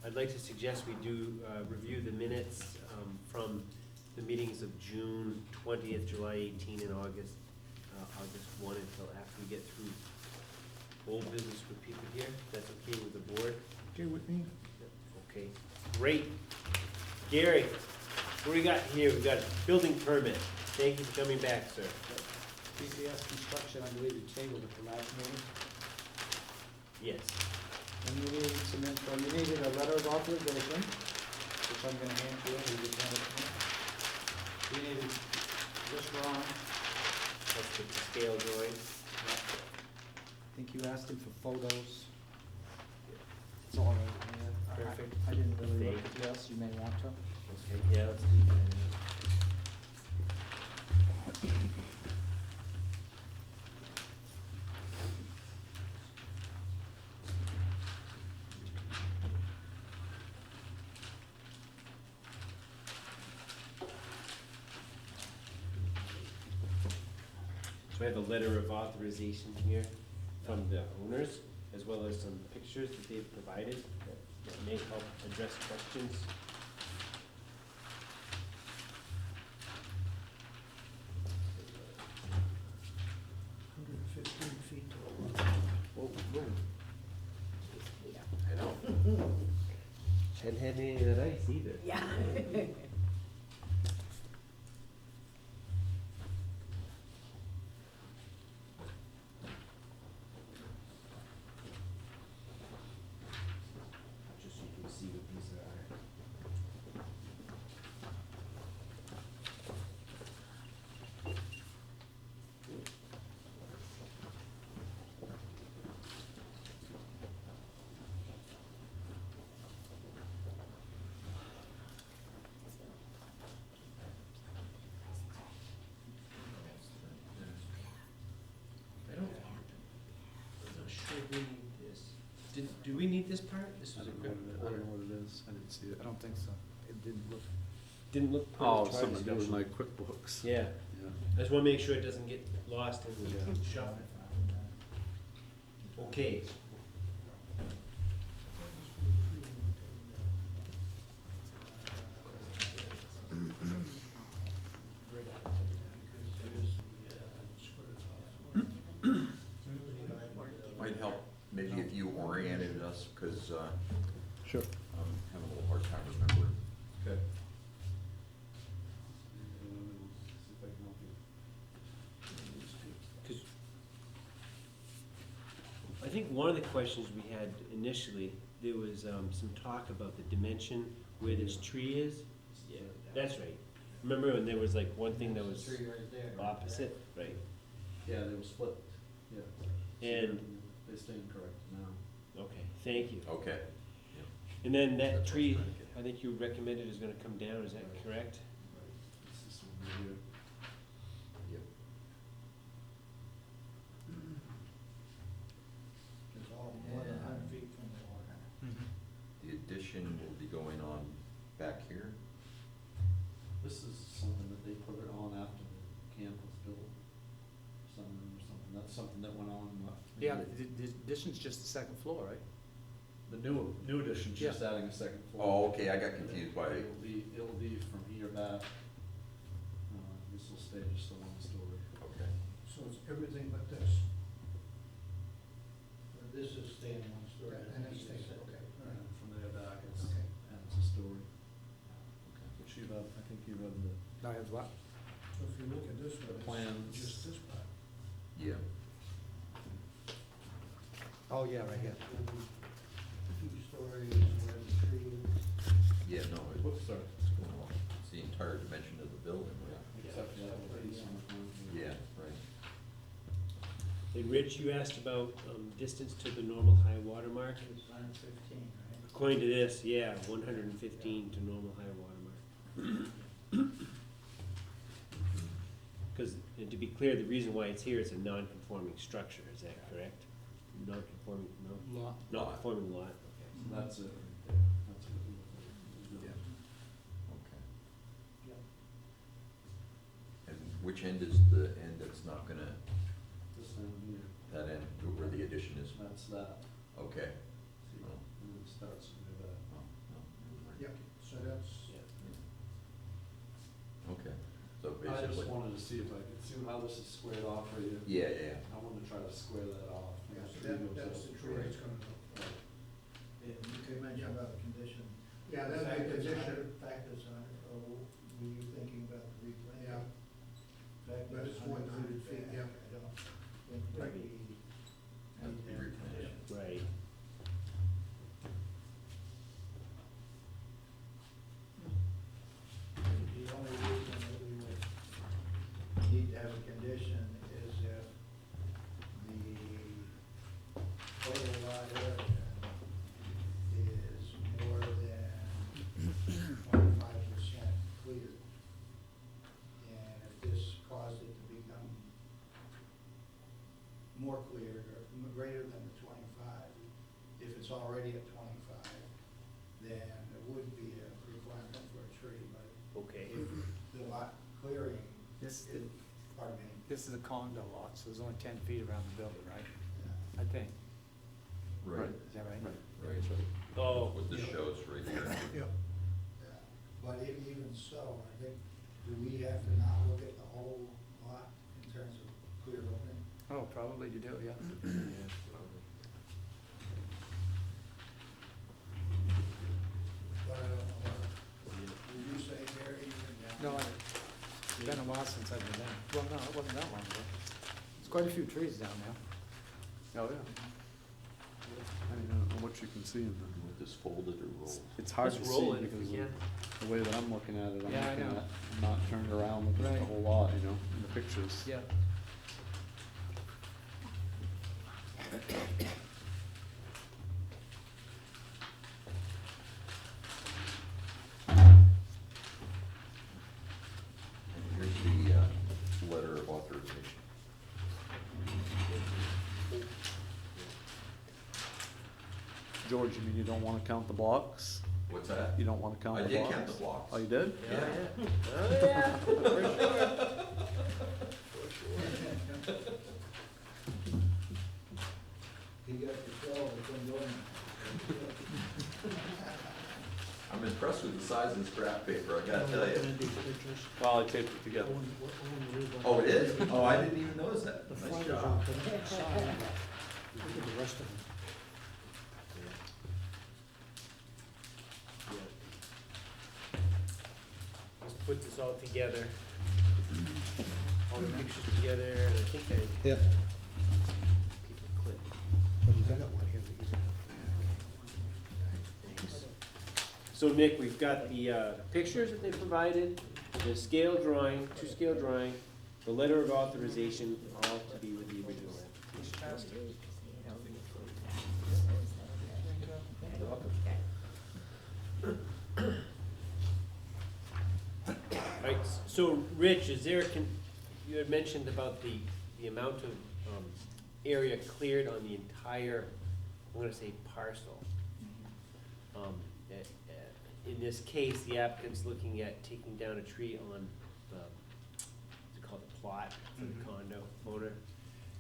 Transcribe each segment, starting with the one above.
I'd like to suggest we do review the minutes from the meetings of June 20th, July 18, and August 1 until after we get through old business with people here. If that's okay with the board? Okay with me? Okay, great. Gary, what do we got here? We've got building permit. Thank you for coming back, sir. BCS Construction, I believe you tabled at the last meeting. Yes. And you needed some info, you needed a letter of authorization, which I'm gonna hand to you, you just hand it to me. You needed this drawing. That's the scale drawing. I think you asked him for photos. It's all right, yeah. Perfect. I didn't really look Thank at this, you may want to. Okay, yeah, let's do that. So I have a letter of authorization here from the owners, as well as some pictures that they've provided that may help address questions. I know. Hadn't had any of that ice either. Yeah. Just so you can see what these are. I'm not sure we need this. Do we need this part? This was a quick order. what it is, I didn't see it, I don't think so, it didn't look. Didn't look. Oh, part of something to do with discussion. my QuickBooks. Yeah, Yeah. I just wanna make sure it doesn't get lost in the Yeah. shuffle. Okay. Might help maybe if you oriented us, because Sure. I'm having a little hard time remembering. Okay. Cause I think one of the questions we had initially, there was some talk about the dimension where this tree is. Yeah, that's right. Remember when there was like one thing that was Tree right there. opposite, right? Yeah, they were split, yeah. So And, They stand correct now. okay, thank you. Okay. And then that That's what I was tree, trying to get. I think you recommended is gonna come down, is that correct? This is one here. Yep. It's all more than 100 feet from the water. The addition will be going on back here. This is something that they put it on after the camp was built. Something or something, that's something that went on, what? Yeah, the addition's just the second floor, right? The new addition's just adding a second floor. Oh, okay, I got confused by, It'll be from here back. This will stay just the one story. okay. So it's everything but this? Or this is staying one story? And it's staying, okay, all And right. from there back, it's, Okay. and it's a story. Which you read, I think you read the I have what? So if you look at this one, plans. it's just this part. Yeah. Oh, yeah, right here. And 2 stories, where the tree, Yeah, no, Whoops, sorry. it's the entire dimension of the building, right? Except for that little piece on the front. Yeah, right. Hey, Rich, you asked about distance to the normal high water mark. it's 115, right? According to this, yeah, 115 to normal high water mark. Because, and to be clear, the reason why it's here is a non-conforming structure, is that correct? Non-conforming, no, Lot. non-conforming lot, So that's it right there. That's what we Yeah. Okay. Yeah. And which end is the end that's not gonna, This down here, that end, where the addition is? that's that. Okay. See, Oh. and it starts from there back. Oh. to see if I could, see how this is squared off right here. Yeah. I wanted to try to square that off. Yeah, This so tree goes that's out. the tree that's gonna go. Right. And you could mention about the condition. Yeah, The that'd be a fact it's condition. 100 fact it's 100, or were you thinking about the replanting? Yeah. Fact But it's it's more than 100 100 feet, back, yeah. I don't think Right. that we Have to need be that replanted. condition. Right. The only reason that we would need to have a condition is if the total lot area is more than 25% clear. And if this caused it to become more clear, or greater than the 25, if it's already at 25, then there would be a requirement for a tree, but Okay. if the lot clearing, This, pardon me, this is a condo lot, so there's only 10 feet around the building, right? yeah, I think. Right, Is that right? right. Oh, What this shows right here. Yeah. yeah. But even so, I think, do we have to now look at the whole lot in terms of clear opening? Oh, probably you do, yeah. But I don't know, would you say, Gary, even down? No, it's been a while since I've been down. Well, no, it wasn't that long ago. There's quite a few trees down now. Oh, yeah. I don't know what you can see in the, With this folded or rolled. it's hard let's to roll see it if because we of can. the way that I'm looking at it. I'm Yeah, I looking know. at, I'm not turned around looking at the Right. whole lot, you know, in the pictures. Yeah. And here's the letter of authorization. George, you mean you don't wanna count the blocks? What's that? You don't wanna count I the did blocks? count the blocks. Oh, you did? Yeah. Oh, yeah. For sure. He got the 12, it's been going. I'm impressed with the size of this graph paper, I gotta tell you. Well, I taped it together. Oh, it is? Oh, I didn't even notice that. The Nice front is job. on the side. Look at the rest of them. Let's put this all together. All the pictures together, and I think I. Yeah. People clip. But he's got one here that he's gonna. Thanks. So Nick, we've got the pictures that they provided, the scale drawing, two-scale drawing, the letter of authorization, all to be with the original application. You're welcome. All right, so Rich, is there, you had mentioned about the amount of area cleared on the entire, I'm gonna say parcel. In this case, the applicant's looking at taking down a tree on the, what's it called, the plot for the condo owner,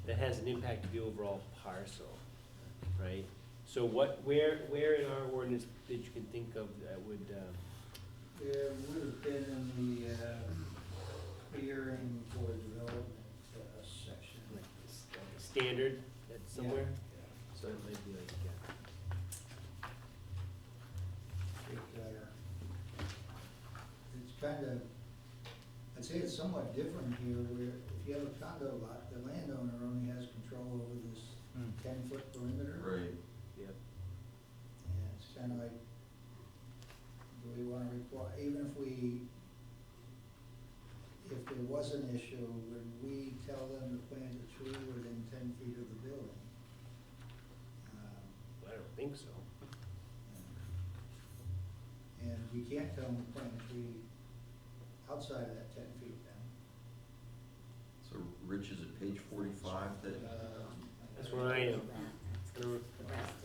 that has an impact to the overall parcel, right? So where in our ordinance that you can think of that would, It would have been in the clearing for development section. like a standard that's somewhere? Yeah, So it might be like, yeah. It's kind of, I'd say it's somewhat different here, where if you have a condo lot, the landowner only has control over this Hmm. 10-foot perimeter. Right. yep, And it's kind of like, do we want to require, even if there was an issue, would we tell them to plant a tree within 10 feet of the building? I don't think so. And we can't tell them to plant a tree outside of that 10 feet then. So Rich, is it page 45 that That's where I am. The rest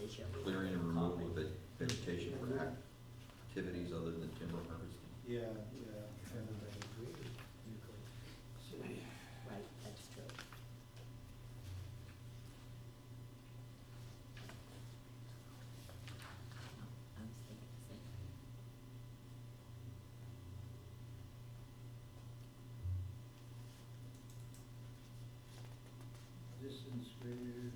is your. clearing and removal of vegetation for activities other than timber harvesting? Yeah, everybody agrees. Right, that's true. I was thinking the same. demonstrated.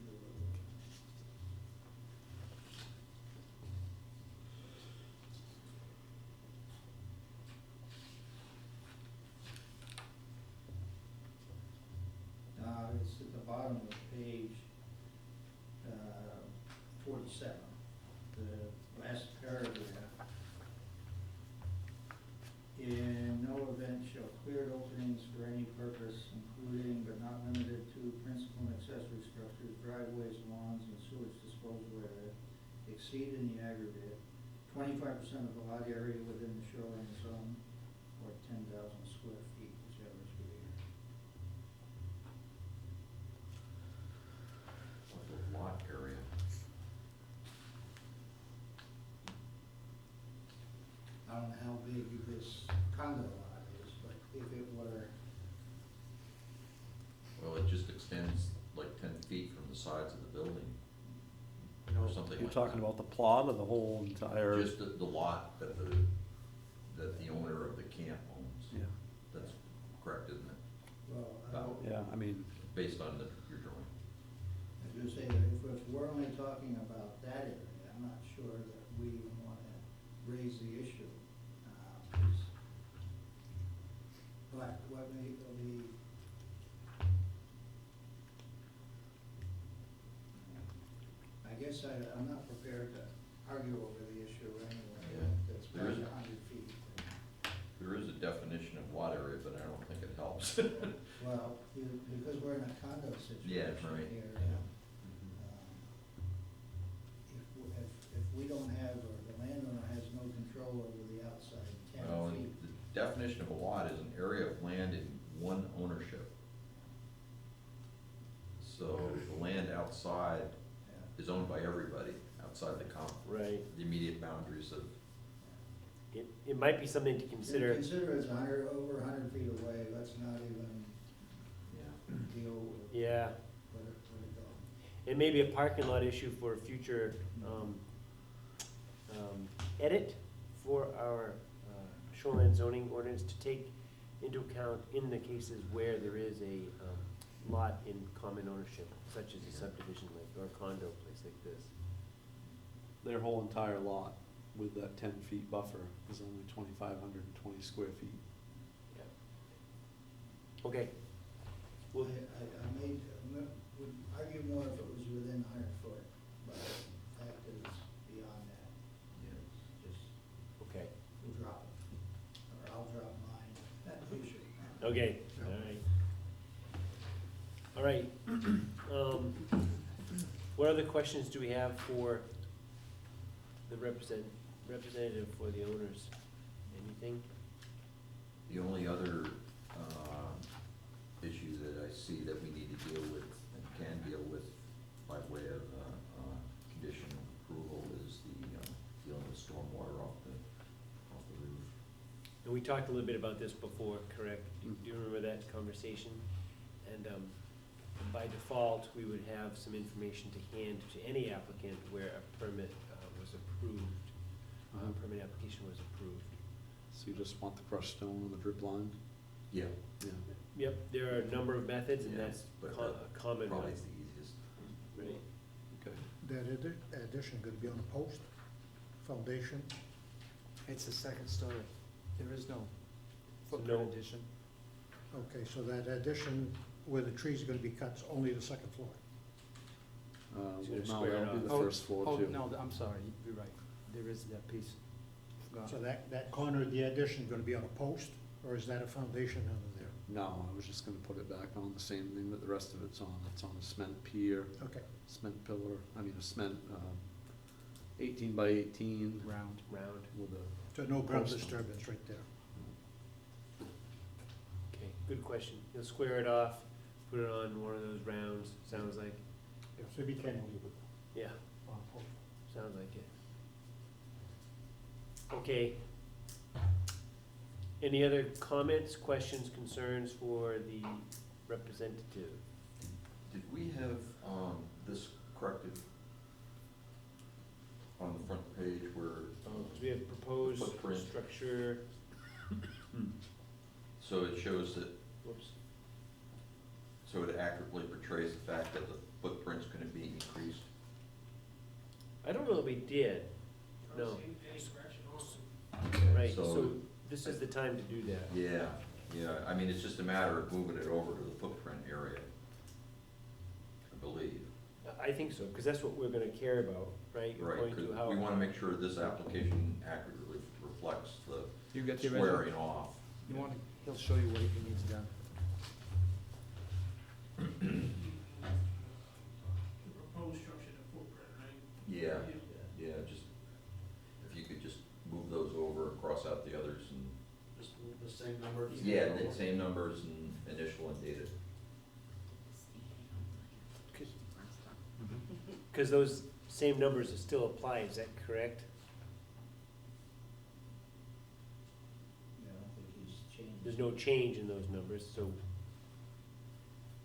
It's at the bottom of page 47, the last paragraph. In no event shall cleared openings for any purpose, including but not limited to principal and accessory structures, driveways, lawns, and sewage disposal area exceed in the aggregate 25% of the lot area within the shoreline zone, or 10,000 square feet, whichever is greater. Like a lot area. I don't know how big this condo lot is, but if it were, Well, it just extends like 10 feet from the sides of the building, or something like that. You're talking about the plot or the whole entire? Just the lot that the owner of the camp owns. Yeah, That's correct, isn't it? well, About- yeah, I mean, Based on your drawing. I was gonna say that if we're only talking about that area, I'm not sure that we even wanna raise the issue. 'Cause- But what I guess I'm not prepared to argue over the issue anyway. Yeah. That's There is- past 100 feet. There is a definition of lot area, but I don't think it helps. Well, because we're in a condo Yeah, situation right. here. Yeah. If we don't have, or the landowner has no control over the outside 10 Well, feet. the definition of a lot is an area of land in one ownership. So the land outside Yeah. is owned by everybody outside Right. the immediate boundaries of, It might be something to consider. Consider it's over 100 feet away, let's not even yeah. deal with. Yeah, Let it go. it may be a parking lot issue for a future, edit for our shoreline zoning ordinance to take into account in the cases where there is a, lot in common ownership, such as a subdivision like, or a condo place like this. their whole entire lot with that 10 feet buffer is only 2,520 square feet. Okay, well, Would argue more if it was within 100 foot, but the fact is beyond that, Yeah. just, okay, we'll drop it. Or I'll drop mine, that issue. okay, all right. All right, what other questions do we have for the representative for the owners? Anything? The only other issue that I see that we need to deal with and can deal with by way of condition approval is the dealing with stormwater off the roof. And we talked a little bit about this before, correct? Do you remember that conversation? And by default, we would have some information to hand to any applicant where a permit was approved, permit application was approved. So you just want the crushed stone and the drip line? Yeah. Yeah. Yep, there are a number of methods, and Yeah, that's but a common one. Probably is the easiest. Right. Okay. That addition gonna be on a post, foundation? It's a second story. There is no No. footprint addition. Okay, so that addition where the trees are gonna be cut is only the second floor? So Well, you're no, square that'll be it the off. first floor too. No, I'm sorry, you're right. There is that piece. Forgot. So that corner of the addition gonna be on a post, or is that a foundation under there? No, I was just gonna put it back on the same thing that the rest of it's on. It's on a cement pier, Okay, cement pillar, a cement, 18 by 18 Round. Round, with a, so no ground Post. disturbance right there. okay, good question. You'll square it off, put it on one of those rounds, sounds like, Yeah, so we can leave it yeah, on a post. sounds like it. Okay. Any other comments, questions, concerns for the representative? Did we have this corrected on the front page where, Because we have proposed Footprint. structure, so it shows that, whoops, so it accurately portrays the fact that the footprint's gonna be increased? I don't know that we did, no. Okay, Right, so this is the time to do that. Yeah, yeah, I mean, it's just a matter of moving it over to the footprint area, I believe. I think so, because that's what we're gonna care about, right? You're Right, going 'cause to how. we wanna make sure this application accurately reflects the You get the original? squaring off. You want, he'll show you what he needs done. Proposed structure to footprint, right? Yeah, yeah, just, if you could just move those over, cross out the others and, Just the same number. yeah, the same numbers and initial and dated. Because those same numbers still apply, is that correct? Yeah, I don't think he's changed. There's no change in those numbers, so,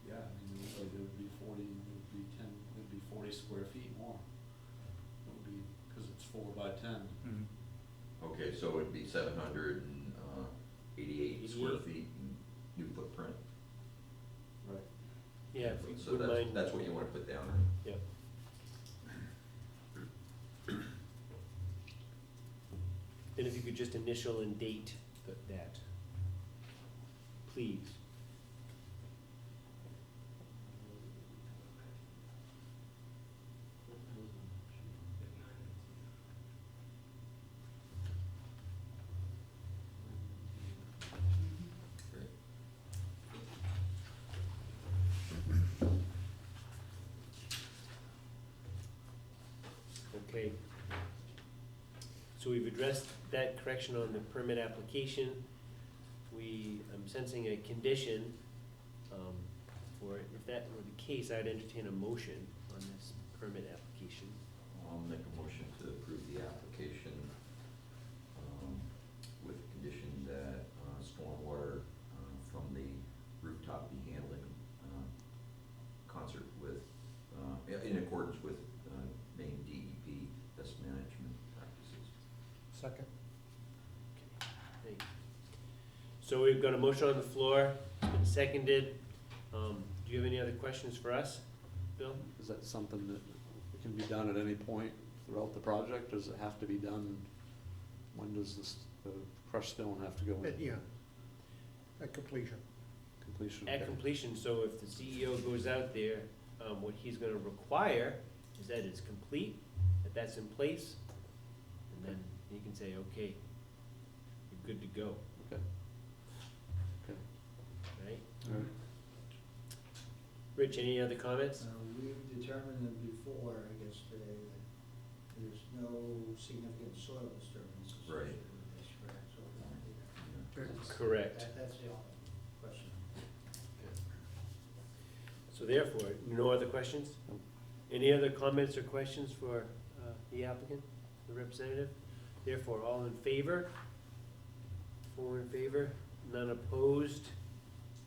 Yeah, I mean, it would be 40, it would be 10, it would be 40 square feet more. It would be, because it's 4 by 10. Okay, so it'd be 788 square 88. feet and new footprint. Right. yeah, if you So wouldn't mind. that's what you wanna put down, right? Yep. And if you could just initial and date that, please. Great. Okay. So we've addressed that correction on the permit application. I'm sensing a condition, for it. If that were the case, I'd entertain a motion on this permit application. I'll make a motion to approve the application, with the condition that, stormwater, from the rooftop be handled in, concert with, in accordance with, Maine DEP best management practices. Second? Thank you. So we've got a motion on the floor, it's been seconded. Do you have any other questions for us, Bill? Is that something that can be done at any point throughout the project? Does it have to be done, when does the crushed stone have to go in? Yeah, at completion. Completion? At okay. completion, so if the CEO goes out there, what he's gonna require is that it's complete, that that's in place, and then he can say, okay, you're good to go, Okay. Okay, right? all right. Rich, any other comments? We've determined that before, I guess today, that there's no significant soil disturbance Right. associated with this, correct? So it won't be there. Correct. That's the only question. So therefore, no other questions? No. Any other comments or questions for the applicant, the representative? Therefore, all in favor? 4 in favor, none opposed.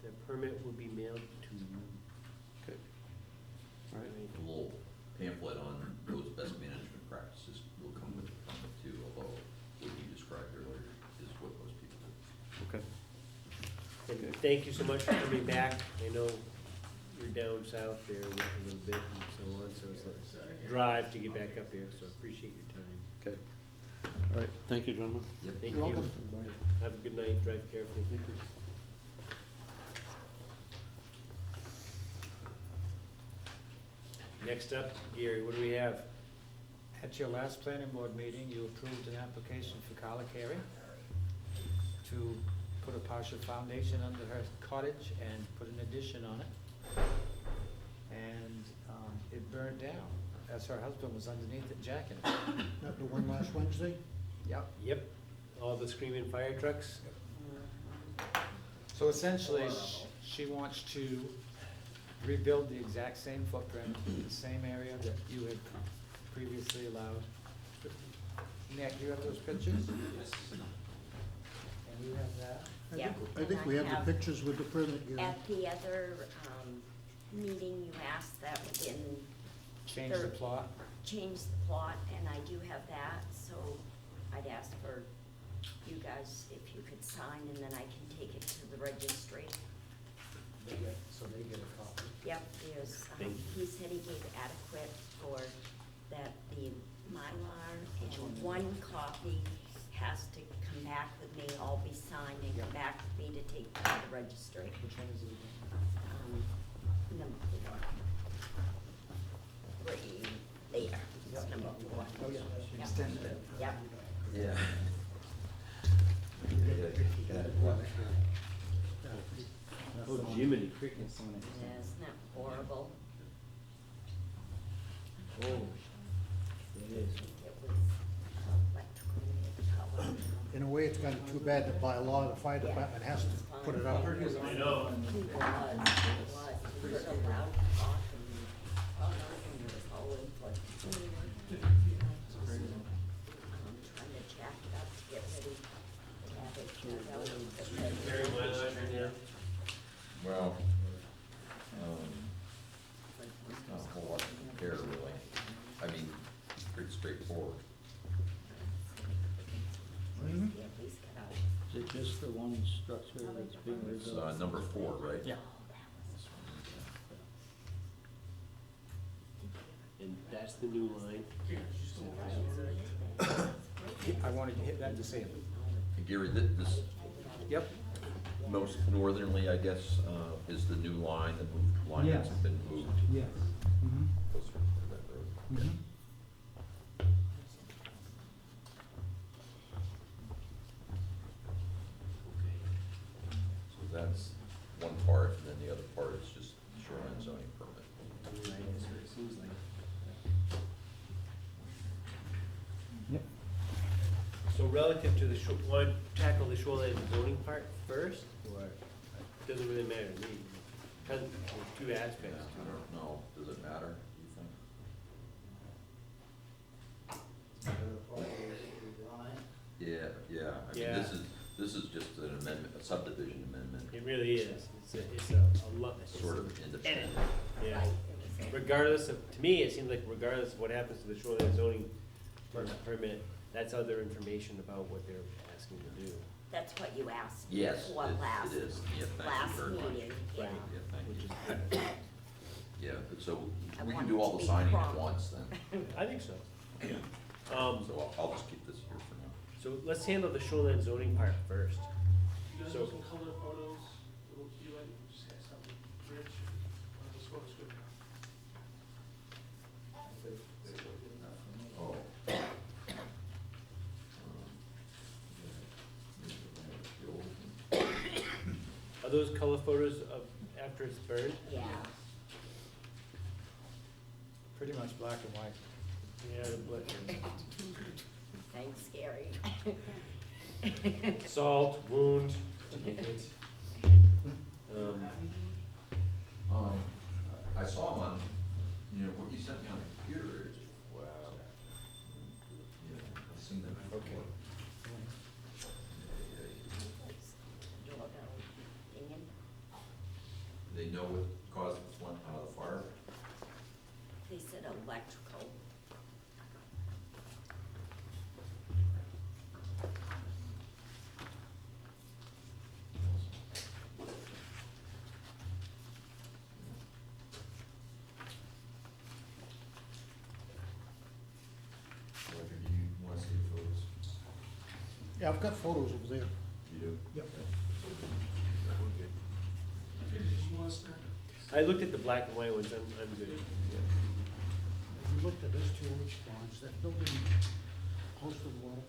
The permit will be mailed to you. Okay. All right. A little pamphlet on those best management practices will come with the permit too, although what you described earlier is what most people do. Okay. And thank you so much for coming back. I know you're down south there a little bit and so on, so it's a drive to get back up here, so I appreciate your time. Okay. All right, thank you, gentlemen. Yep. Thank You're you. welcome. Have a good night, drive carefully. Next up, Gary, what do we have? At your last planning board meeting, you approved an application for Carla Carey to put a partial foundation under her cottage and put an addition on it. And it burned down, as her husband was underneath it jacking it. Not the one last Wednesday? Yep. Yep, all the screaming fire trucks. So essentially, she wants to rebuild the exact same footprint, the same area that you had previously allowed. Nick, you have those pictures? Yes. And you have that? Yeah, I think and we I have have- the pictures with the permit, Gary. At the other, meeting, you asked that within, Change the plot? change the plot, and I do have that, so I'd ask for you guys if you could sign, and then I can take it to the registry. So they get a copy. Yep, there's, Thank you. he said he gave adequate for that, the Mylar, and one copy has to come back with me, all be signed, and come back with me to take to the registry. Which one is it again? Number 4. Right there, it's number 4. Oh, yeah. Yep. Extend it. Yep, Yeah. Oh, Jiminy Cricket. isn't that horrible? Oh, it is. It was electrical color. In a way, it's kind of too bad that by law, the fire department has to put it up. I know. It was. He was allowed to talk and, oh, no, and he was all in for trying to jack it up to get ready to have it turned out. Very well, yeah. Well, not a whole lot to compare really. I mean, pretty straightforward. Yeah, he's got out. Is it just the one structure that's being It's, rebuilt? number 4, right? Yeah. And that's the new line. I wanted to hit that to see it. And Gary, this Yep. most northernly, I guess, is the new line, the moved line that's Yes. been moved Yes. closer to that road. So that's one part, and then the other part is just shoreline zoning permit. Right, that's what it seems like. Yep. So relative to the want to tackle the shoreline zoning part first, or doesn't really matter to me? Kind of, there's two Yeah, aspects I to don't know, does it matter, do you think? Yeah, yeah, I mean, Yeah. this is just an amendment, a subdivision amendment, it. It really is. It's a lot, it's sort of independent. Yeah. Right, it was Regardless of, to me, it seems like regardless of what happens to the shoreline zoning permit, that's other information about what they're asking to do. That's what you asked me Yes, for last, it is, yeah, thank last you very much. meeting, yeah. Right. Yeah, thank Which you. is good. Yeah, but so I we can want do it all to the be signing at prompt. once then. I think so. So I'll just keep this here for now. So let's handle the shoreline zoning part first. You guys So- have some color photos, it will be like, just have something rich, this photo's good. Oh. Are those color photos of after it's burned? Yeah, Pretty much black and white. Yeah, the blood. thanks, Gary. Salt, wound. I saw him on, what you sent me on the computer, it's, wow. Yeah, I've seen that. Okay. Doorbell dinging. They know what caused the fire? They said electrical. Roger, do you wanna see the photos? Yeah, I've got photos over there. You do? Yep. You want to start? I looked at the black and white ones, I'm good. Have you looked at those 2 H bonds, that building close to the water?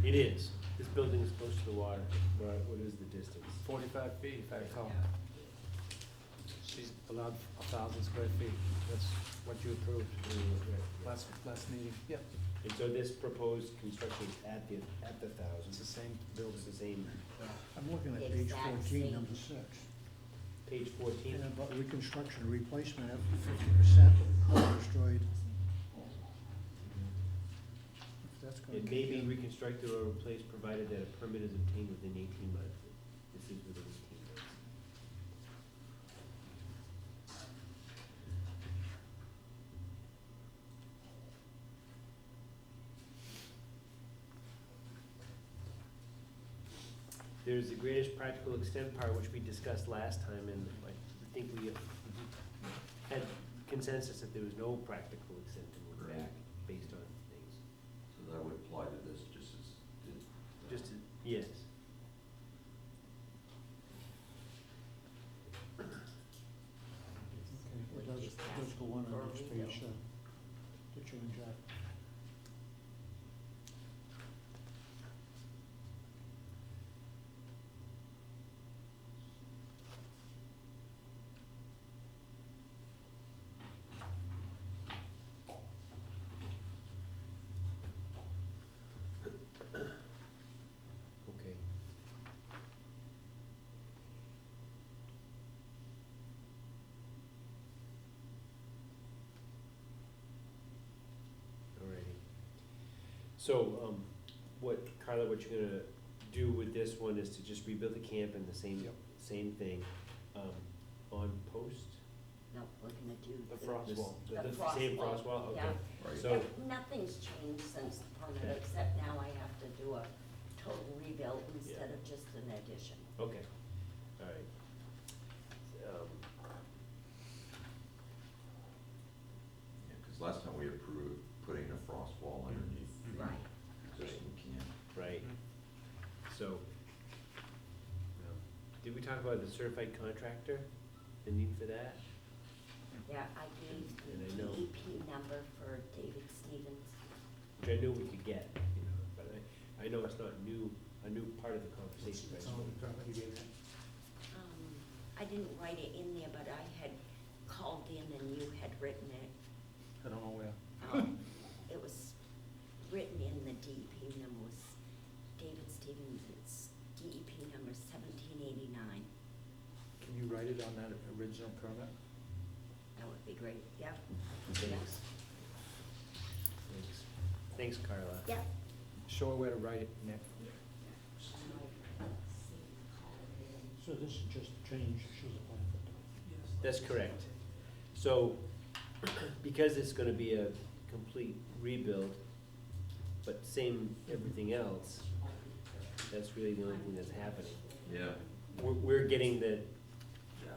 It is. This building is close to the water. What is the distance? 45 feet, if I recall. She's allowed 1,000 square feet. That's what you approved last meeting. Yep. And so this proposed construction is at the It's 1,000. the same building. It's the same, I'm looking at The page exact 14, same. number 6. page 14. And about reconstruction and replacement of 50% destroyed. If that's gonna It may kick be in. reconstructed or replaced provided that a permit is obtained within 18 months. This is within 18 months. There's the greatest practical extent part, which we discussed last time, and I think we had consensus that there was no practical extent and we're Right. back based on things. So that would apply to this just as did. Just, yes. Okay, Would it does, just does ask go on for a next rebuild. page, that you and Jack. Okay. Alrighty. So, Carla, what you're gonna do with this one is to just rebuild the camp in the same thing, on post? No, we're gonna do The the. frost This- wall. The same frost wall, okay. Yeah. Right. So, Yeah, nothing's changed since the permit, Okay. except now I have to do a total rebuild instead of just an addition. okay, alright. Yeah, because last time we approved putting a frost wall underneath the Right. existing camp. Right, so, did we talk about the certified contractor, the need for that? Yeah, I gave And I the know- DEP number for David Stevens. Which I knew we could get, but I know it's not a new part of the conversation. I just wanted- I didn't write it in there, but I had called in and you had written it. I don't know where. It was written in the DEP number was David Stevens, it's DEP number 1789. Can you write it on that original permit? That would be great, yeah. Thanks. Thanks, Carla. Yeah. Show her where to write it, Nick. So this is just a change, she's applying for it. That's correct. So, because it's gonna be a complete rebuild, but same everything else, that's really the only thing that's happening. Yeah. We're getting the,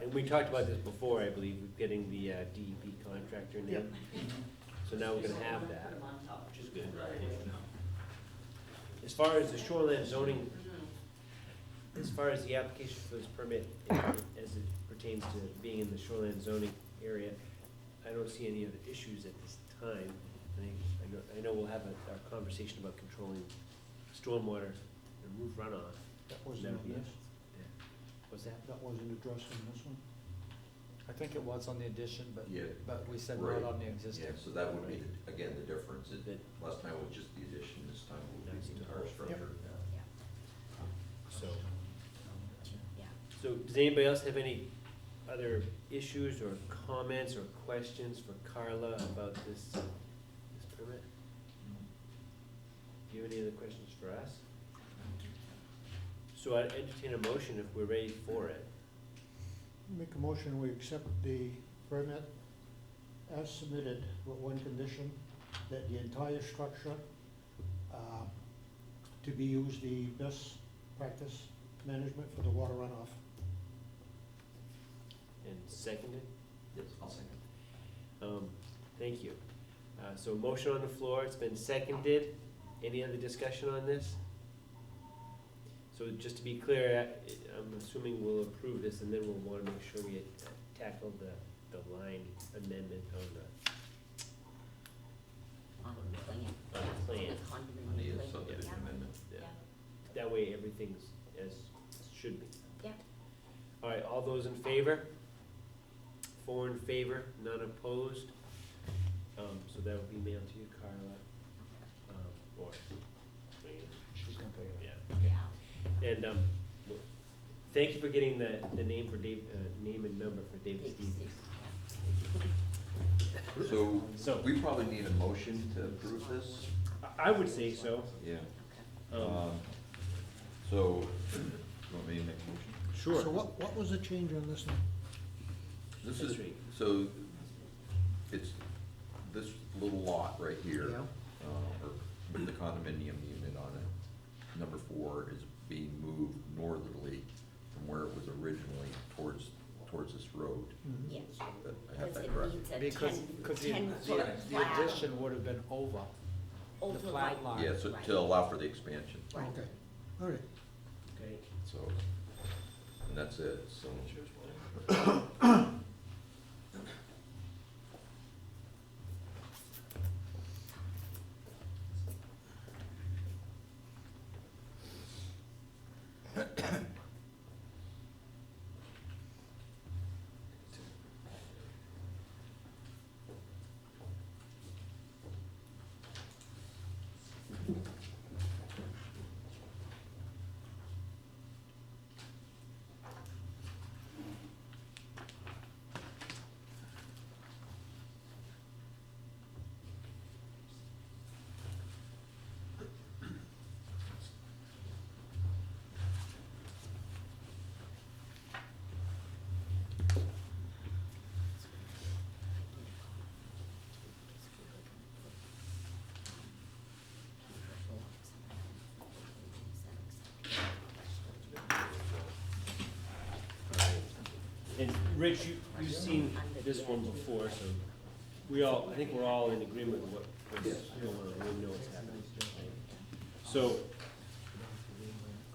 and we talked about this before, I believe, we're getting the DEP contractor name. So now we're gonna have that, which is good. As far as the shoreline zoning, as far as the application for this permit, as it pertains to being in the shoreline zoning area, I don't see any other issues at this time. I know we'll have our conversation about controlling stormwater and roof runoff. That wasn't That'll on be it. this, Yeah. What's that? that wasn't addressed in this one? I think it was on the addition, Yeah. but we said Right. not on the existing. Yeah, so that would be, again, the difference. That- Last time it was just the addition, this time it will be That's the the entire whole- structure. Yeah, So, yeah. so does anybody else have any other issues or comments or questions for Carla about this permit? Do you have any other questions for us? So I'd entertain a motion if we're ready for it. Make a motion, we accept the permit as submitted with one condition, that the entire structure, to be used the best practice management for the water runoff. And seconded? Yes, I'll second. Thank you. So motion on the floor, it's been seconded. Any other discussion on this? So just to be clear, I'm assuming we'll approve this and then we'll wanna make sure we tackle the line amendment on the On the plan. On the plan. The On condominium the plan. subdivision Yeah. amendment. Yeah. Yeah, That way everything's as should be. yeah. All right, all those in favor? 4 in favor, none opposed. So that will be mailed to you, Carla, or, She's gonna pay it. yeah. Yeah. And, thank you for getting the name for Dave, name and number for David Big Stevens. stick, So, So- we probably need a motion to approve this? I would say so. Yeah. yeah. Okay. So, you want me to make a motion? Sure. So what was the change on this one? This That's is, right. so, it's this little lot right here. Yeah. Or with the condominium unit on it. Number 4 is being moved northerly from where it was originally towards this road. Yes, But I have because that it correct. needs a Because, 10-foot the flat addition would have been over the over flat like- line. Yeah, so Right. to allow for the expansion, Right. Okay, all right. Okay, so, and that's it, so. and Rich, you've seen this one before, so I think we're all in agreement with what's going on, we know what's happening. So,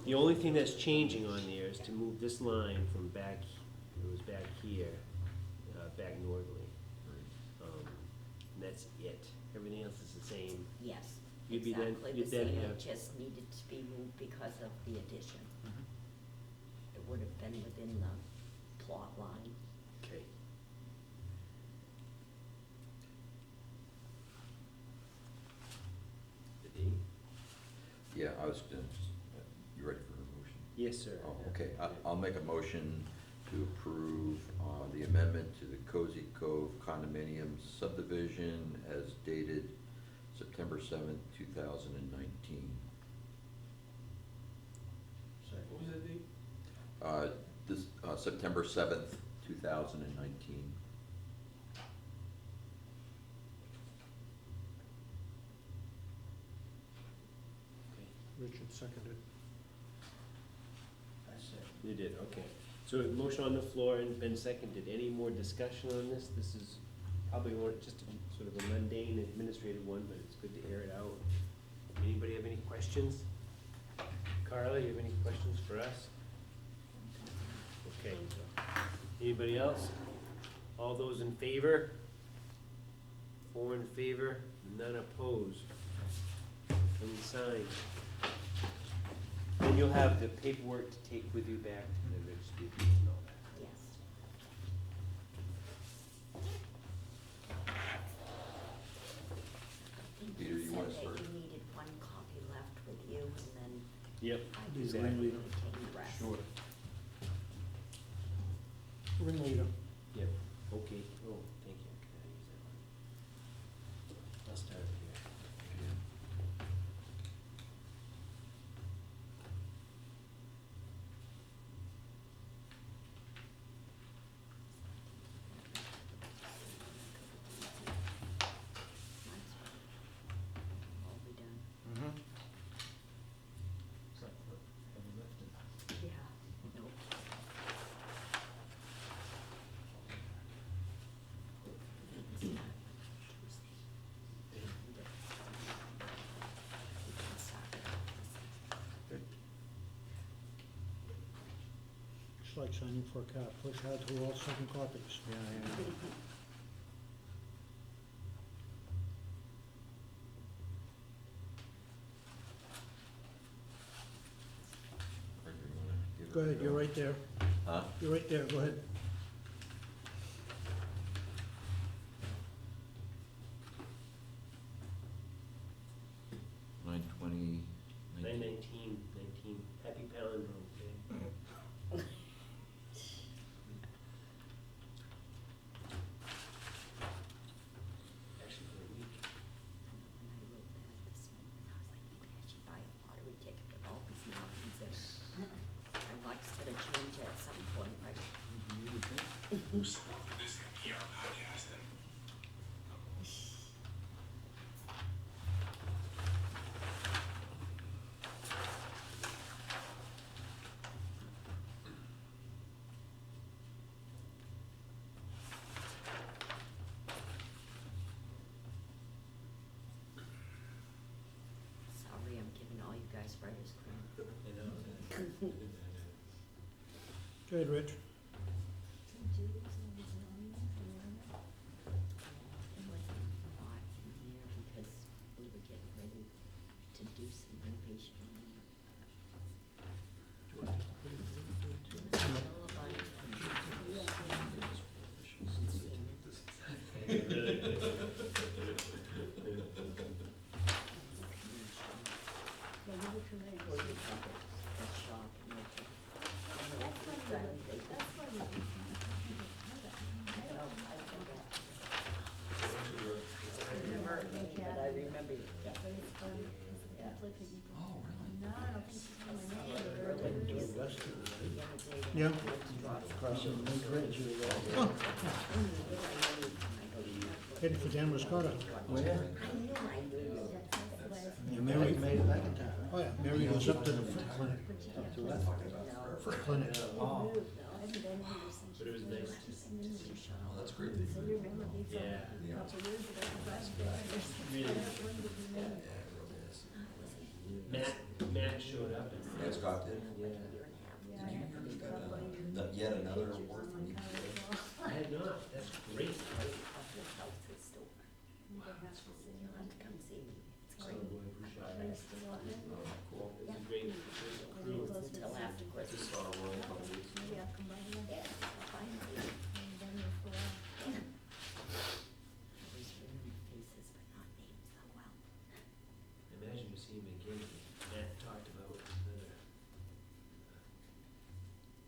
the only thing that's changing on there is to move this line from back, it was back here, back northerly. And that's it, everything else is the same. Yes, You'd be then- exactly the you'd then same, have- it just needed to be moved because of the addition. It would have been within the plot line. Okay. Did he? Yeah, I was gonna, you ready for a motion? Yes, sir. Oh, okay, I'll make a motion to approve, the amendment to the Cozy Cove condominium subdivision as dated September 7th, 2019. What was that date? September 7th, 2019. Richard seconded. I said, You did, okay. So a motion on the floor and been seconded. Any more discussion on this? This is probably just a sort of a mundane administrative one, but it's good to air it out. Anybody have any questions? Carla, you have any questions for us? Okay. Anybody else? All those in favor? 4 in favor, none opposed. Can we sign? Then you'll have the paperwork to take with you back to the registry and all that. Yes. I think Peter, you said wanna that start? you needed one copy left with you, and then Yep, I can exactly. obtain the rest. Sure. Ringleader. Yep, okay, oh, thank you. Can I use that one? I'll start here. All be done. Mm-hmm. Yeah, nope. It's like signing for a car, push hard through all 7 copies. Yeah, yeah. Or do you wanna give it Go ahead, a you're go? right there. Huh? You're right there, go ahead. Nine twenty. 9/19, happy palindrome day. Actually, for a week. When I wrote that this morning, I was like, maybe I should buy a lottery ticket with all these mountains in it. I might get a change at some point, right? guys right as cream. Go ahead, Rich. It wasn't a lot in here because we were getting ready to do some renovation. But I remember, Yeah. Crossing the big bridge. Headed for Danvers Carter. Where? Yeah, Mary, Made it back in time. oh yeah, Mary goes up to the foot clinic. Up to what? Foot clinic. Oh. But it was nice to see. Oh, that's great. Yeah. Yeah. Really. Matt showed up. Yeah, Scott did. Yeah. Did you hear he got yet another award from EPA? I had not, that's great. You'll have to come see me. It's So, great. I appreciate it. Oh, cool. It was a great crew. Until after I Christmas. just saw Roy a couple weeks ago. Yeah, finally. Always remember faces, but not names so well. Imagine you see him again, Matt talked about another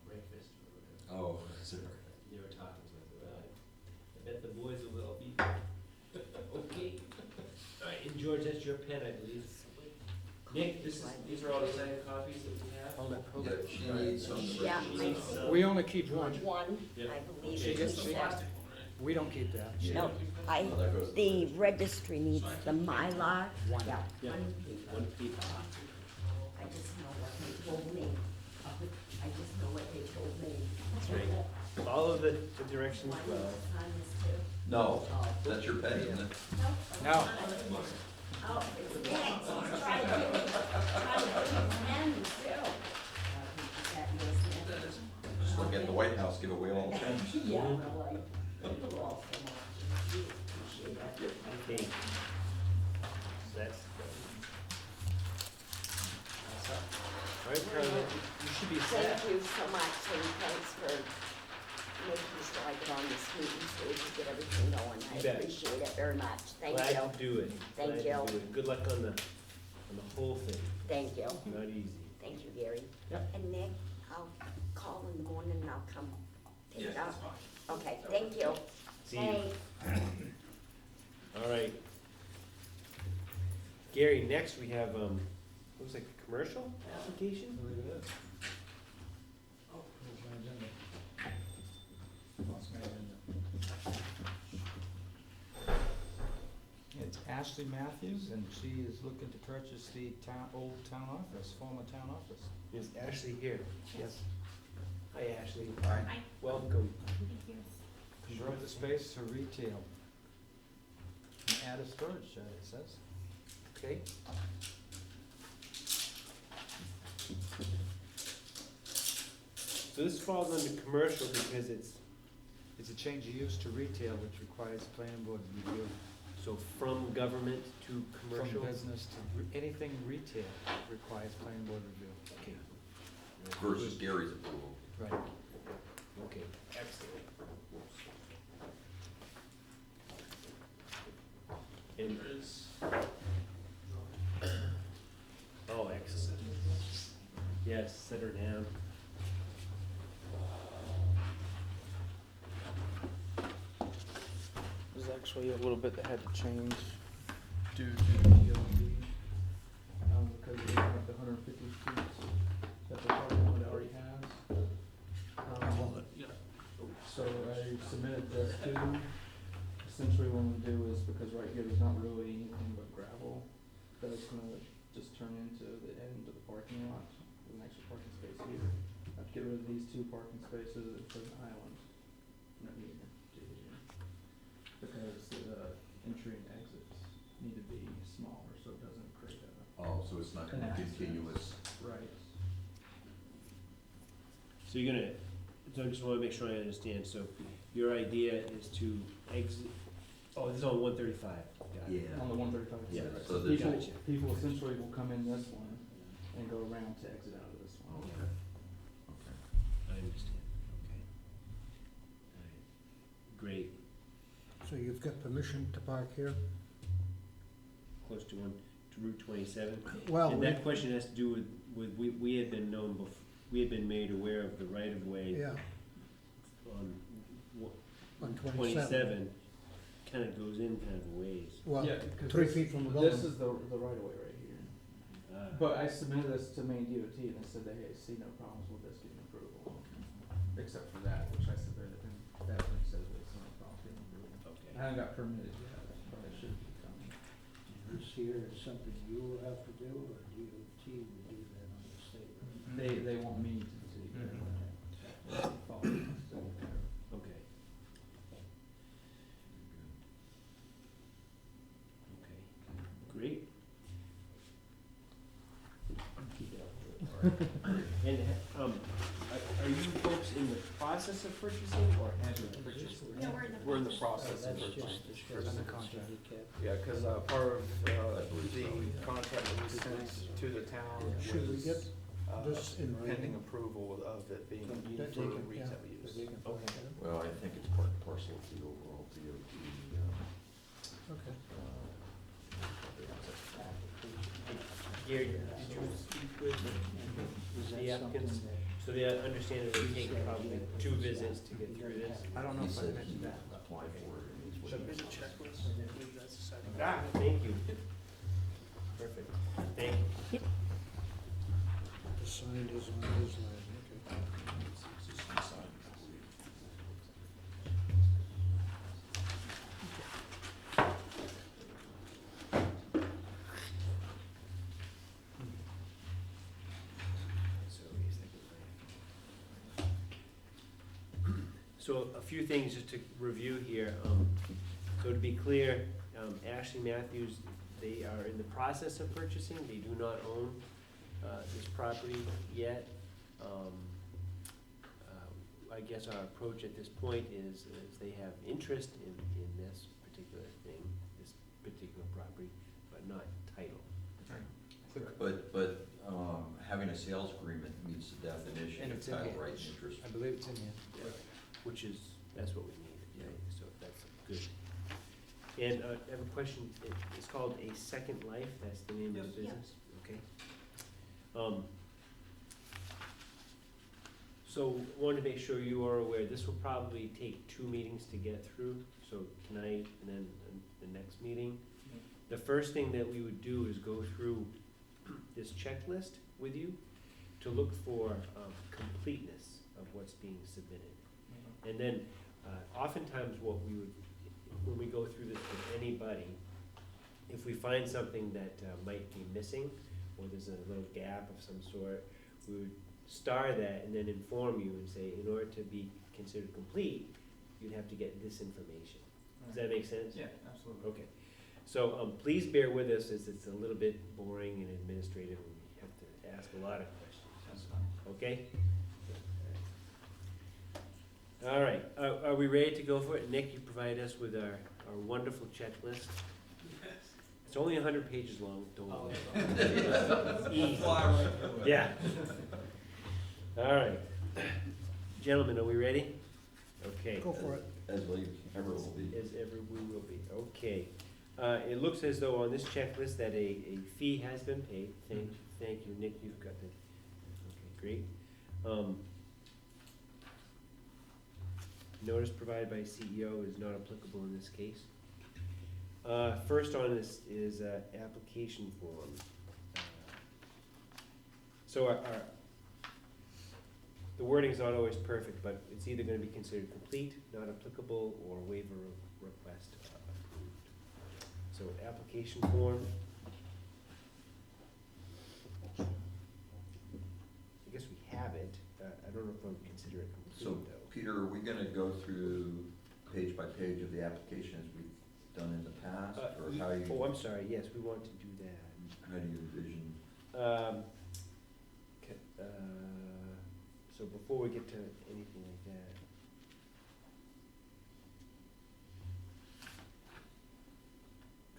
breakfast or whatever. Oh, is it? They were talking to us about it. I bet the boys will all be, okay. All right, and George, that's your pen, I believe. Nick, these are all the signed copies that we have? Hold it, hold Yeah, it. she needs some. Yeah, She needs some. We only keep one. One, Yep. I believe. Okay, is just the the set. We don't keep that. No, I, Well, that goes to the registry needs the Mylar. One. Yeah. Yeah, one piece. I just know what they told me. I just know what they told me. That's right. Follow the directions Why well. don't you sign this too? No, that's your pen, isn't it? No. Oh, it's thanks, he's trying to give me pens too. That is- Just look at the White House give away all the pens. Yeah, well, I, people also appreciate that. Okay. So that's good. All right, Carla, you should be set. Thank you so much, and thanks for making sure I get on this meeting so we can get everything going. I You bet. appreciate it very much. Thank Glad you. to do it. Thank Glad to you. do it. Good luck on the whole thing. Thank you. Not easy. Thank you, Gary. Yep. And Nick, I'll call in the morning and I'll come pick Yeah, it that's up. fine. Okay, thank you. See you. Hey. All right. Gary, next we have, looks like a commercial application? Oh, here's my agenda. Lost my agenda. It's Ashley Matthews, and she is looking to purchase the old town office, former town office. Is Ashley here? Yes. Hi, Ashley. Hi. Welcome. Convert the space to retail. And add a storage shed, it says. Okay. So this falls under commercial because it's, It's a change of use to retail, which requires planning board review. so from government to commercial? From business to, anything retail requires planning board review. Okay. Versus Gary's approval. Right. Okay, excellent. And, oh, excellent. Yes, set her down. There's actually a little bit that had to change due to the DOT, because we didn't have the 150 streets that the parking lot already has. So I submitted this to, essentially what I'm gonna do is, because right here there's not really anything but gravel, that it's gonna just turn into the end of the parking lot, with an extra parking space here. I have to get rid of these 2 parking spaces and put an island from here to here. Because the entry and exits need to be smaller, so it doesn't create a. Oh, so so it's not gonna be continuous. Right. So you're gonna, so I just wanna make sure I understand, so your idea is to exit, oh, this is on 135, got it. Yeah. On the 135. Yeah, So the- People, Gotcha. people essentially will come in this one and go around to exit out of this one. Okay. Okay. I understand, okay. All right. Great, So you've got permission to park here? close to Route 27. Well, And we- that question has to do with, we had been we had been made aware of the right of way yeah, on on 27. 27, kinda goes in kind of a ways. Well, Yeah, 'cause 3 this- feet from the This building. is the right of way right here. Ah. But I submitted this to Maine DOT and they said they see no problems with this getting approval, except for that, which I submitted, and that one says there's no problem getting approval. Okay. I haven't got permitted yet, but I should be coming. This here is something you will have to do, or DOT will do that on the state road? They want me to do that. Okay. Okay, great. And, are you folks in the process of purchasing or have you purchased? No, we're in the. We're in the process of That's purchasing. just the Under contract. handicap. Yeah, cause, part of, believe so, the yeah. contract that we sent to the town Should we was, get this in pending writing? approval of it being That used they for can- yeah, retail that use. they can put Okay. that in? Well, I think it's part and parcel of the overall DOT, Okay. Gary, did you speak with Is the that applicants? something that? So they understand that they take probably 2 visits to get through this? I don't know he if I said he mentioned would that. apply for it, and he's So waiting. there's a checklist, I believe that's the second. Ah, thank you. Perfect, thank you. The sign is on his line, okay. So a few things just to review here. So to be clear, Ashley Matthews, they are in the process of purchasing. They do not own this property yet. I guess our approach at this point is they have interest in this particular thing, this particular property, but not title. But, having a sales agreement meets the definition And of it's in title here. right and interest. I believe it's in here. Which is, that's what we need, right? So that's good. And I have a question, it's called A Second Life, that's the name of the Yes. business, okay? So wanted to make sure you are aware, this will probably take 2 meetings to get through, so tonight and then the next meeting. The first thing that we would do is go through this checklist with you to look for completeness of what's being submitted. And then, oftentimes what we would, when we go through this with anybody, if we find something that might be missing, or there's a little gap of some sort, we would star that and then inform you and say, in order to be considered complete, you'd have to get this information. Does that make sense? Yeah, absolutely. Okay, so, please bear with us as it's a little bit boring and administrative, and we have to ask a lot of questions, That's fine. okay? All right, are we ready to go for it? Nick, you provide us with our wonderful checklist. It's only 100 pages long, don't worry. Easy. Yeah. All right. Gentlemen, are we ready? Okay. Go for it. As we ever will be. As ever we will be, okay. It looks as though on this checklist that a fee has been paid. Thank you, Nick, you've got the, okay, great. Notice provided by CEO is not applicable in this case. First on this is application form. So the wording's not always perfect, but it's either gonna be considered complete, not applicable, or waiver request approved. So application form. I guess we have it, I don't know if I would consider it So, complete though. Peter, are we gonna go through page by page of the application as we've done in the past, or how you? Oh, I'm sorry, yes, we want to do that. How do you envision, So before we get to anything like that.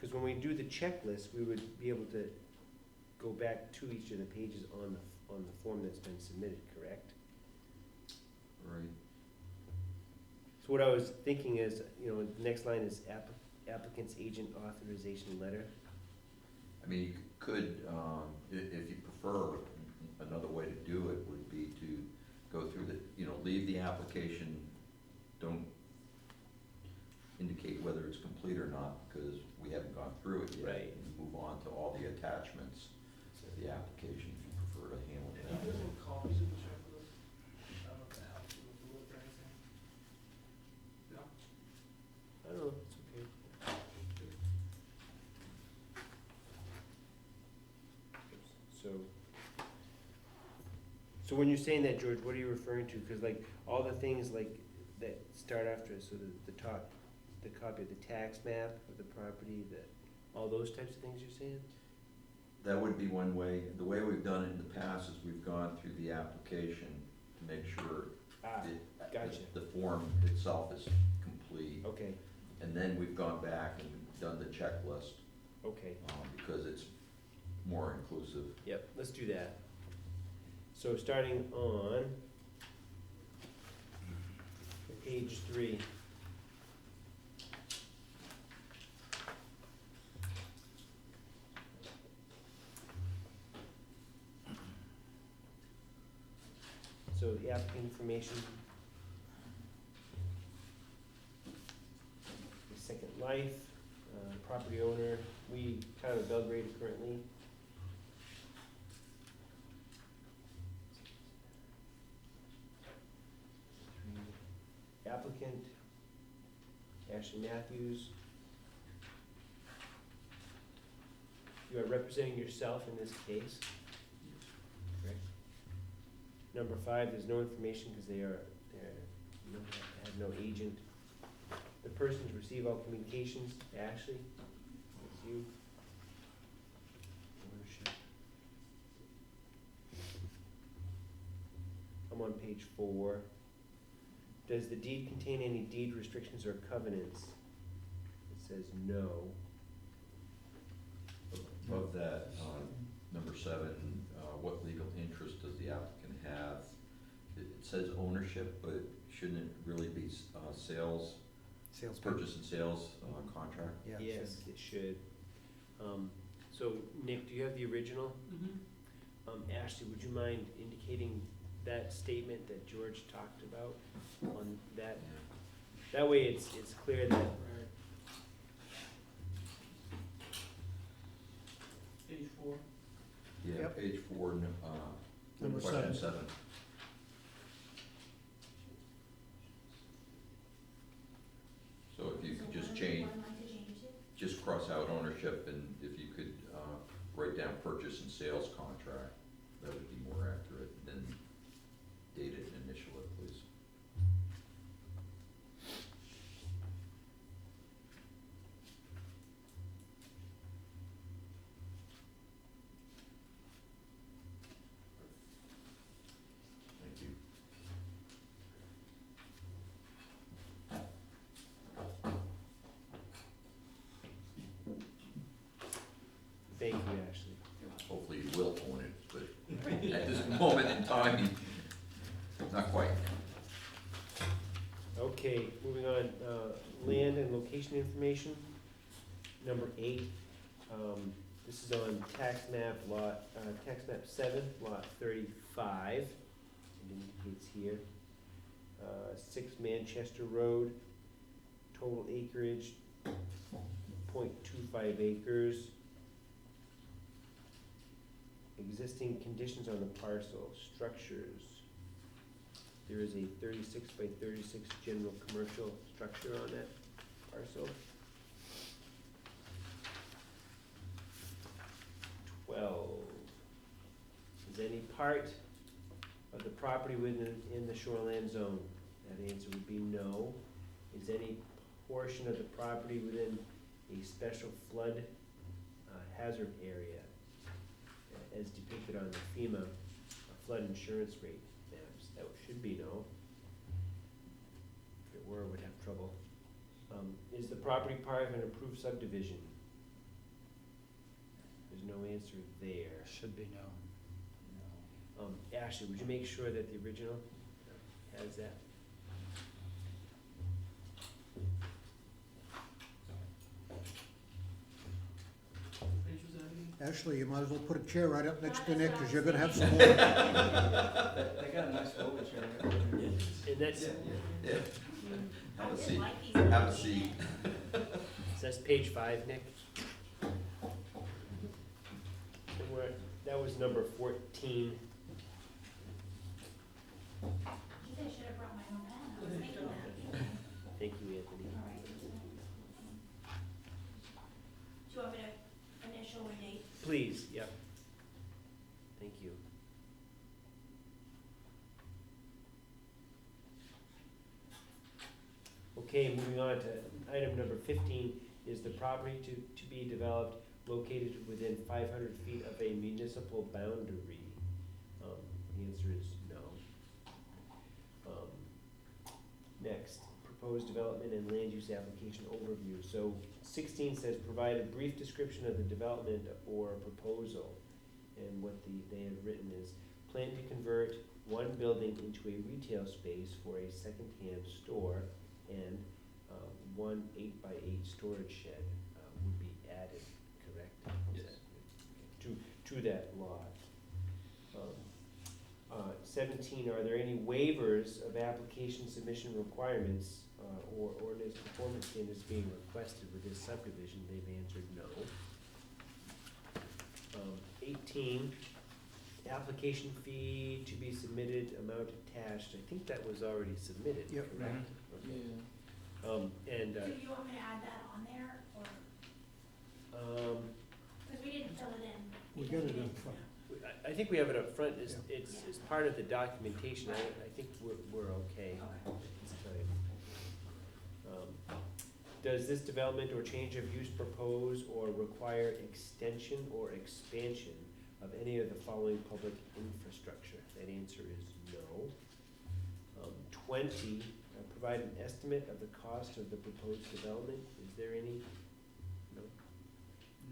Cause when we do the checklist, we would be able to go back to each of the pages on the form that's been submitted, correct? right? So what I was thinking is, you know, the next line is applicant's agent authorization letter. I mean, you could, if you prefer, another way to do it would be to go through the, you know, leave the application, don't indicate whether it's complete or not, because we haven't gone through it yet. Right. And move on to all the attachments of the application, if you prefer to handle it Can that you way. put some copies in the checklist? I don't know if that helps you with the look or anything. No? I don't know, it's okay. So when you're saying that, George, what are you referring to? Cause like, all the things like, that start after, so the top, the copy of the tax map of the property, all those types of things you're saying? That would be one way. The way we've done it in the past is we've gone through the application to make sure Ah, gotcha. the form itself is complete. Okay, And then we've gone back and done the checklist, okay, because it's more inclusive. yep, let's do that. So starting on page 3. So the applicant information. The Second Life, property owner, we kind of Belgrade currently. Applicant, Ashley Matthews. You are representing yourself in this case. Correct. Number 5, there's no information because they have no agent. The persons receive all communications, Ashley, that's you. Ownership. I'm on page 4. Does the deed contain any deed restrictions or covenants? It says no. Above that, number 7, what legal interest does the applicant have? It says ownership, but shouldn't it really be sales, Sales purchase and sales contract? Yeah. Yes, it should. So Nick, do you have the original? Ashley, would you mind indicating that statement that George talked about on that? That way it's clear that, Right. Page 4. Yeah, Yep. page 4, Number question 7. 7. So if you could just change, just cross out ownership, and if you could write down purchase and sales contract, that would be more accurate, than date it and initial it, please. Thank you. thank you, Ashley. Hopefully you will own it, but at this moment in time, not quite. Okay, moving on, land and location information, number 8. This is on tax map 7, lot 35, it indicates here. 6 Manchester Road, total acreage, 0.25 acres. Existing conditions on the parcel, structures. There is a 36 by 36 general commercial structure on that parcel. 12. Is any part of the property in the shoreland zone? That answer would be no. Is any portion of the property within a special flood hazard area? as depicted on the FEMA flood insurance rate maps. That should be no. If it were, we'd have trouble. Is the property part of an approved subdivision? There's no answer there. Should be no. Ashley, would you make sure that the original has that? Page was that again? Ashley, you might as well put a chair right up next to Nick, because you're gonna have some more. They got a nice folding chair. And that's, Yeah. I Have a did seat, like these have a little seat. that's page 5, Nick. And that was number 14. I should have brought my own pen, I was thinking that. Thank you, Anthony. All right. Do you want me to initial a date? Please, yep. Thank you. Okay, moving on to item number 15, is the property to be developed located within 500 feet of a municipal boundary? The answer is no. Next, proposed development and land use application overview. So 16 says provide a brief description of the development or proposal. And what they have written is, plan to convert one building into a retail space for a second-hand store, and one 8x8 storage shed would be added, correct? Is Yes. that- To that lot. 17, are there any waivers of application submission requirements or ordinance performance standards being requested with this subdivision? They've answered no. 18, application fee to be submitted, amount attached. I think that was already submitted, Yep. correct? Yeah. And, Do you want me to add that on there, or, because we didn't fill it in? We because got it in didn't- front. I think we have it up front, it's, Yeah. it's part of the documentation, I think we're okay. Okay. It's fine. Does this development or change of use propose or require extension or expansion of any of the following public infrastructure? That answer is no. 20, provide an estimate of the cost of the proposed development, is there any? No,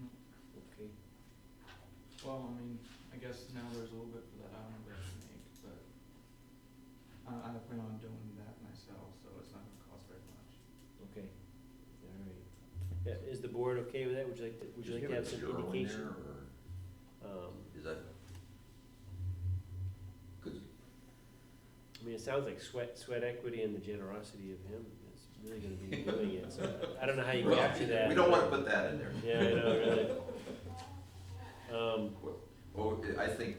No. okay. Well, I mean, I guess now there's a little bit for that I don't know what to make, but I plan on doing that myself, so it's not gonna cost very much. Okay, all right. Yeah, is the board okay with that? Would you like to, would you like to have some Just give it a zero in indication? there, or is that? 'Cause I mean, it sounds like sweat equity and the generosity of him is really gonna be doing it, so I don't know how you well, capture that. we don't wanna put that in there. Yeah, I know, really. Well, I think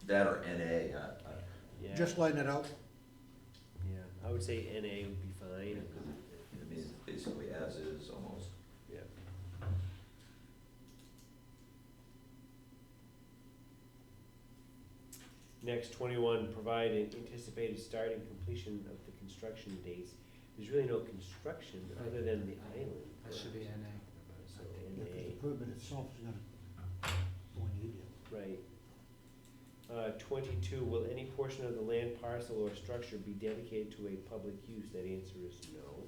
that or NA, Yeah. Just line it out. Yeah, I would say NA would be fine. I mean, it's basically as is almost. Yeah. Next, 21, provide an anticipated start and completion of the construction dates. There's really no construction other than the island. That should be NA. So Because the NA, permit itself is gonna go in the idiot. right. 22, will any portion of the land parcel or structure be dedicated to a public use? That answer is no.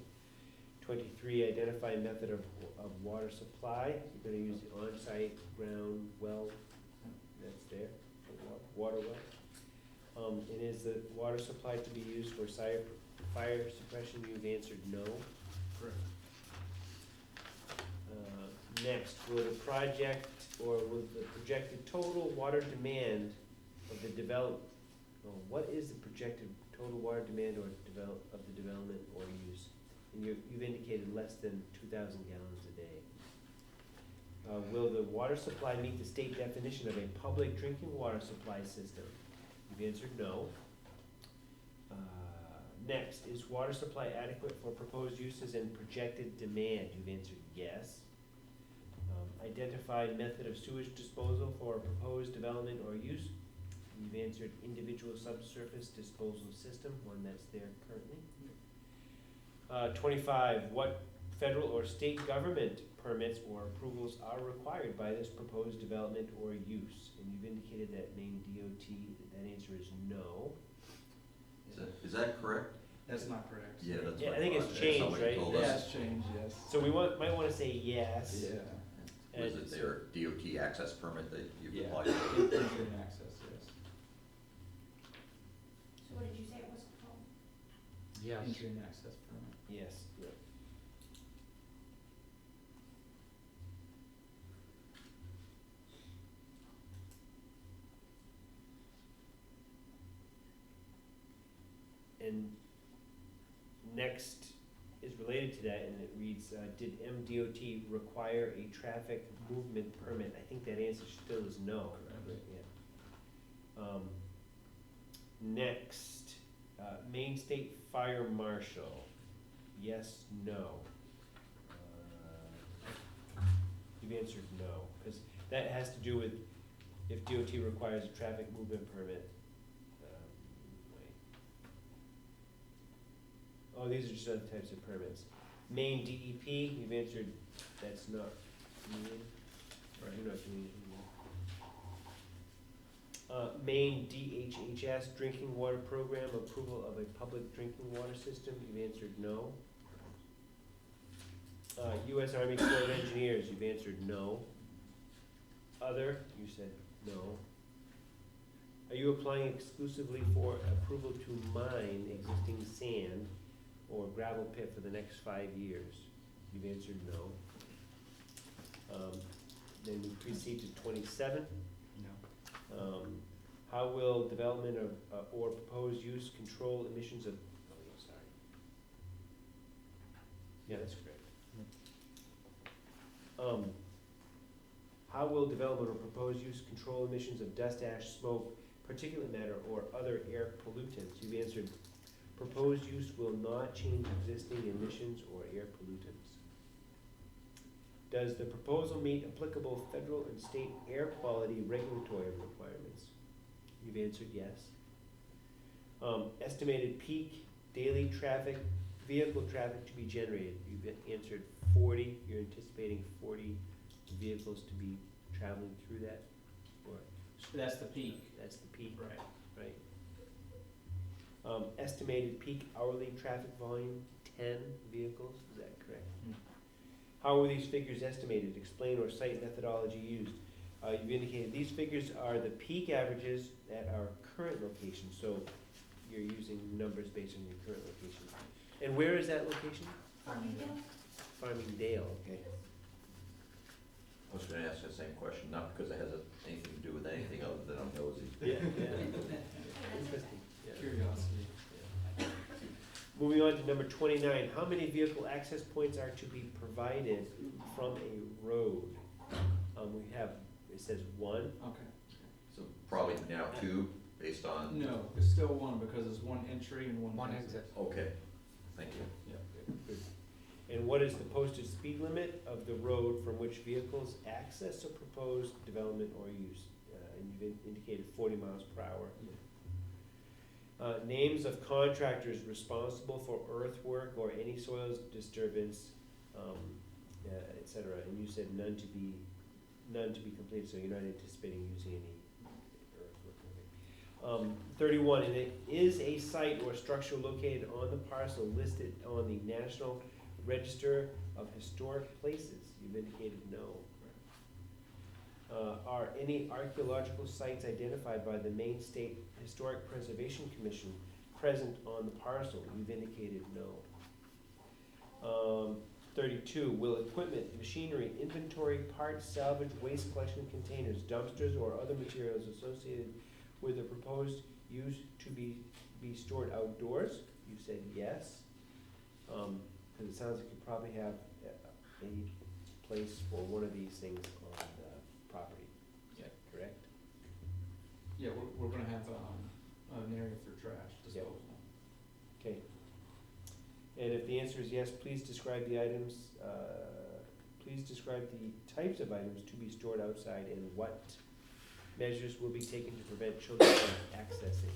23, identify method of water supply. You're gonna use the on-site ground well, that's there, water well. And is the water supply to be used for fire suppression? You've answered no. Correct. Next, will the project, or will the projected total water demand of the what is the projected total water demand of the development or use? And you've indicated less than 2,000 gallons a day. Will the water supply meet the state definition of a public drinking water supply system? You've answered no. Next, is water supply adequate for proposed uses and projected demand? You've answered yes. Identify method of sewage disposal for a proposed development or use. You've answered individual subsurface disposal system, one that's there currently. 25, what federal or state government permits or approvals are required by this proposed development or use? And you've indicated that Maine DOT, that answer is no. Is that correct? That's not correct. Yeah, that's Yeah, what I think it's thought. changed, Somebody right? told Yeah, us. it's changed, yes. So we might wanna say yes. Yeah. Was And it their DOT access permit that you've Yeah, applied for? entry and access, yes. So what did you say it was called? Yes. Entry and access permit. Yes, yep. And next is related to that, and it reads, did MDOT require a traffic movement permit? I think that answer still is no. Correct. Yeah. Next, Maine State Fire Marshal, yes, no. You've answered no, because that has to do with if DOT requires a traffic movement permit. Wait. Oh, these are just other types of permits. Maine DEP, you've answered that's not needed. Or you're not doing anything. Maine DHHS Drinking Water Program, approval of a public drinking water system, you've answered no. US Army Corps of Engineers, you've answered no. Other, you said no. Are you applying exclusively for approval to mine existing sand or gravel pit for the next 5 years? You've answered no. Then we proceed to 27. No. How will development of, or proposed use control emissions of, oh, yeah, sorry. Yeah, that's correct. How will development or proposed use control emissions of dust, ash, smoke, particulate matter, or other air pollutants? You've answered, proposed use will not change existing emissions or air pollutants. Does the proposal meet applicable federal and state air quality regulatory requirements? You've answered yes. Estimated peak daily traffic, vehicle traffic to be generated, you've answered 40, you're anticipating 40 vehicles to be traveling through that, or That's the peak. that's the peak, Right. right? Estimated peak hourly traffic volume, 10 vehicles, is that correct? Mm. How were these figures estimated? Explain or cite methodology used. You've indicated these figures are the peak averages at our current location, so you're using numbers based on your current location. And where is that location? Farmingdale? Farmingdale, okay. I was gonna ask the same question, not because it has anything to do with anything other than I'm nosy. Yeah, interesting, yeah. Curiosity. Moving on to number 29, how many vehicle access points are to be provided from a road? We have, it says 1. Okay. So probably now 2, based on, No, it's still one because it's one entry and one One exit. exit. okay, thank you. Good. And what is the posted speed limit of the road from which vehicles access a proposed development or use? And you've indicated 40 miles per hour. Names of contractors responsible for earthwork or any soils disturbance, et cetera. And you said none to be completed, so you're not anticipating using any earthwork. 31, and it is a site or structure located on the parcel listed on the National Register of Historic Places. You've indicated no. Are any archaeological sites identified by the Maine State Historic Preservation Commission present on the parcel? You've indicated no. 32, will equipment, machinery, inventory, parts, salvage, waste collection containers, dumpsters, or other materials associated with the proposed use to be stored outdoors? You said yes. Because it sounds like you probably have a place for one of these things on the property. Is that correct? Yeah, we're gonna have, an area for trash disposal. Okay. And if the answer is yes, please describe the items, please describe the types of items to be stored outside and what measures will be taken to prevent children from accessing.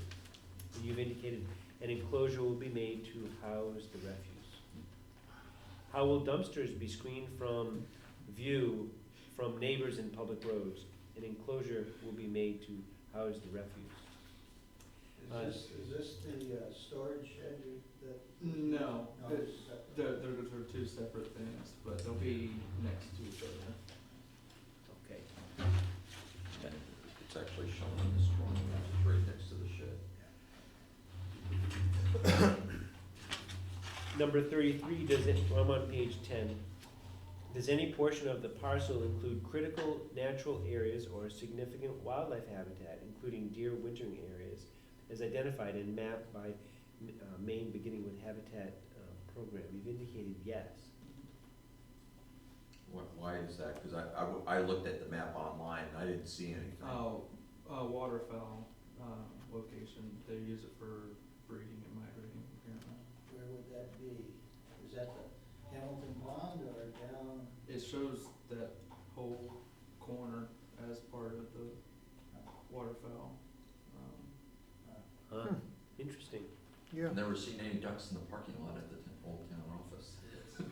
And you've indicated an enclosure will be made to house the refuse. How will dumpsters be screened from view from neighbors and public roads? An enclosure will be made to house the refuse. Is this the storage shed that? No, No, they're, it's separate. they're two separate things, but they'll be next to each other. Okay. It's actually shown on this drawing, it's right next to the shed. Number 33, I'm on page 10. Does any portion of the parcel include critical natural areas or significant wildlife habitat, including deer wintering areas, as identified and mapped by Maine beginning with Habitat program? You've indicated yes. Why is that? Cause I looked at the map online, and I didn't see anything. Waterfowl, location, they use it for breeding and migrating apparently. Where would that be? Is that the Hamilton Pond or down? It shows that whole corner as part of the waterfowl. Huh? Interesting. Yeah. I've never seen any ducks in the parking lot at the old town office.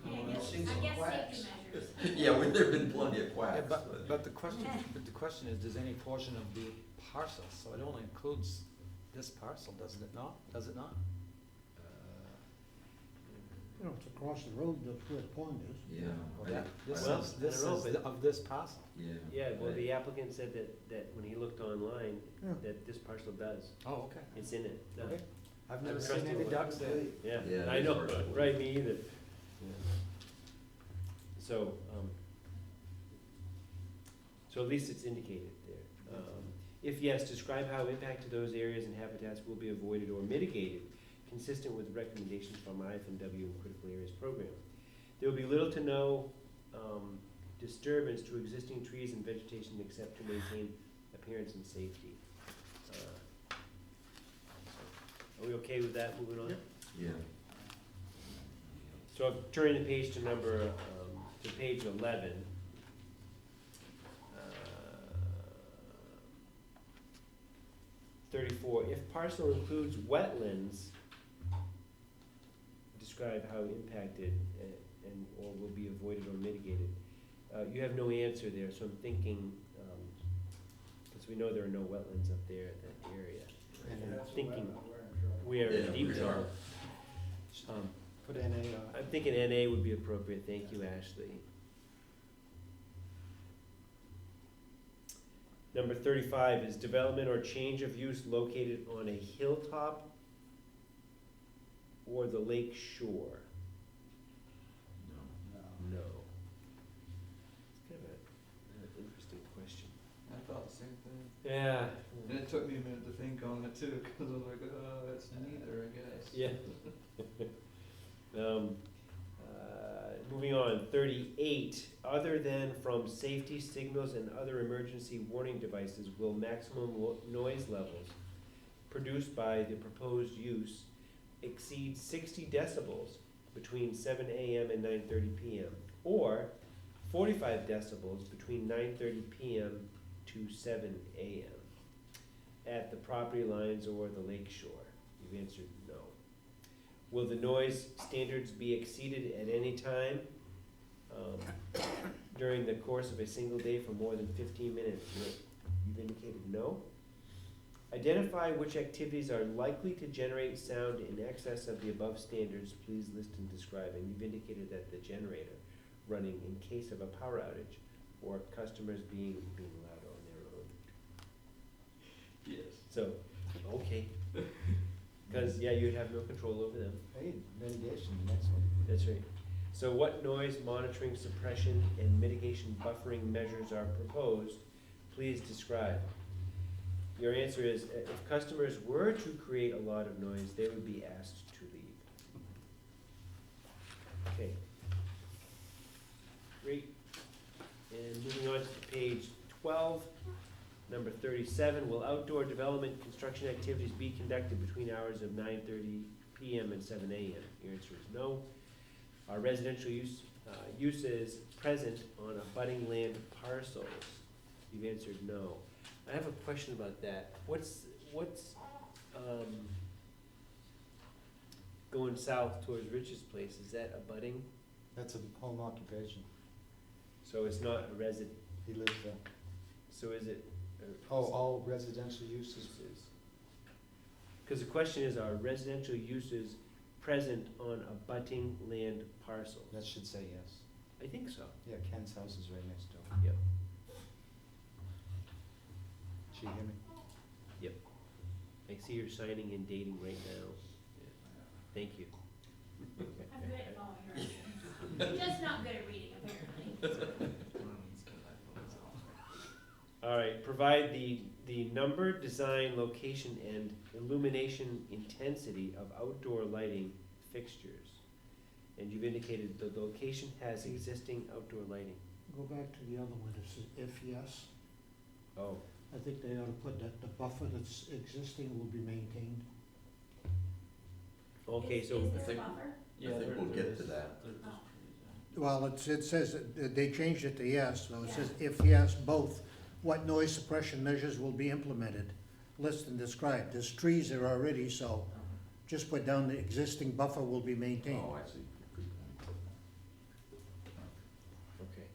Yeah, I I've guess, seen I some guess quacks. safety measures. Yeah, well, there've been plenty of Yeah, quacks. but the question is, does any portion of the parcel, so it only includes this parcel, doesn't it not? Does it not? You know, it's across the road, that's where the pond is. Yeah. Well, that, this Well, is, I this don't know, is but- of this parcel. Yeah. Yeah, well, the applicant said that when he looked online, Yeah. that this parcel does. Oh, okay. It's in it. No. Okay. I've never Trust seen you. any ducks there. Yeah, Yeah, I it is know, partial. right, me either. So, so at least it's indicated there. If yes, describe how impact to those areas and habitats will be avoided or mitigated, consistent with recommendations from IFNW and Critical Areas Program. There will be little to no disturbance to existing trees and vegetation except to maintain appearance and safety. Are we okay with that, moving on? Yeah. So I'm turning the page to to page 11. 34, if parcel includes wetlands, describe how impacted and or will be avoided or mitigated. You have no answer there, so I'm thinking, because we know there are no wetlands up there at that area. If I'm that's a thinking wetland, we're in trouble. we are Yeah, in deep we trouble. are. Put NA I'm thinking NA would be appropriate, thank you, Ashley. Number 35 is development or change of use located on a hilltop or the lake shore. No. No. No. It's kind of an interesting question. I thought the same thing. Yeah. And it took me a minute to think on it too, cause I was like, it's neither, I guess. Yeah. Moving on, 38, other than from safety signals and other emergency warning devices will maximum noise levels produced by the proposed use exceed 60 decibels between 7 a.m. and 9:30 p.m. or 45 decibels between 9:30 p.m. to 7 a.m. at the property lines or the lake shore. You've answered no. Will the noise standards be exceeded at any time during the course of a single day for more than 15 minutes? You've indicated no. Identify which activities are likely to generate sound in excess of the above standards. Please list and describe. And you've indicated that the generator running in case of a power outage or customers being loud on their own. Yes. So, okay. Because, yeah, you'd have no control over them. Hey, mitigation, the next one. That's right. So what noise monitoring, suppression, and mitigation buffering measures are proposed? Please describe. Your answer is, if customers were to create a lot of noise, they would be asked to leave. Okay. Great. And moving on to page 12. Number 37, will outdoor development construction activities be conducted between hours of 9:30 p.m. and 7 a.m.? Your answer is no. Are residential uses present on abutting land parcels? You've answered no. I have a question about that. What's going south towards Rich's place, is that abutting? That's a home occupation. So it's not a resident, He lives there. so is it? Oh, all residential uses. Because the question is, are residential uses present on abutting land parcels? That should say yes. I think so. Yeah, Ken's house is right next door. Yep. She hear me? I see you're signing and dating right now. Thank you. I'm good at following directions. Just not good at reading, apparently. All right, provide the number, design, location, and illumination intensity of outdoor lighting fixtures. And you've indicated the location has existing outdoor lighting. Go back to the other one, it says if yes. Oh, I think they ought to put that the buffer that's existing will be maintained. okay, so, Is there a think- buffer? I think we'll get to that. They're just Oh. trees, Well, it says, that they changed it to yes, so it says if yes, both, what noise suppression measures will be implemented? List and describe. There's trees there already, so just put down the existing buffer will be maintained. Oh, I see. Good point. okay.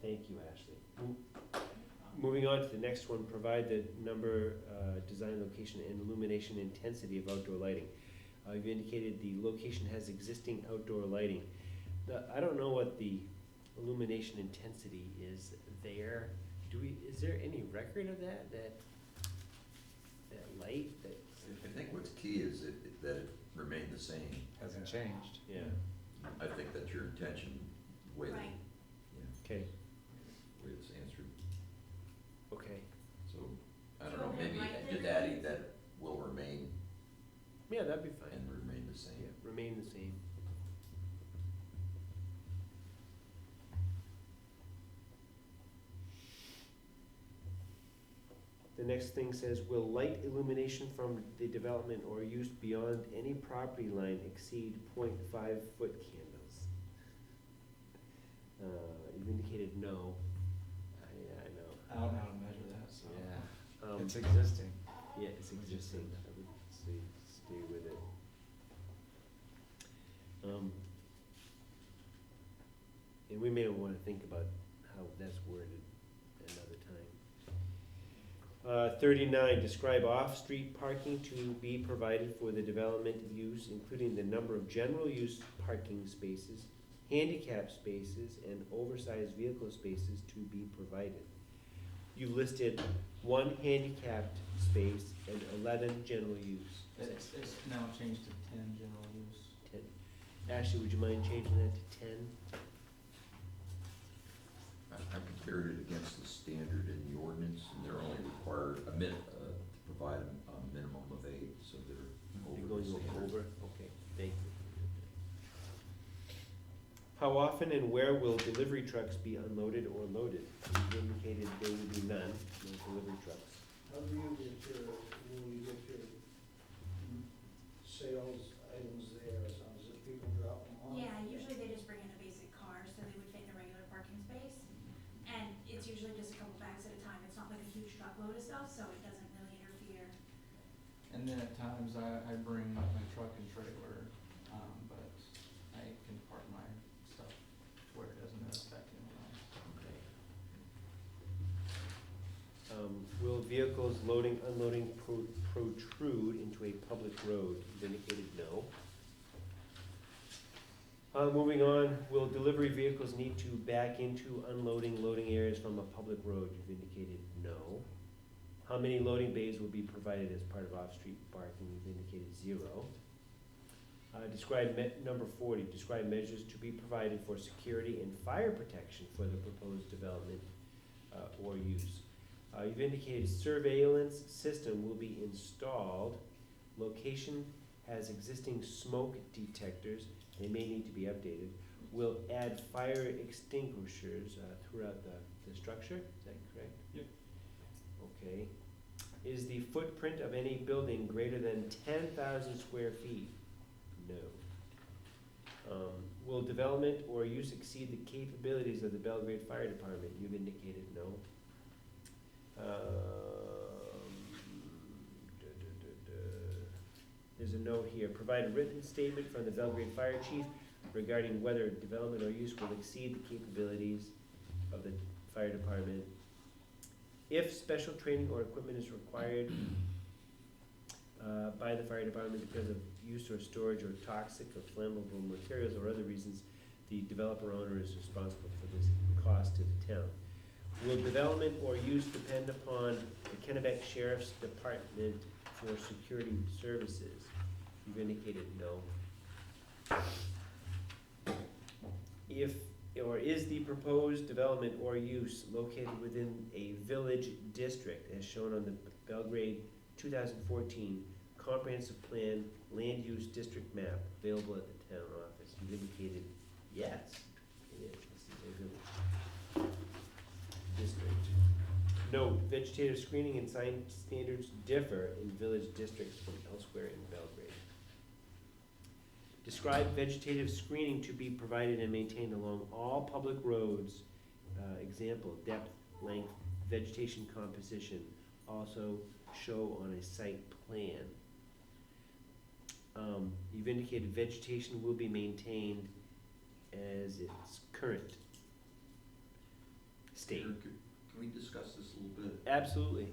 Thank you, Ashley. Moving on to the next one, provide the number, design, location, and illumination intensity of outdoor lighting. You've indicated the location has existing outdoor lighting. I don't know what the illumination intensity is there. Is there any record of that light that, I think what's key is that it remained the same. Hasn't changed. yeah, I think that's your intention, the way that, Right. yeah, okay, the way it's answered. okay. So, I Do don't you know, want me to maybe write just that? adding that will remain Yeah, that'd be fine. and remain the same. Yeah, remain the same. The next thing says, will light illumination from the development or use beyond any property line exceed 0.5 foot candles? You've indicated no. Yeah, I know. I don't know how to measure that, so. Yeah. It's existing. Yeah, it's We just existing, said I would say stay with it. And we may wanna think about how that's worded another time. 39, describe off-street parking to be provided for the development use, including the number of general use parking spaces, handicap spaces, and oversized vehicle spaces to be provided. You listed 1 handicapped space and 11 general use. It's now changed to 10 general use. 10. Ashley, would you mind changing that to 10? I compared it against the standard in the ordinance, and they're only required to provide a minimum of 8, so they're You're over the going standard. over? Okay, thank you. How often and where will delivery trucks be unloaded or loaded? You indicated there will be none, no delivery trucks. How do you get will you get your sales items there, or something, is it people drop them off? Yeah, usually they just bring in a basic car, so they would fit in a regular parking space. And it's usually just a couple bags at a time. It's not like a huge truckload of stuff, so it doesn't really interfere. And then at times I bring my truck and trailer, but I can park my stuff where it doesn't affect anyone else. Will vehicles loading, unloading protrude into a public road? You've indicated no. Moving on, will delivery vehicles need to back into unloading, loading areas from a public road? You've indicated no. How many loading bays will be provided as part of off-street parking? You've indicated 0. Describe number 40, describe measures to be provided for security and fire protection for the proposed development or use. You've indicated surveillance system will be installed. Location has existing smoke detectors. They may need to be updated. Will add fire extinguishers throughout the structure. Is that correct? Yep. Okay. Is the footprint of any building greater than 10,000 square feet? No. Will development or use exceed the capabilities of the Belgrade Fire Department? You've indicated no. there's a note here, provide a written statement from the Belgrade Fire Chief regarding whether development or use will exceed the capabilities of the fire department. If special training or equipment is required by the fire department because of use or storage or toxic or flammable materials or other reasons, the developer owner is responsible for this cost to the town. Will development or use depend upon the Kennebec Sheriff's Department for security services? You've indicated no. If, or is the proposed development or use located within a village district as shown on the Belgrade 2014 Comprehensive Plan Land Use District Map available at the town office? You've indicated yes, it is. This is a village district. Note, vegetative screening and sign standards differ in village districts from elsewhere in Belgrade. Describe vegetative screening to be provided and maintained along all public roads. Example, depth, length, vegetation composition, also show on a site plan. You've indicated vegetation will be maintained as its current state. Can we discuss this a little bit? Absolutely.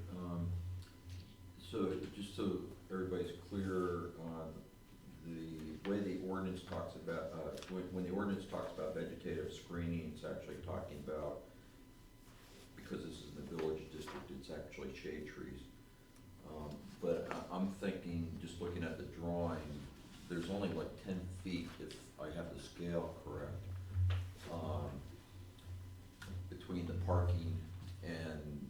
So, just so everybody's clear, the way the ordinance talks about, when the ordinance talks about vegetative screening, it's actually talking about, because this is in the village district, it's actually shade trees. But I'm thinking, just looking at the drawing, there's only like 10 feet, if I have the scale correct, between the parking and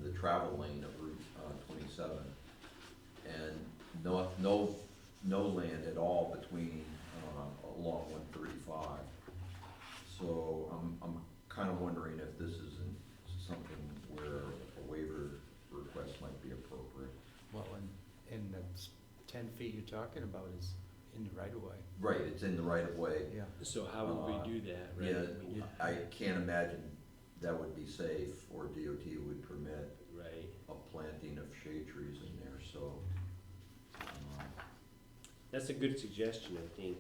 the travel lane of Route 27, and no land at all between along 135. So I'm kind of wondering if this isn't something where a waiver request might be appropriate. Well, in the 10 feet you're talking about is in the right of way. Right, it's in the right of way. Yeah. So how would we do that, right? Yeah, I can't imagine that would be safe, or DOT would permit Right. a planting of shade trees in there, so. That's a good suggestion, I think,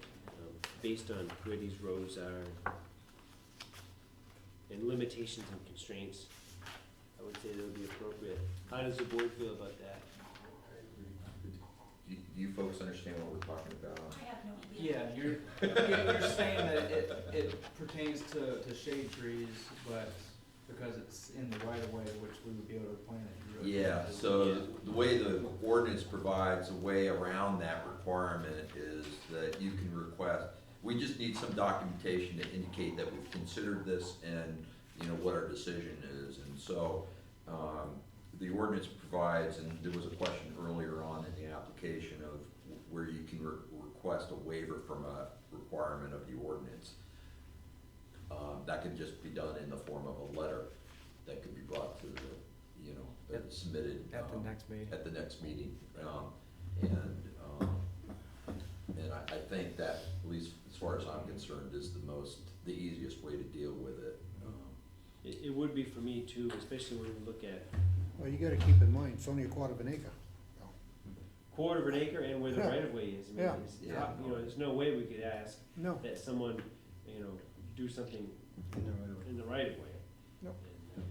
based on where these roads are and limitations and constraints. I would say that would be appropriate. How does the board feel about that? Do you folks understand what we're talking about? I have no idea. Yeah, you're saying that it pertains to shade trees, but because it's in the right of way, which we would be able to plant it. Yeah, so the way the ordinance provides a way around that requirement is that you can request, we just need some documentation to indicate that we've considered this and, you know, what our decision is. And so, the ordinance provides, and there was a question earlier on in the application of where you can request a waiver from a requirement of the ordinance. That could just be done in the form of a letter that could be brought to the, you know, submitted. At the next meeting. At the next meeting. And I think that, at least as far as I'm concerned, is the easiest way to deal with it. It would be for me too, especially when we look at Well, you gotta keep in mind, it's only a quarter of an acre. quarter of an acre and where the Yeah. right of way is. I mean, Yeah. it's Yeah. top- you know, there's no way we could ask No. that someone, you know, do something In the right of way. in the right of way. Yep. And,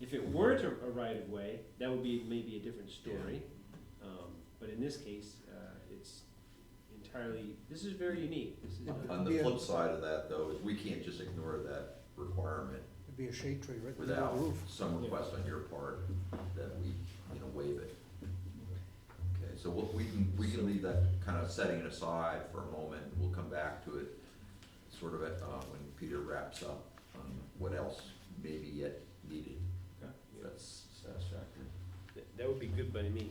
if it weren't a right of way, that would be maybe a different story. But in this case, it's entirely, this is very unique. This is, On the flip side of that, though, is we can't just ignore that requirement It'd be a shade tree right in the middle of without the roof. some request on your part that we, you know, waive it. Okay, so we can leave that kind of setting it aside for a moment, and we'll come back to it sort of at, when Peter wraps up on what else may be yet needed. Okay. If that's satisfactory. that would be good by me.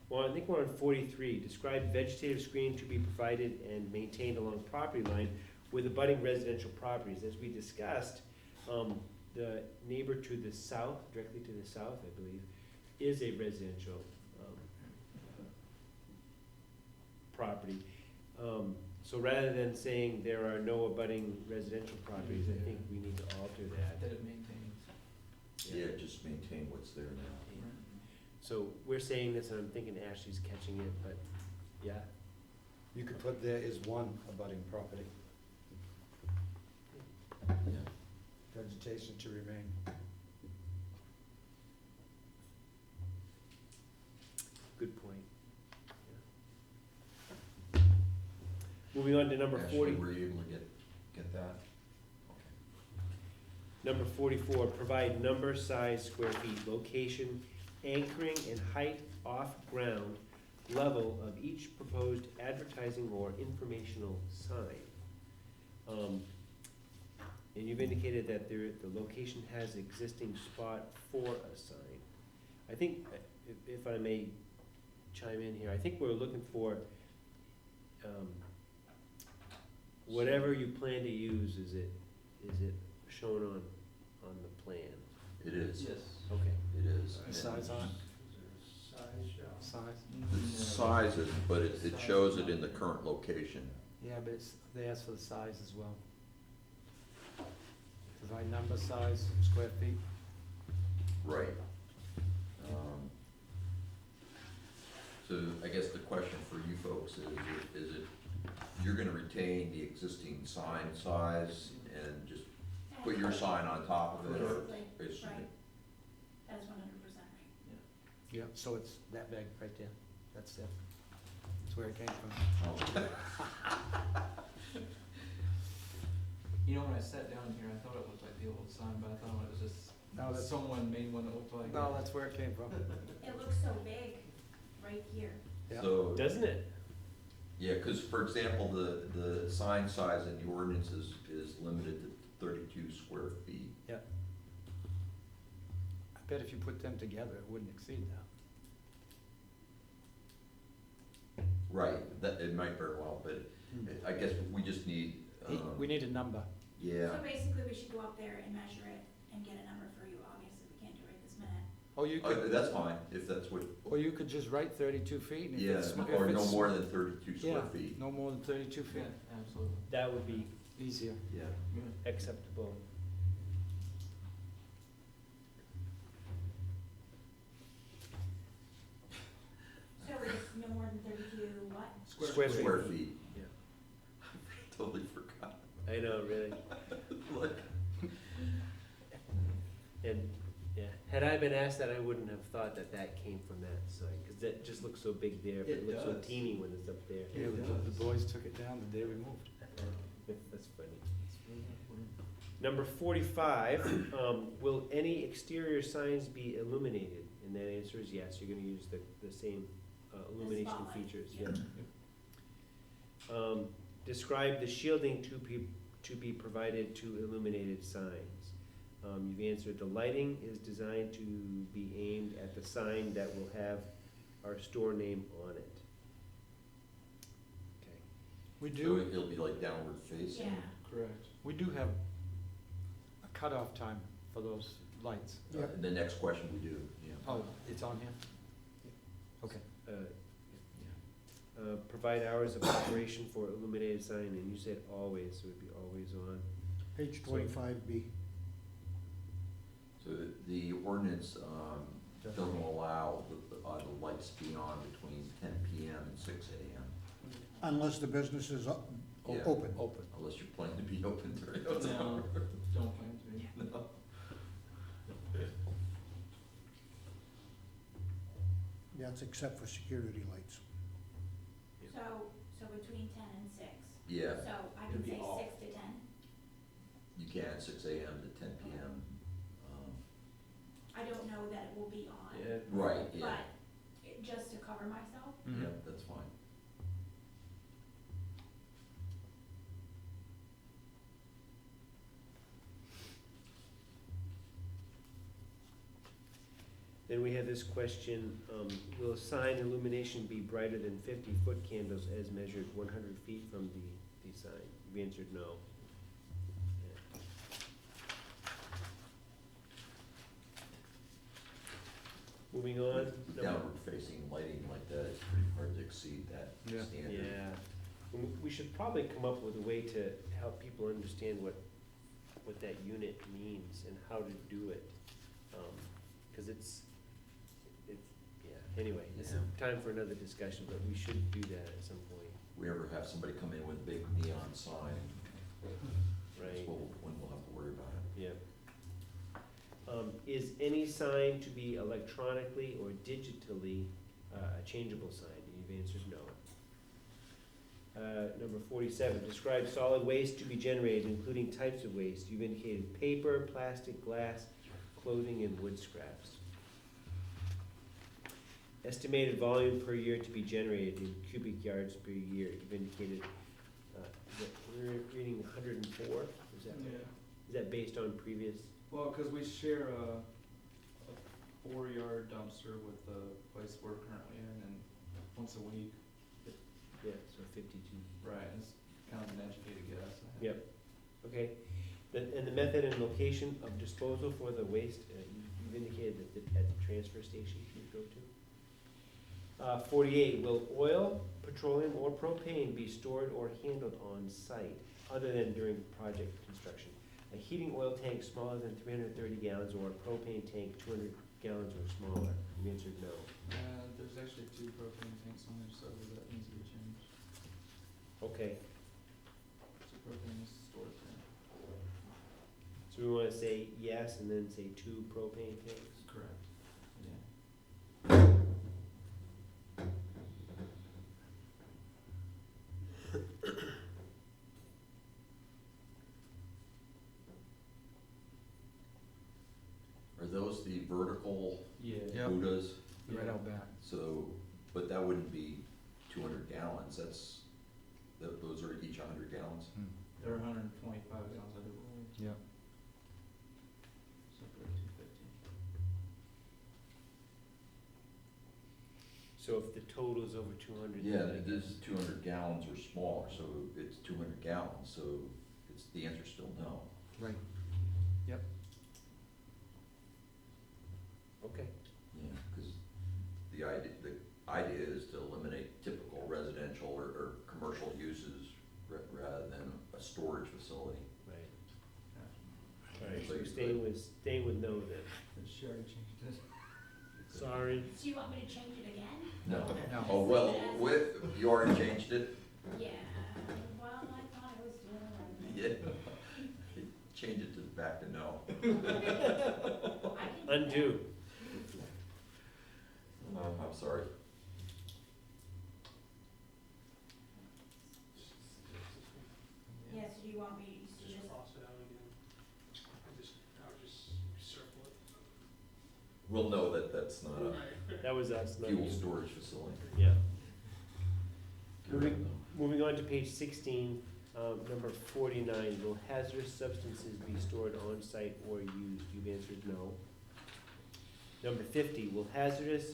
Well, I think we're on 43. Describe vegetative screening to be provided and maintained along property line with abutting residential properties. As we discussed, the neighbor to the south, directly to the south, I believe, is a residential property. So rather than saying there are no abutting residential properties, I think we need to alter that. That it maintains. Yeah, just maintain what's there now. So we're saying this, and I'm thinking Ashley's catching it, but, yeah, You could put there is one abutting property, Yeah. vegetation to remain. good point. Yeah. Moving on to number Ashley, 40. were you able to get that? Okay. Number 44, provide number, size, square feet, location, anchoring, and height off ground level of each proposed advertising or informational sign. And you've indicated that the location has existing spot for a sign. I think, if I may chime in here, I think we're looking for, whatever you plan to use, is it shown on the plan? It is. Yes. Okay. It is. Size on it? Size shall. Size? The size is, but it shows it in the current location. Yeah, but they ask for the size as well. Provide number, size, square feet. Right. So I guess the question for you folks is it, you're gonna retain the existing sign size and just put your sign on top of it, or Basically, it's? right. That is 100% right. Yeah, so it's that big right there. That's it. That's where it came from. You know, when I sat down here, I thought it looked like the old sign, but I thought it was No, that's, just, someone made one that looked like. no, that's where it came from. It looks so big right here. Yeah. So, Doesn't it? yeah, cause for example, the sign size in the ordinance is limited to 32 square feet. Yeah. I bet if you put them together, it wouldn't exceed that. Right, that, it might very well, but I guess we just need, We need a number. yeah. So basically, we should go up there and measure it and get a number for you, obviously, we can't do it right this minute. Or you could, That's fine, if that's what, or you could just write 32 feet. And if yeah, it's sm- if or no it's- more than 32 square Yeah, feet. no more than 32 Yeah, feet. absolutely. That would be Easier. Yeah. Yeah. acceptable. So it's no more than 32 what? Square feet. Square feet. Yeah. Totally forgot. I know, really. Like, And, yeah, had I been asked that, I wouldn't have thought that that came from that sign, because that just looks so big there, but it It looks so does. teeny when it's up there. Yeah, the boys took it down the day we moved. That's funny. Number 45, will any exterior signs be illuminated? And that answer is yes, you're gonna use the same illumination spotlight, features, yeah. yeah. Describe the shielding to be provided to illuminated signs. You've answered, the lighting is designed to be aimed at the sign that will have our store name on it. Okay. We so do, it'll be like downward facing? Yeah. Correct. we do have a cutoff time for those lights. The next question we do, yeah. Oh, it's on here? Okay. Provide hours of operation for illuminated sign, and you said always, so it'd be always on. Page 25B. So the ordinance, doesn't allow the lights to be on between 10 PM and 6 AM. Unless the business is Yeah. open. Open. Unless you plan to be open during those No, hours. don't plan to be. No. That's except for security lights. So between 10 and 6. Yeah, So I It'd can be say off. 6 to 10. you can, 6 AM to 10 PM. I don't know that it will be on. Right, yeah, But just to cover myself, yeah, that's fine. Then we have this question, will sign illumination be brighter than 50-foot candles as measured 100 feet from the sign? You've answered no. Yeah. Moving on. Downward facing lighting like that, it's pretty hard to exceed that Yeah. standard. Yeah, we should probably come up with a way to help people understand what that unit means and how to do it. Cause it's, yeah, anyway, it's time for another discussion, but we should do that at some point, We ever have somebody come in with a big neon sign, right? that's when we'll have to worry about it. Yep. Is any sign to be electronically or digitally a changeable sign? You've answered no. Number 47, describe solid waste to be generated, including types of waste. You've indicated paper, plastic, glass, clothing, and wood scraps. Estimated volume per year to be generated in cubic yards per year. You've indicated, we're reading 104, is that? Yeah. Is that based on previous? Well, cause we share a 4-yard dumpster with the place we're currently in, and once a week. Yeah, so 52. Right, it's kind of an educated guess. Yep, okay. And the method and location of disposal for the waste, you've indicated that at the transfer station you go to. 48, will oil, petroleum, or propane be stored or handled on site, other than during project construction? A heating oil tank smaller than 330 gallons or a propane tank 200 gallons or smaller? You answered no. There's actually 2 propane tanks on there, so that needs to be changed. Okay, So propane is stored there. so we wanna say yes and then say 2 propane tanks? Correct. Are those the vertical Yeah. Yep. Buddhas? Right out back. So, but that wouldn't be 200 gallons, those are each 100 gallons? They're 125 gallons, I do believe. Yep. So for 250. So if the total is over 200, Yeah, then I this guess. 200 gallons or smaller, so it's 200 gallons, so the answer's still no. Right. Okay, Yeah, because the idea is to eliminate typical residential or commercial uses rather than a storage facility. right. Yeah. All right, So so you staying with no then. Sherry changed it. Sorry. So you want me to change it again? No. No. Oh, well, you already changed it? Yeah, well, I thought I was doing it right. Yeah. Change it to back to no. I can do Undo. I'm sorry. Yeah, so you want me to Just just, cross it out again. I would just circle it. We'll know that that's not a That was us. not fuel you. storage facility. Yeah. Moving on to page 16, number 49, will hazardous substances be stored on site or used? You've answered no. Number 50, will hazardous,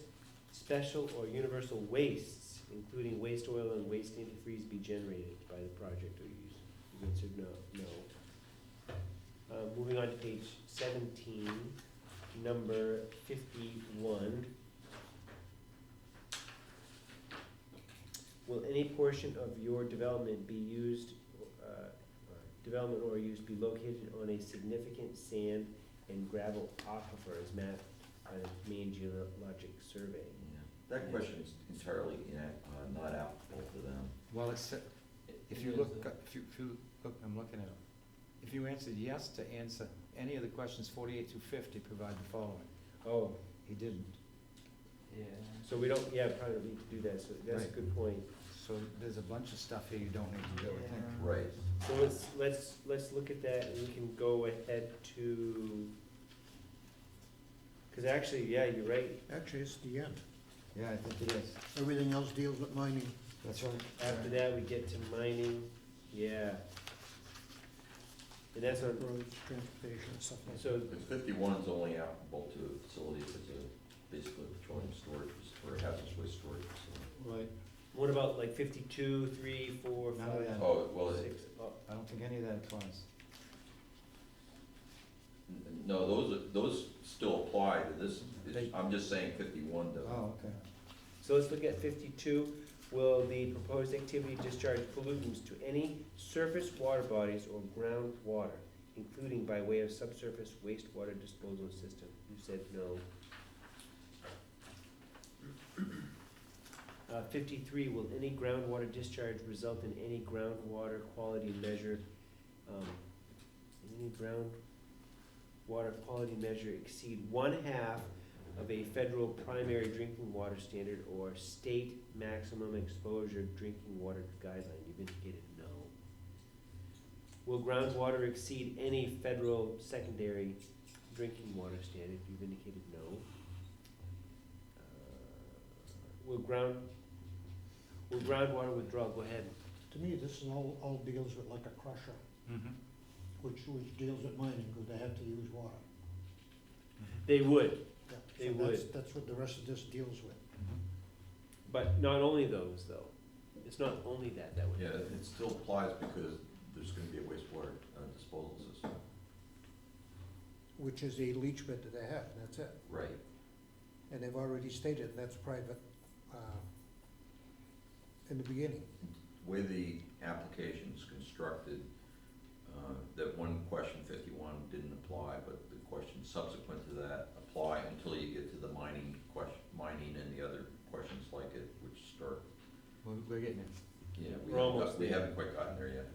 special, or universal wastes, including waste oil and waste antifreeze, be generated by the project or used? You've answered no. Moving on to page 17, number 51. Will any portion of your development be used, development or use be located on a significant sand and gravel aquifer as mapped by the Maine Geologic Survey? Yeah. That question is entirely not applicable to them. Well, it's, if you look, look, I'm looking at it. If you answered yes to answer any of the questions 48 through 50, provide the following. Oh, He didn't. Yeah. so we don't, yeah, probably don't need to do that, so that's a Right. good point. So there's a bunch of stuff here you don't need to do, I think. Right. So let's look at that, and we can go ahead to, cause actually, yeah, you're right, Actually, it's the end. Yeah, I think it is. Everything else deals with mining. That's right. after that, we get to mining, yeah. And that's on, Roads, transportation, stuff like that. so, Because 51 is only applicable to a facility if it's basically a petroleum storage or a hazardous waste storage facility. Right. what about like 52, 3, 4, None of 5, that. Oh, well, 6? Oh, I don't think any of that applies. no, those still apply to this. They- I'm just saying 51 doesn't. Oh, okay. So let's look at 52. Will the proposed activity discharge pollutants to any surface water bodies or groundwater, including by way of subsurface wastewater disposal system. You said no. 53, will any groundwater discharge result in any groundwater quality measure, any groundwater quality measure exceed 1/2 of a federal primary drinking water standard or state maximum exposure drinking water guideline? You've indicated no. Will groundwater exceed any federal secondary drinking water standard? You've indicated no. Will groundwater withdrawal, go ahead. To me, this is all deals with like a crusher, which deals with mining, because they have to use water. They would, Yeah, They so would. that's what the rest of this deals with. but not only those though. It's not only that would. Yeah, it still applies because there's gonna be a wastewater disposal system. Which is a leach pit that they have, and that's it. Right. And they've already stated that's private, in the beginning. The way the application's constructed, that one question 51 didn't apply, but the questions subsequent to that apply until you get to the mining and the other questions like it, which start, We're getting it. yeah, We're almost we there. haven't quite gotten there yet.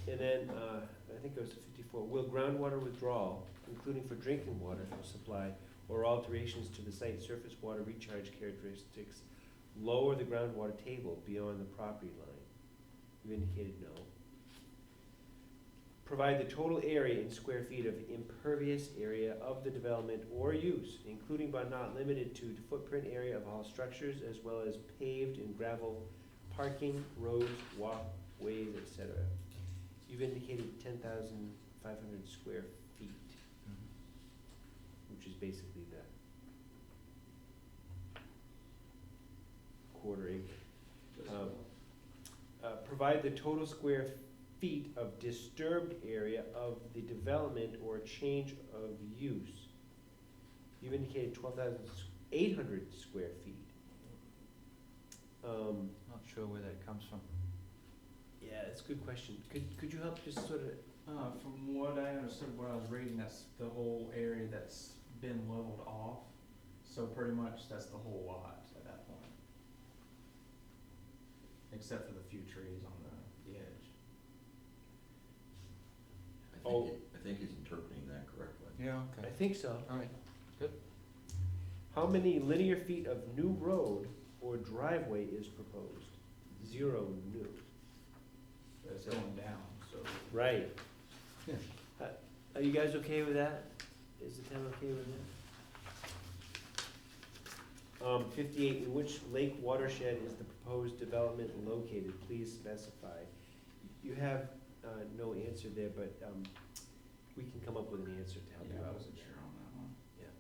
And then, I think it was 54, will groundwater withdrawal, including for drinking water supply or alterations to the site surface water recharge characteristics, lower the groundwater table beyond the property line? You indicated no. Provide the total area in square feet of impervious area of the development or use, including but not limited to the footprint area of all structures, as well as paved and gravel parking, roads, walkways, etc. You've indicated 10,500 square feet, which is basically the quarter acre. Provide the total square feet of disturbed area of the development or change of use. You've indicated 12,800 square feet. Not sure where that comes from. Yeah, that's a good question. Could you help just sort of, From what I understood, what I was reading, that's the whole area that's been leveled off. So pretty much that's the whole lot at that point. Except for the few trees on the edge. I think he's interpreting that correctly. Yeah, I think so. All right, good. How many linear feet of new road or driveway is proposed? 0 new. But it's going down, so. Right. Yeah. Are you guys okay with that? Is the town okay with that? 58, in which lake watershed is the proposed development located? Please specify. You have, no answer there, but, we can come up with an answer to help you Yeah, I out. wasn't sure on that one. Yeah.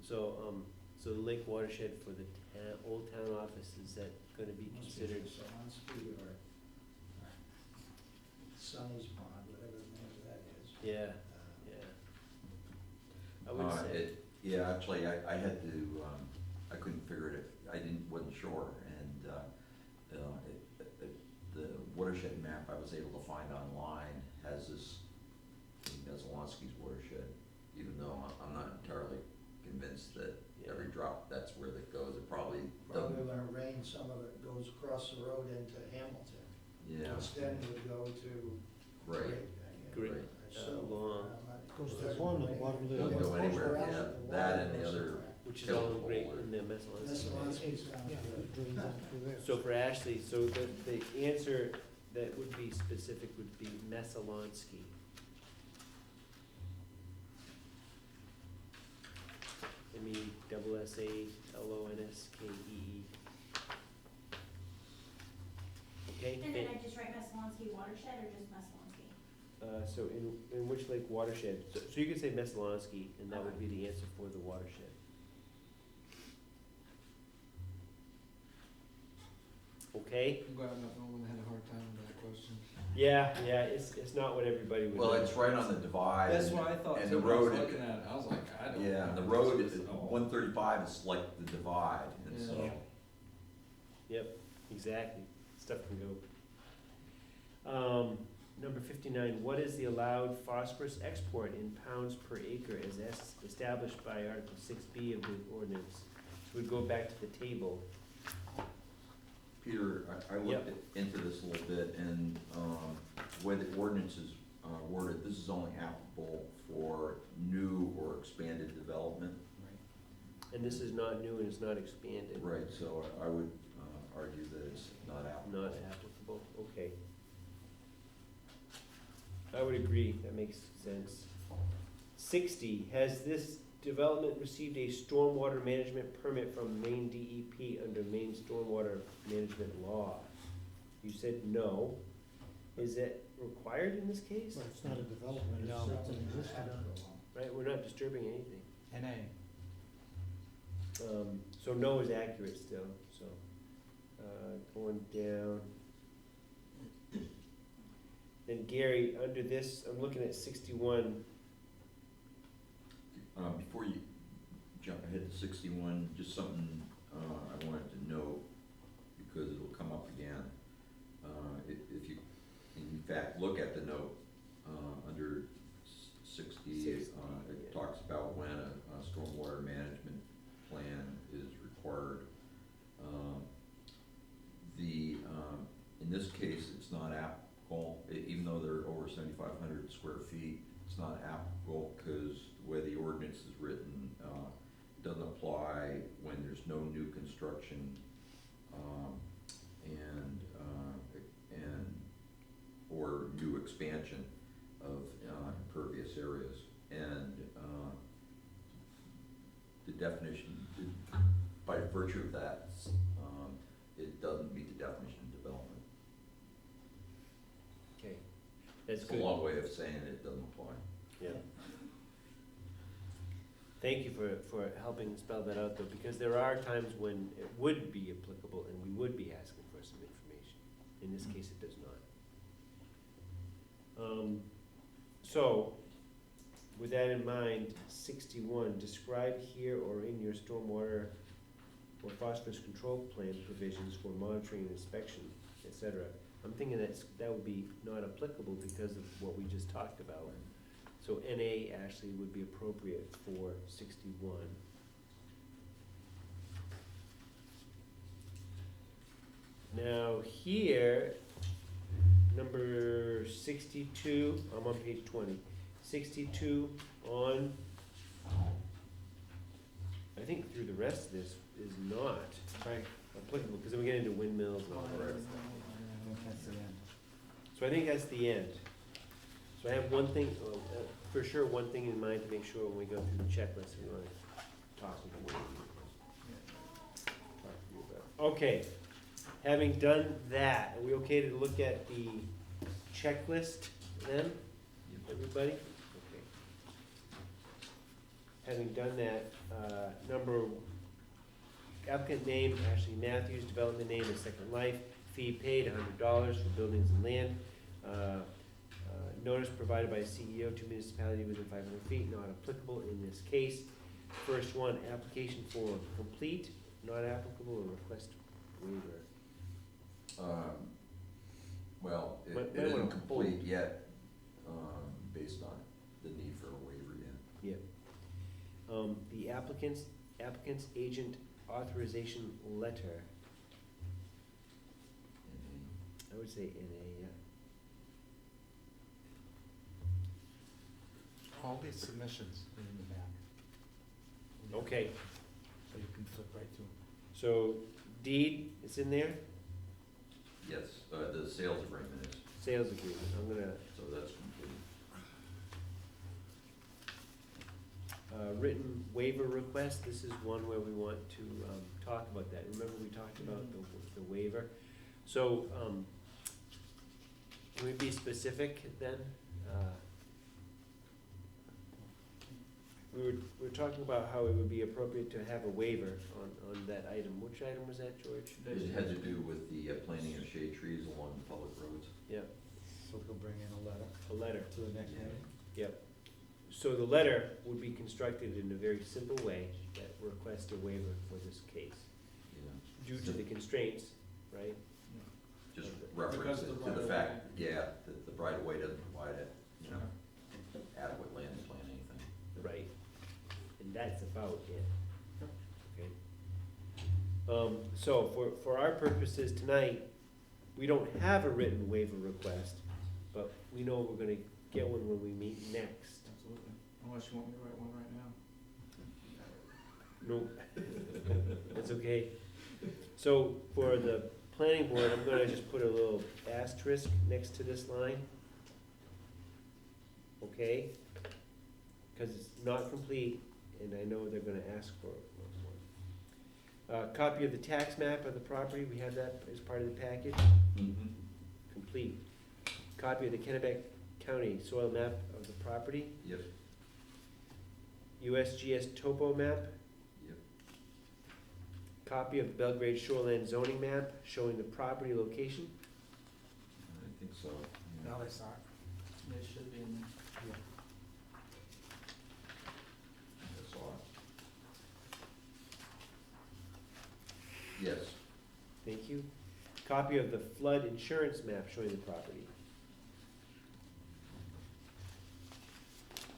So, so the lake watershed for the old town office, is that gonna be considered? Swansky or Sunny's Pond, whatever the name of that is. Yeah, yeah. I would say, Yeah, actually, I had to, I couldn't figure it, wasn't sure, and, the watershed map I was able to find online has this, Mesolonsky's watershed, even though I'm not entirely convinced that every drop, that's where that goes, it probably Probably doesn't. when it rains, some of it goes across the road into Hamilton. Yeah, Instead it would go to right, Great. right. So, Long. Goes to the pond at the bottom of the Doesn't hill. go anywhere, yeah, that and the other, which is all Hill great Boulder. in the Mesolonsky. Mesolonsky's down Yeah, here. it drains out through there. So for Ashley, so the answer that would be specific would be Mesolonsky. MESSALONSKEE. Okay? And then I just write Mesolonsky watershed or just Mesolonsky? So in which lake watershed, so you could say Mesolonsky, and that would be the answer for the watershed. Okay? I'm glad no one had a hard time with that question. Yeah, it's not what everybody would. well, do. it's right on the divide. That's what I thought And too, the when I was road, looking at it, I was like, I don't. yeah, know the this road, is at all. 135 is like the divide, and so. Yeah. Yep, exactly. Stuff can go. number 59, what is the allowed phosphorus export in pounds per acre as established by Article 6B of the ordinance? So we go back to the table. Peter, I looked into this a little bit, and the way the ordinance is worded, this is only applicable for new or expanded development. And this is not new and it's not expanded. Right, so I would argue that it's not applicable. Not applicable, okay. I would agree, that makes sense. 60, has this development received a stormwater management permit from Maine DEP under Maine Stormwater Management Law? You said no. Is it required in this case? Well, it's not a development, No. it's an existing. Right, we're not disturbing anything. NA. So no is accurate still, so, going down. Then Gary, under this, I'm looking at 61, Before you jump ahead to 61, just something I wanted to note, because it'll come up again. If you, in fact, look at the note, under 60, it talks about when a stormwater management plan is required. In this case, it's not applicable, even though they're over 7,500 square feet, it's not applicable because the way the ordinance is written, it doesn't apply when there's no new construction, or new expansion of impervious areas. And the definition, by virtue of that, it doesn't meet the definition of development. okay, that's It's a good. long way of saying it doesn't apply. Yeah. Thank you for helping spell that out though, because there are times when it would be applicable and we would be asking for some information. In this case, it does not. So, with that in mind, 61, describe here or in your stormwater or phosphorus control plan provisions for monitoring and inspection, etc. I'm thinking that would be not applicable because of what we just talked about. So NA actually would be appropriate for 61. Now here, number 62, I'm on page 20. 62 on, I think through the rest of this is not applicable, because then we get into windmills and all that other stuff. So I think that's the end. So I have one thing, for sure, one thing in mind to make sure when we go through the checklist, we want to talk about. Okay, having done that, are we okay to look at the checklist then, everybody? Okay. Having done that, applicant name, Ashley Matthews, development name is Second Life, fee paid $100 for buildings and land. Notice provided by CEO to municipality within 500 feet, not applicable in this case. First one, application for complete, not applicable, or request waiver. Well, Might it wanna isn't complete hold. yet, based on the need for a waiver yet. Yeah. The applicant's agent authorization letter, I would say NA, yeah. All these submissions are in the back. Okay, So you can flip right through. so deed, it's in there, Yes, the sales agreement is, sales agreement, I'm gonna, so that's complete. written waiver request, this is one where we want to talk about that. Remember we talked about the waiver? So, can we be specific then? We were talking about how it would be appropriate to have a waiver on that item. Which item was that, George? It had to do with the planting of shade trees along the public roads. Yeah, So he'll bring in a letter a letter. to the next meeting. Yep. So the letter would be constructed in a very simple way that requests a waiver for this case, Yeah. due to the constraints, right? Just Because reference of it the to the right of fact, way. yeah, that the right of way doesn't provide it, you know, adequate land to plant anything. Right, and that's about it. Okay. So for our purposes tonight, we don't have a written waiver request, but we know we're gonna get one when we meet next. Absolutely. Unless you want me to write one right now. No, that's okay. So for the planning board, I'm gonna just put a little asterisk next to this line. Okay? Cause it's not complete, and I know they're gonna ask for one. Copy of the tax map of the property, we have that as part of the package, Mm-hmm. complete. Copy of the Kennebec County soil map of the property, Yep, USGS topo map, yep. copy of Belgrade shoreland zoning map showing the property location, I think so. yeah. Now they saw it. They should be in there. That's all. Yes, thank you. Copy of the flood insurance map showing the property.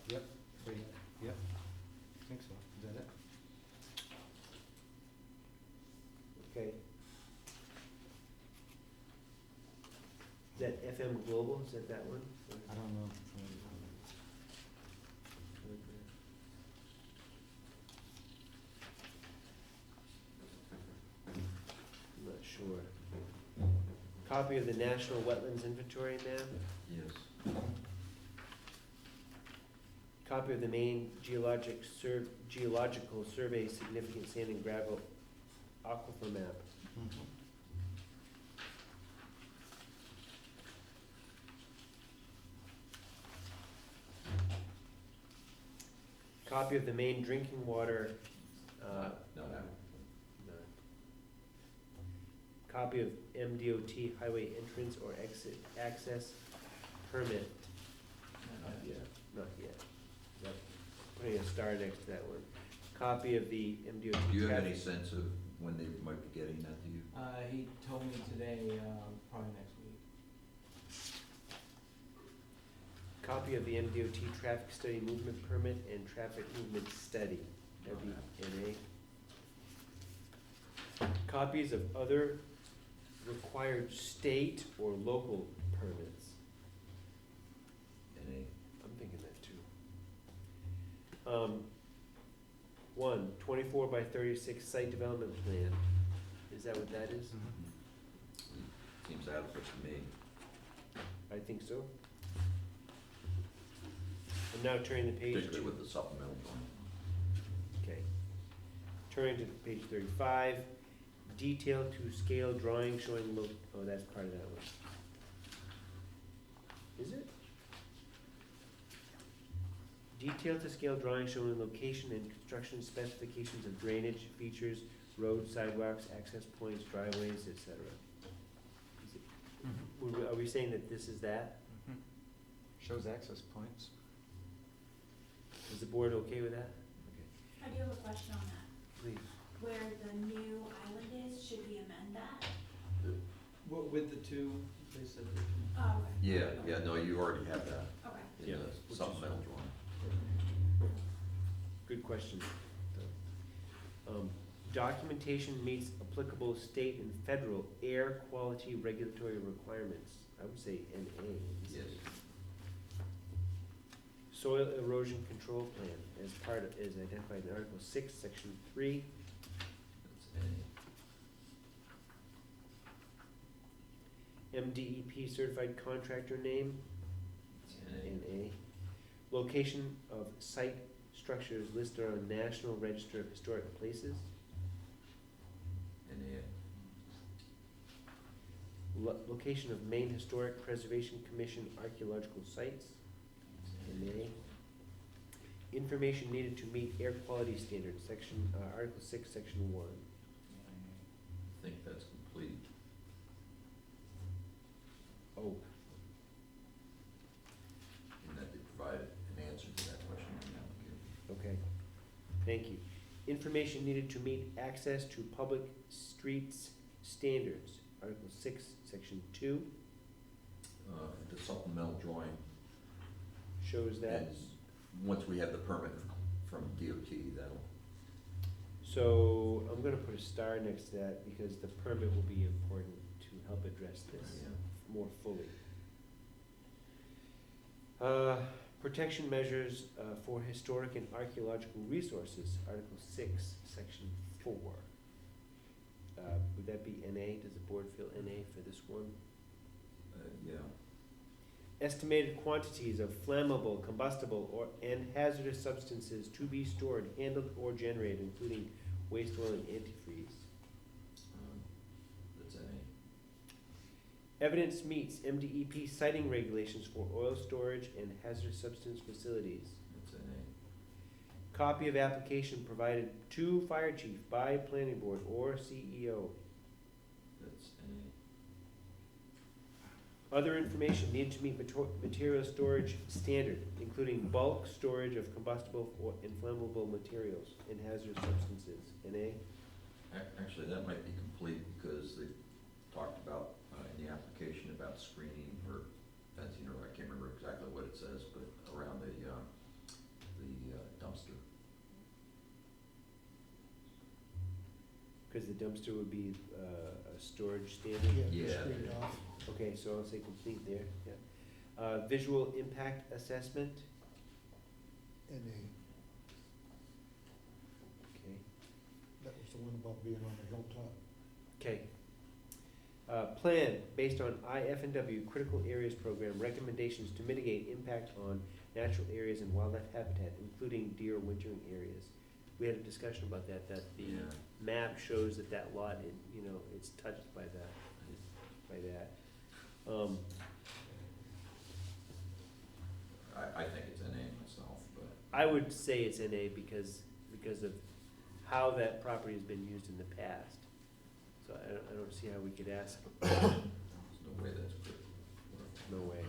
Yep, wait, yep, I think so, is that it? Okay. Is that FM Global, is that one? I don't know. I'm not sure. Copy of the National Wetlands Inventory map, yes. copy of the Maine Geological Survey Significant Sand and Gravel Aquifer map, copy of the Maine Drinking Water, No, copy of MDOT highway entrance or exit access permit. not yet. Not yet. Yep. Putting a star next to that one. Copy of the MDOT. Do you have any traffic- sense of when they might be getting that to you? He told me today, probably next week. Copy of the MDOT traffic study movement permit and traffic movement study, WNA. Copies of other required state or local permits. NA, I'm thinking that too. 24 by 36 site development plan. Is that what that is? seems adequate to me. I think so. I'm now turning the page Particularly to, with the supplemental drawing. okay. Turning to page 35, detail to scale drawing showing oh, that's part of that one. Is it? Detail to scale drawing showing location and construction specifications of drainage, features, roads, sidewalks, access points, driveways, etc. Is it- Are we saying that this is that? Shows access points. Is the board okay with that? I do have a question on that. Please. Where the new island is, should we amend that? What, with the two, they said they can. Oh, okay. Yeah, no, you already have that Okay. in Yeah, the which is- supplemental drawing. Good question. Documentation meets applicable state and federal air quality regulatory requirements. I would say NA. Yes. Soil erosion control plan as part of, is identified in Article 6, Section 3. That's NA. MDEP certified contractor name, It's NA. NA. Location of site structures listed on National Register of Historic Places. NA. Location of Maine Historic Preservation Commission archaeological sites. NA. Information needed to meet air quality standards, section, Article 6, Section 1. I think that's complete. Oh, And that they provided an answer to that question in the application. okay. Thank you. Information needed to meet access to public streets standards, Article 6, Section 2. the supplemental drawing. Shows that. And once we have the permit from DOT, that'll, So I'm gonna put a star next to that because the permit will be important to help address this Yeah. more fully. Protection measures for historic and archaeological resources, Article 6, Section 4. Would that be NA? Does the board feel NA for this one? yeah. Estimated quantities of flammable, combustible, and hazardous substances to be stored, handled, or generated, including waste oil and antifreeze. That's NA. Evidence meets MDEP siting regulations for oil storage and hazardous substance facilities. That's NA. Copy of application provided to fire chief by planning board or CEO. That's NA. Other information needed to meet material storage standard, including bulk storage of combustible or inflammable materials and hazardous substances. NA? Actually, that might be complete because they talked about, in the application about screening or fencing, or I can't remember exactly what it says, but around the dumpster. Because the dumpster would be a storage standard? Yeah. Screened off. Okay, so I'll say complete there, yeah. Visual impact assessment, NA, okay. that was the one about being on the hilltop. Okay. Plan based on IF&W Critical Areas Program recommendations to mitigate impact on natural areas and wildlife habitat, including deer wintering areas. We had a discussion about that the Yeah. map shows that that lot, it's touched by that. I think it's NA myself, but. I would say it's NA because of how that property has been used in the past. So I don't see how we could ask, There's no way that's good. no way.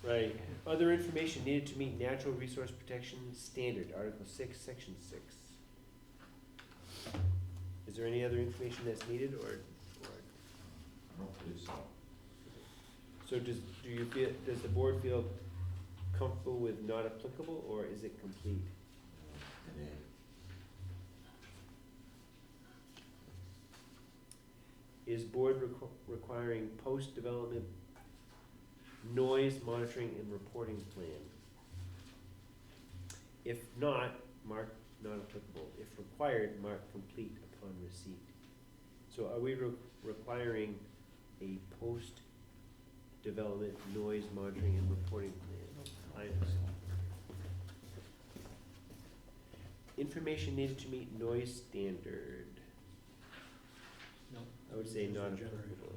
Right, other information needed to meet natural resource protection standard, Article 6, Section 6. Is there any other information that's needed, or, I don't believe so. so does the board feel comfortable with not applicable, or is it complete? NA. Is board requiring post-development noise monitoring and reporting plan? If not, mark not applicable. If required, mark complete upon receipt. So are we requiring a post-development noise monitoring and reporting plan? Information needed to meet noise standard. No. I would say not Generator. applicable.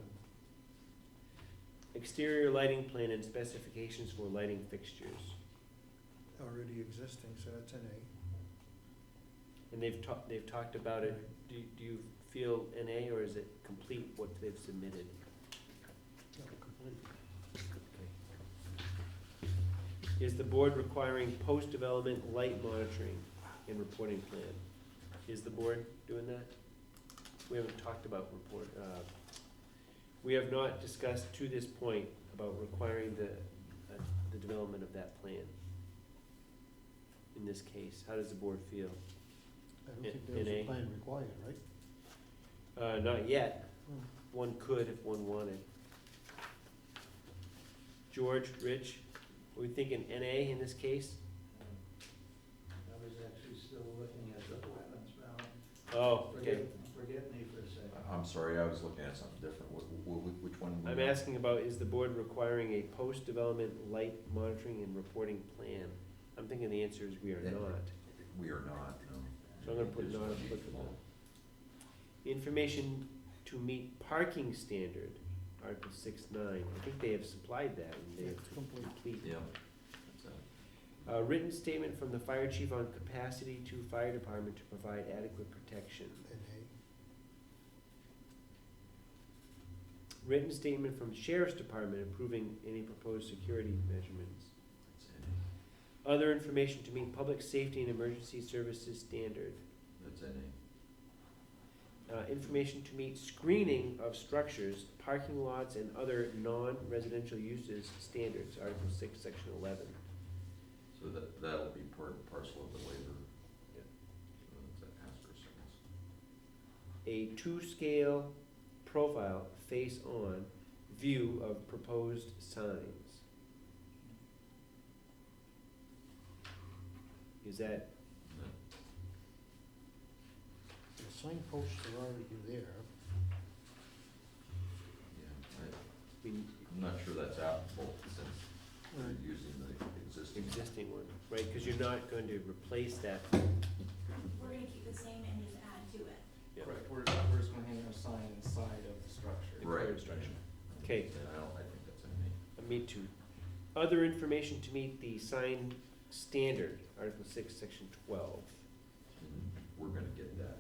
Exterior lighting plan and specifications for lighting fixtures. Already existing, so that's NA. And they've talked about it. Do you feel NA, or is it complete what they've submitted? No, complete. Okay. Is the board requiring post-development light monitoring and reporting plan? Is the board doing that? We haven't talked about we have not discussed to this point about requiring the development of that plan. In this case, how does the board feel? I don't think there's NA? a plan required, right? Not yet. Hmm. One could if one wanted. George, Rich, are we thinking NA in this case? I was actually still looking at the wetlands balance. Oh, okay. Forget me for a second. I'm sorry, I was looking at something different. Which one? I'm asking about, is the board requiring a post-development light monitoring and reporting plan? I'm thinking the answer is we are Yeah. not. We are not, no. So I'm gonna put not applicable. Information to meet parking standard, Article 6.9. I think they have supplied that and they have It's complete. complete. Yeah. That's Written statement from the fire chief on capacity to fire department to provide adequate protection. NA. Written statement from sheriff's department approving any proposed security measurements. NA. Other information to meet public safety and emergency services standard. That's NA. information to meet screening of structures, parking lots, and other non-residential uses standards, Article 6, Section 11. So that'll be part and parcel of the waiver. Yep. So that's an asterisk. A two-scale profile face-on view of proposed signs. Is that, The signposts are already there. Yeah, I mean, I'm not sure that's applicable since we're using the existing. existing one, right, because you're not going to replace that. We're gonna keep the same and just add to it. Yeah. Correct, we're just gonna hang our sign inside of the structure. Right. Structure. Okay. Yeah, I think that's a me. Me too. Other information to meet the sign standard, Article 6, Section 12. We're gonna get that.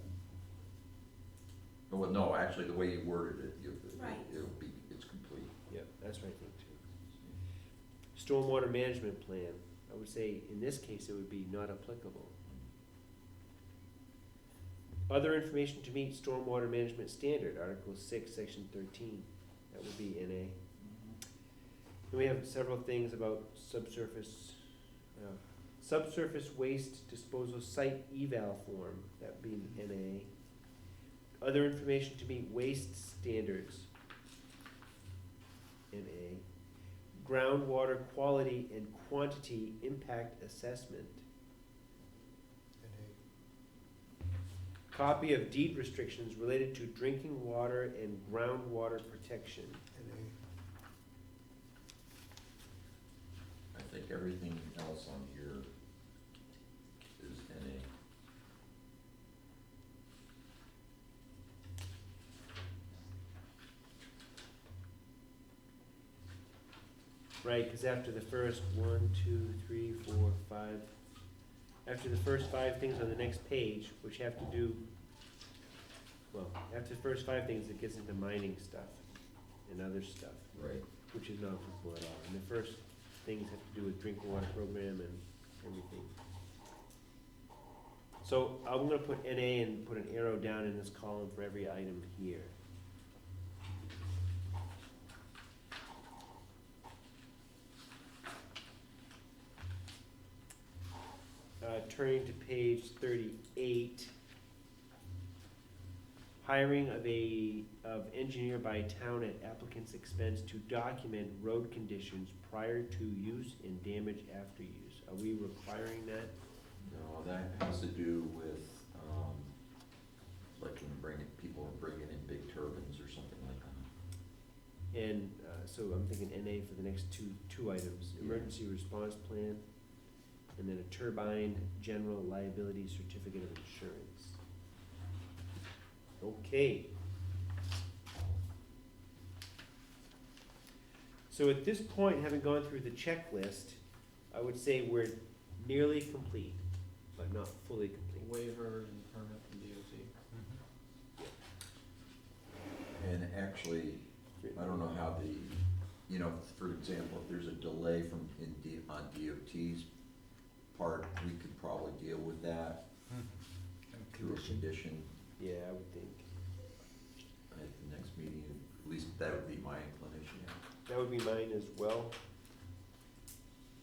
Well, no, actually, the way you worded it, Right. it's complete. Yep, that's what I think too. Stormwater management plan, I would say in this case it would be not applicable. Other information to meet stormwater management standard, Article 6, Section 13, that would be NA. And we have several things about subsurface waste disposal site eval form, that being NA. Other information to meet waste standards, NA. Groundwater quality and quantity impact assessment. Copy of deed restrictions related to drinking water and groundwater protection. I think everything else on here is NA. Right, because after the first 5, after the first 5 things on the next page, which have to do, well, after the first 5 things, it gets into mining stuff and other stuff, Right. which is not applicable at all. And the first things have to do with drinking water program and everything. So I'm gonna put NA and put an arrow down in this column for every item here. Turning to page 38. Hiring of engineer by town at applicant's expense to document road conditions prior to use and damage after use. Are we requiring that? No, that has to do with, like when people are bringing in big turbines or something like that. And so I'm thinking NA for the next two items, emergency response plan, and then a turbine general liability certificate of insurance. Okay. So at this point, having gone through the checklist, I would say we're nearly complete, but not fully complete. Waiver and permit from DOT. And actually, I don't know how for example, if there's a delay on DOT's part, we could probably deal with that through a condition Yeah, I would think. at the next meeting. At least that would be my inclination. That would be mine as well.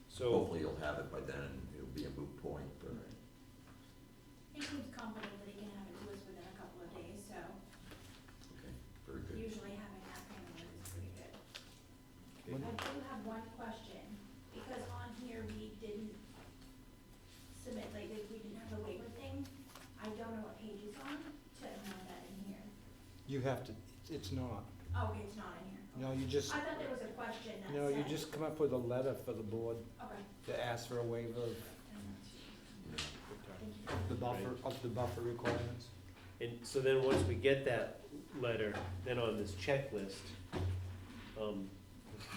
So, Hopefully you'll have it by then, and it'll be a moot point, but. He seems confident that he can have it to us within a couple of days, so Okay, very good. usually having that payment is pretty good. Okay. I do have one question, because on here we didn't submit, we didn't have the waiver thing. I don't know what page it's on to have that in here. You have to, it's not. Oh, okay, it's not in here. No, you just, I thought there was a question that said. no, you just come up with a letter for the board Okay. to ask for a waiver of Yeah. Thank you. the buffer requirements. and so then once we get that letter, then on this checklist,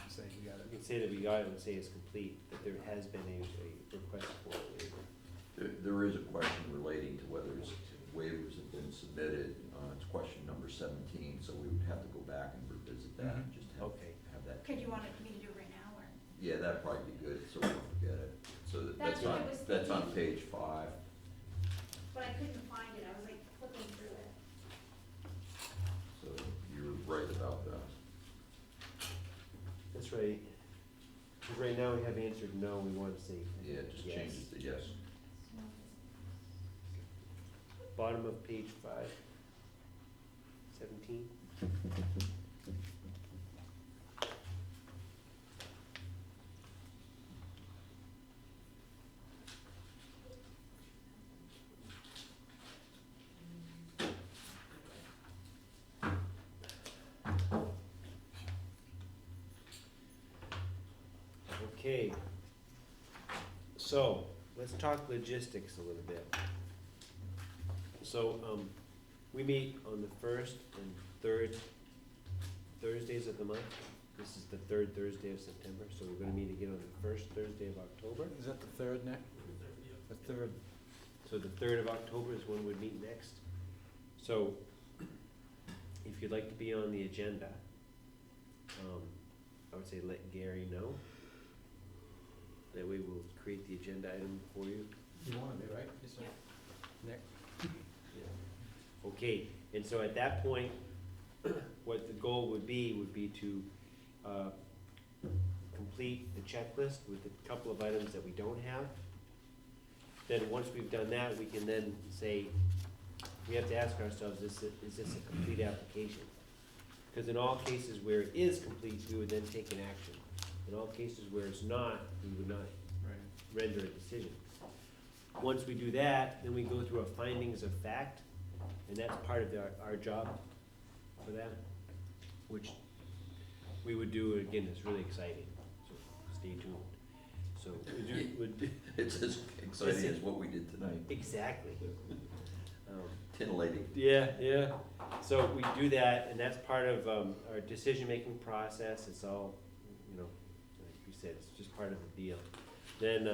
Say you got we it. can say that we got it and say it's complete, that there has been a request for a waiver. There is a question relating to whether waivers have been submitted. It's question number 17, so we would have to go back and revisit that and just Okay. have that. Could you want me to do it right now, or? Yeah, that'd probably be good, so we don't forget it. So That's what I was that's on thinking. page 5. But I couldn't find it, I was like flipping through it. right. 'Cause right now we have answered no, we want to say Yeah, just yes. change it to yes. Bottom of page 5, 17. Okay, so let's talk logistics a little bit. So, we meet on the first and third Thursdays of the month. This is the third Thursday of September, so we're gonna meet again on the first Thursday of October. Is that the third, Nick? The third. So the third of October is when we'd meet next. So, if you'd like to be on the agenda, I would say let Gary know. That way we'll create the agenda item for you. You wanna be, right? Yes, sir. Nick? Yeah. Okay, and so at that point, what the goal would be to, complete the checklist with a couple of items that we don't have. Then, once we've done that, we can then say, we have to ask ourselves, is this a complete application? Because in all cases where it is complete, we would then take an action. In all cases where it's not, we would not render a decision. Once we do that, then we go through a findings of fact, and that's part of our job for that, which we would do, again, it's really exciting, so stay tuned. So, would It's as exciting as what we did tonight. exactly. Titillating. Yeah. So we do that, and that's part of our decision-making process. It's all, you know, like you said, it's just part of the deal. Then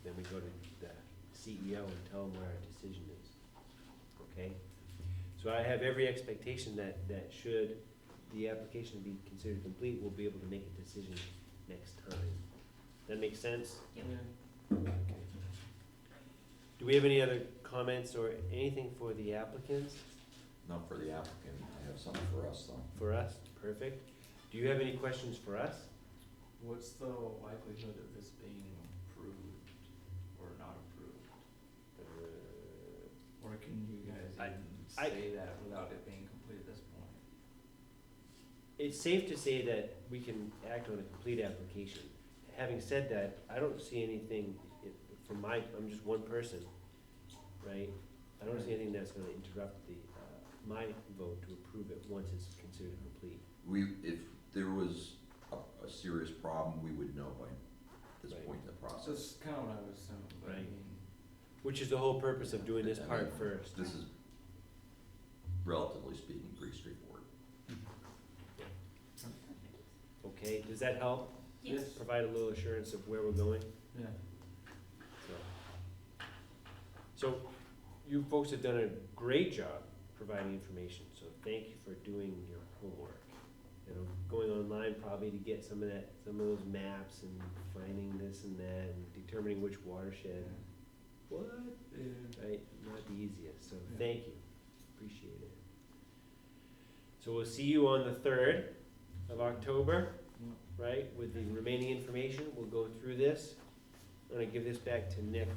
we go to the CEO and tell him what our decision is. Okay? So I have every expectation that should the application be considered complete, we'll be able to make a decision next time. That make sense? Yep. Okay. Do we have any other comments or anything for the applicants? Not for the applicant, I have something for us though. For us? Perfect. Do you have any questions for us? What's the likelihood of this being approved or not approved? Or can you guys I- even say that without it being complete at this point? It's safe to say that we can act on a complete application. Having said that, I don't see anything, from I'm just one person, right? I don't see anything that's gonna interrupt my vote to approve it once it's considered complete. If there was a serious problem, we would know by this Right. point in the So process. that's kind of what I was assuming, but I Right. mean, Which is the whole purpose of doing this I part mean, first. This is, relatively speaking, pretty straightforward. Okay, does that help? Yes. Provide a little assurance of where we're going? yeah. So, you folks have done a great job providing information, so thank you for doing your homework. You know, going online probably to get some of those maps and finding this and that and determining which watershed. What? Right, not the easiest, so Yeah. thank you, appreciate it. So we'll see you on the 3rd of October, right, with the remaining information, we'll go through this. I'm gonna give this back to Nick,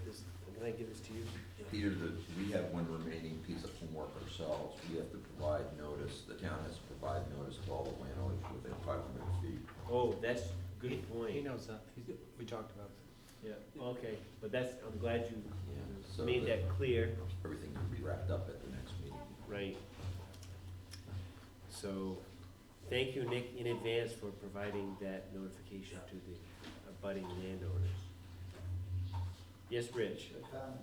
can I give this to you? Peter, we have one remaining piece of homework ourselves. We have to provide notice, the town has to provide notice to all the landowners within 500 feet. Oh, that's a good point. He knows that, we talked about it. Yeah, okay, but I'm glad you So made that clear, everything will be wrapped up at the next meeting. right? So, thank you, Nick, in advance for providing that notification to the abutting landowners. Yes, Rich? A comment.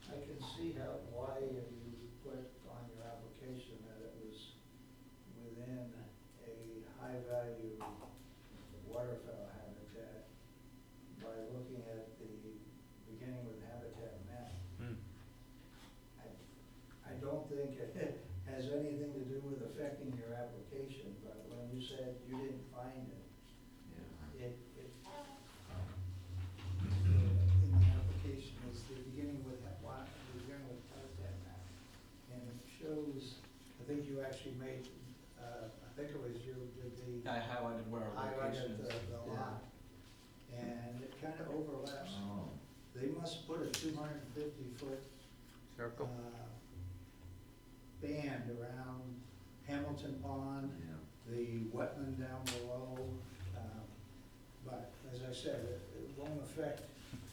I can see why you put on your application that it was within a high-value waterfowl habitat by looking at the beginning with habitat map. I don't think it has anything to do with affecting your application, but when you said you didn't find it, Yeah. in the application is the beginning with habitat map. And it shows, I think you actually made, think it was you did the, I highlighted where our location highlighted is. the Yeah. lot. And it kind of overlaps. Oh, They must put a 250-foot Circle? band around Hamilton Pond, yeah. the wetland down below. But as I said, it won't affect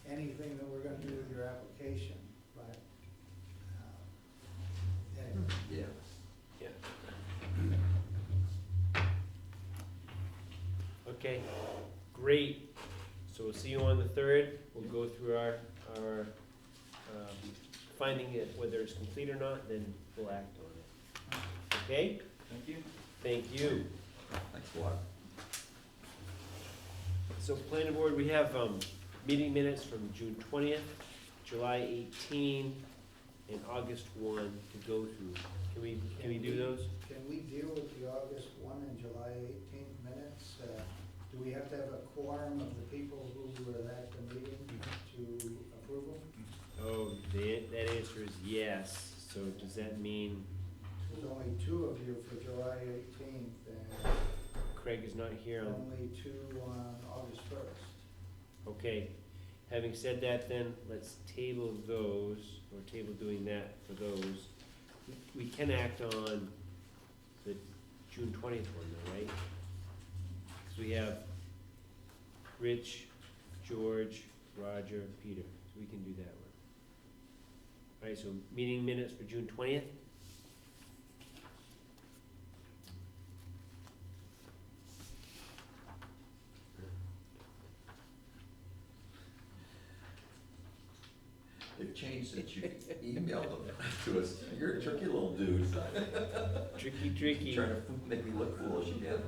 anything that we're gonna do with your application, but, anyway. Yeah. Okay, great. So we'll see you on the 3rd. We'll go through our finding it, whether it's complete or not, then we'll act on it. Okay? Thank you. Thank you. Thanks a lot. So planning board, we have meeting minutes from June 20th, July 18, and August 1 to go through. Can we do those? Can we deal with the August 1 and July 18th minutes? Do we have to have a quorum of the people who were at the meeting to approve them? Oh, that answer is yes. So does that mean There's only 2 of you for July 18th and Craig is not here on? only 2 on August 1st. Okay, having said that then, let's table those, or table doing that for those. We can act on the June 20th one though, right? Because we have Rich, George, Roger, Peter, so we can do that one. All right, so meeting minutes for June 20th? They've changed since you emailed them to us. You're a tricky little dude. Tricky. Trying to make me look foolish again.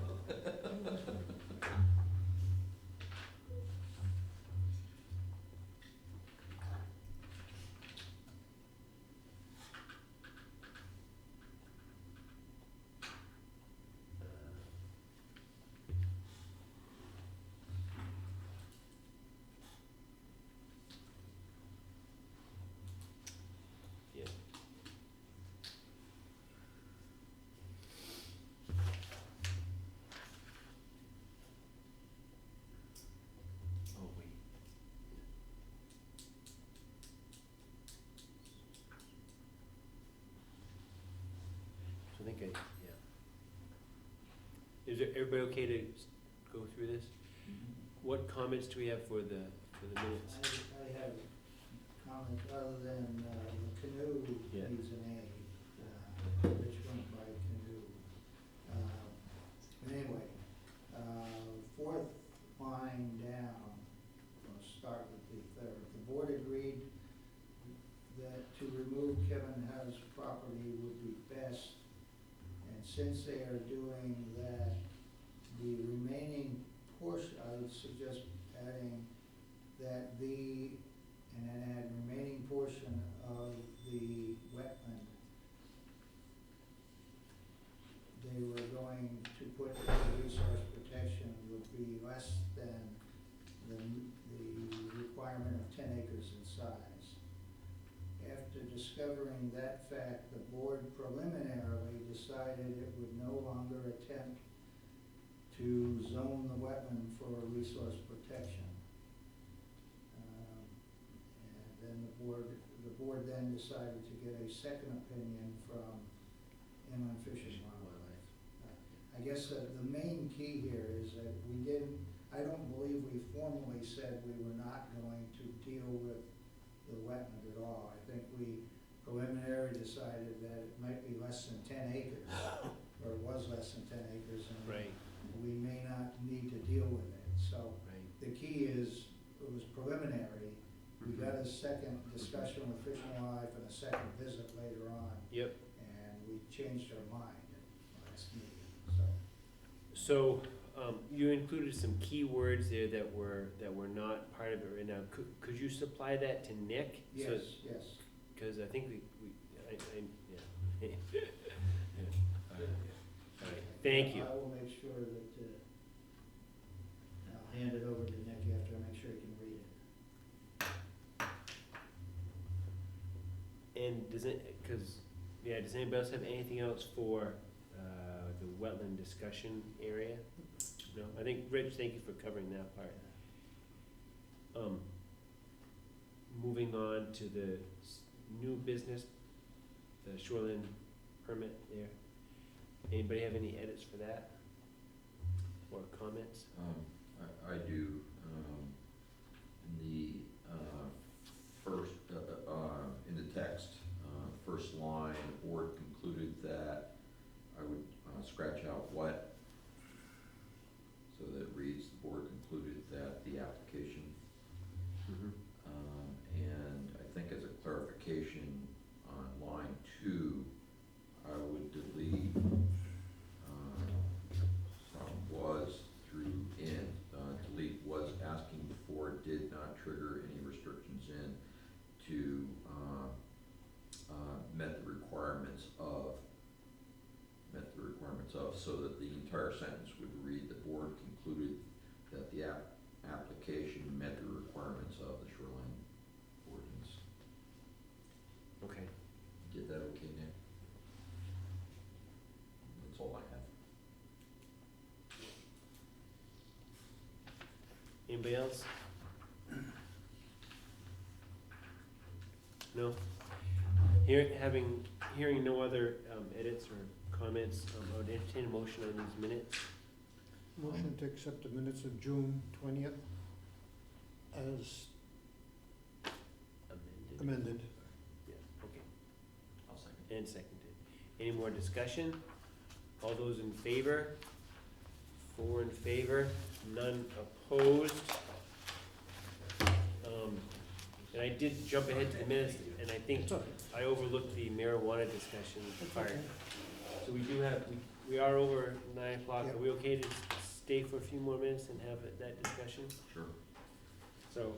Yeah. Oh, wait. So I think yeah. Is everybody okay to go through this? What comments do we have for the minutes? I have comments other than the canoe Yeah. needs an A, which went by canoe. Anyway, 4th line down, we'll start with the 3rd. The board agreed that to remove Kevin Howe's property would be best. And since they are doing that, the remaining portion, I would suggest adding that and then add remaining portion of the wetland. They were going to put in resource protection would be less than the requirement of 10 acres in size. After discovering that fact, the board preliminarily decided it would no longer attempt to zone the wetland for resource protection. And then the board then decided to get a second opinion from Inland Fish and Wildlife. I guess the main key here is that I don't believe we formally said we were not going to deal with the wetland at all. I think we preliminarily decided that it might be less than 10 acres, or it was less than 10 acres, and Right, we may not need to deal with it. So right. the key is, it was preliminary. We got a second discussion with Fish and Wildlife and a second visit later on, Yep. and we changed our mind at the last meeting, so. So, you included some keywords there that were not part of it right now. Could you supply that to Nick? So- Yes, yes. Cause I think yeah. All right, thank you. I will make sure that, I'll hand it over to Nick after I make sure he can read it. And does anybody else have anything else for, the wetland discussion area. No, I think, Rich, thank you for covering that part. Moving on to the new business, the shoreline permit there. Anybody have any edits for that? Or comments? I do, in the, first, in the text, first line, the board concluded that I would, scratch out what, so that it reads, the board concluded that the application, and I think as a clarification on line 2, I would delete, from was through in, delete was asking for did not trigger any restrictions in to, met the requirements of, so that the entire sentence would read, the board concluded that the application met the requirements of the shoreline ordinance. Okay. Get that okay, Nick? That's all I have. Anybody else? No? Hearing no other edits or comments, I would entertain a motion on these minutes. Motion to accept the minutes of June 20th as amended. Yeah, okay, I'll second. and seconded. Any more discussion? All those in favor? 4 in favor, none opposed. And I did jump ahead to the minutes, and I think It's okay. I overlooked the marijuana discussion It's part. okay. So we do have, we are over 9 o'clock. Yep. Are we okay to stay for a few more minutes and have that discussion? Sure. So,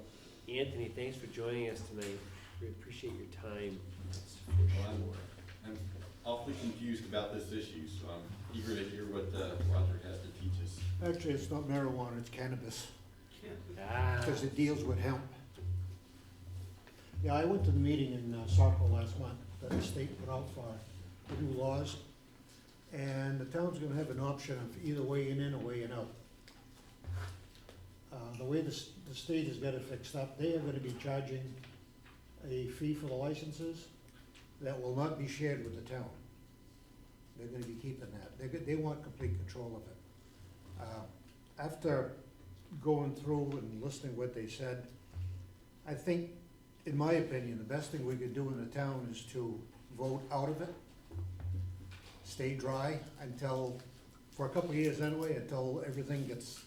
Anthony, thanks for joining us tonight. We appreciate your time, that's for Well, sure. I'm awfully confused about this issue, so I'm eager to hear what Roger has to teach us. Actually, it's not marijuana, it's cannabis, Ah, because it deals with hemp. Yeah, I went to the meeting in Saco last month that the state put out for the new laws. And the town's gonna have an option of either weighing in or weighing out. The way the state has got it fixed up, they are gonna be charging a fee for the licenses that will not be shared with the town. They're gonna be keeping that. They want complete control of it. After going through and listening what they said, I think, in my opinion, the best thing we could do in the town is to vote out of it. Stay dry until, for a couple of years anyway, until everything gets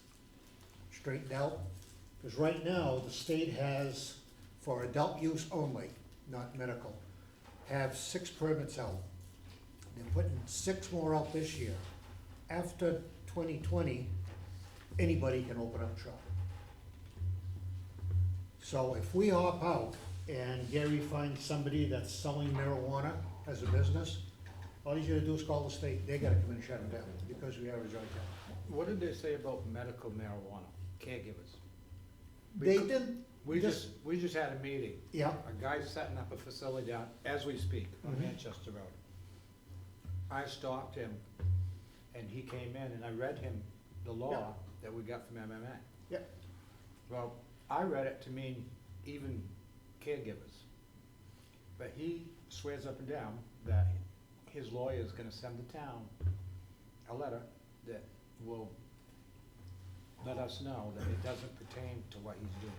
straightened out. Because right now, the state has, for adult use only, not medical, have 6 permits out. They're putting 6 more out this year. After 2020, anybody can open up shop. So if we opt out and Gary finds somebody that's selling marijuana as a business, all he's gonna do is call the state, they gotta come in and shut him down, because we are a joint town. What did they say about medical marijuana, caregivers? They didn't, We just had a meeting. yeah, A guy's setting up a facility down, as we speak, on Mhm. Manchester Road. I stopped him, and he came in, and I read him the law that we got from MMA. Yep. Well, I read it to mean even caregivers. But he swears up and down that his lawyer's gonna send the town a letter that will let us know that it doesn't pertain to what he's doing.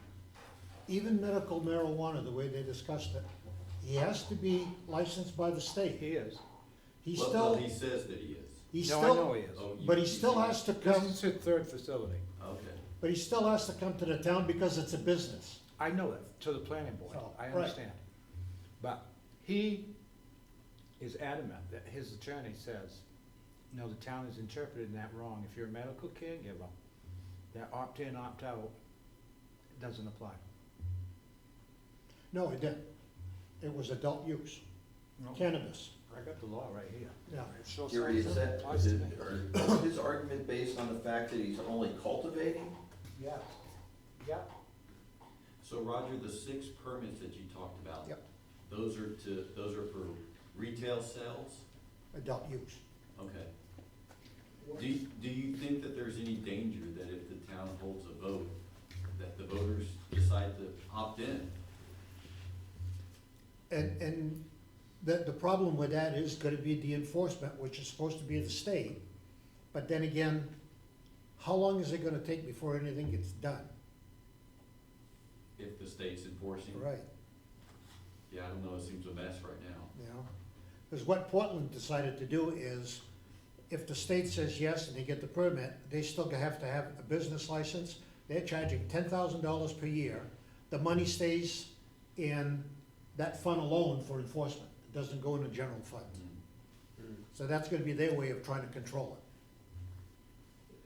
even medical marijuana, the way they discussed it, he has to be licensed by the state. He is. He's Well, still, he says that he is. he's No, I know still, he is. Oh, you- but he you still see- has to This come, is his 3rd facility. Okay. but he still has to come to the town because it's a business. I know that, to the planning board, Oh, I right. understand. But he is adamant that his attorney says, no, the town is interpreting that wrong. If you're a medical caregiver, that opt-in, opt-out doesn't apply. No, it didn't. It was adult use, cannabis, I got the law right here. yeah. It sure Gary, is says that, it applies to me. is his argument based on the fact that he's only cultivating? Yeah, yeah. So Roger, the 6 permits that you talked about? Yep. Those are for retail sales? Adult use. Okay. Do you think that there's any danger that if the town holds a vote, that the voters decide to opt in? And the problem with that is gonna be the enforcement, which is supposed to be the state. But then again, how long is it gonna take before anything gets done? If the state's enforcing? Right, Yeah, I don't know, it seems a mess right now. you know? Because what Portland decided to do is, if the state says yes and they get the permit, they still have to have a business license. They're charging $10,000 per year. The money stays in that fund alone for enforcement. It doesn't go in the general fund. So that's gonna be their way of trying to control it.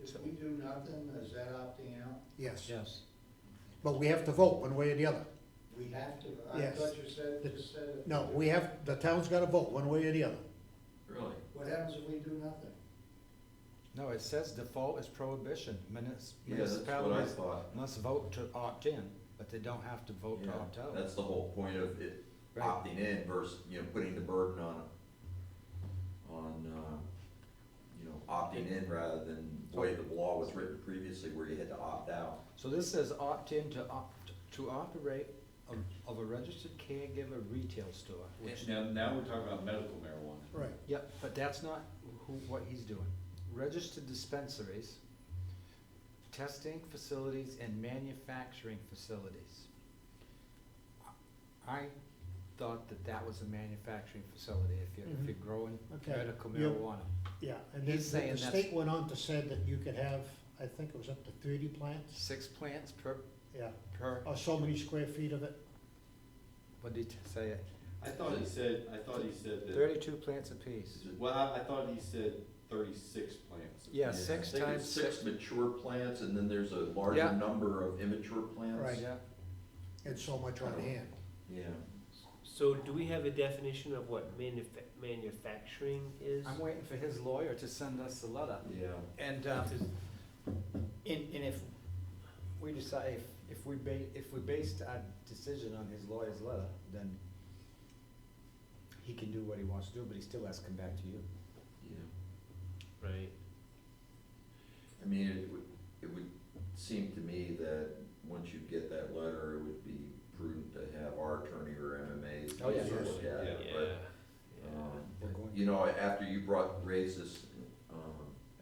If we do nothing, is that opting out? Yes. Yes. But we have to vote one way or the other. We have to, I Yes. thought you said, just said it. No, we have, the town's gotta vote one way or the other. Really? What happens if we do nothing? No, it says default is prohibition. Yeah, that's what I Municipalities thought. must vote to opt in, but they don't have to vote to Yeah, opt out. that's the whole point of it Right. opting in versus, putting the burden on, opting in rather than the way the law was written previously where you had to opt out. So this says opt in to operate of a registered caregiver retail store, which, Now we're talking about medical marijuana. Right. yeah, but that's not what he's doing. Registered dispensaries, testing facilities, and manufacturing facilities. I thought that was a manufacturing facility, if you're growing Okay. medical You- marijuana. Yeah, and then He's saying the that's- state went on to say that you could have, I think it was up to 30 plants, 6 plants per, yeah, per, or so many square feet of it. what did he say? I thought he said that. 32 plants apiece. Well, I thought he said 36 plants. Yeah, I 6 think times it's 6 6. mature plants and then there's a larger Yeah. number of immature plants. Right. Yeah, And so much on hand. Yeah. So do we have a definition of what manufacturing is? I'm waiting for his lawyer to send us the letter. Yeah. And, and if we decide, if we based our decision on his lawyer's letter, then he can do what he wants to do, but he still has to come back to you. Yeah. Right. I mean, it would seem to me that once you get that letter, it would be prudent to have our attorney or MMA's Oh, yeah. sort of look at it. Yeah. But, We're going- after you raised this,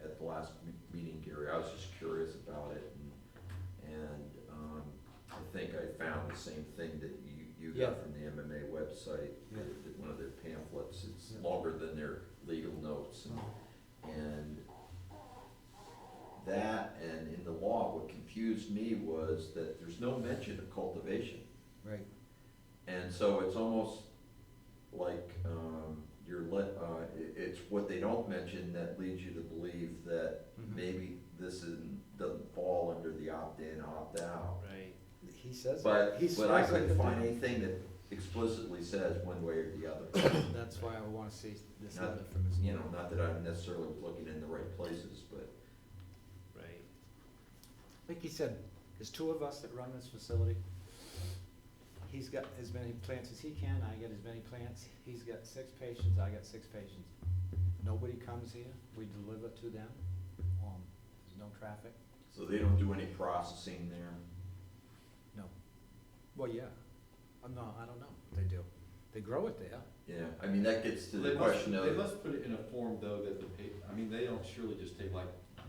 at the last meeting, Gary, I was just curious about it, and, I think I found the same thing that you Yeah. got from the MMA website, Yeah. one of their pamphlets, it's Yeah. longer than their legal notes, and that, and in the law, what confused me was that there's no mention of cultivation. Right. And so it's almost like, it's what they don't mention that leads you to believe that Mhm. maybe this doesn't fall under the opt-in, opt-out. Right. He says But, that. He but I swears couldn't up and find down. anything that explicitly says one way or the other. That's why I wanna see this Not- letter from his lawyer. Not that I'm necessarily looking in the right places, but, Right. Like he said, there's 2 of us that run this facility. He's got as many plants as he can, I get as many plants. He's got 6 patients, I got 6 patients. Nobody comes here, we deliver to them. There's no traffic. so they don't do any processing there. No. Well, yeah. No, I don't know what they do. They grow it there. Yeah, I mean, that gets to the They must, question they of, must put it in a form though that they don't surely just take like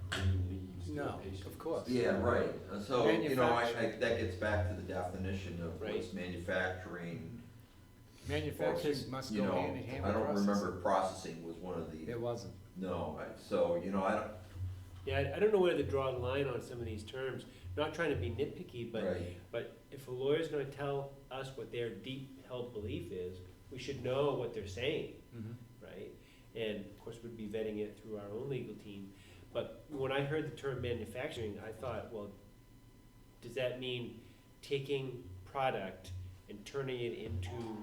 green leaves to No, a patient. of course. yeah, right, and so, Manufacturing. that gets back to the definition of Right. what's manufacturing. Manufacturers must You go know, hand in hand I with don't processing. remember processing was one of the, It wasn't. no, I don't, Yeah, I don't know where to draw the line on some of these terms, not trying to be nitpicky, right, but if a lawyer's gonna tell us what their deep-held belief is, we should know what they're saying, right? And of course, we'd be vetting it through our own legal team. But when I heard the term manufacturing, I thought, well, does that mean taking product and turning it into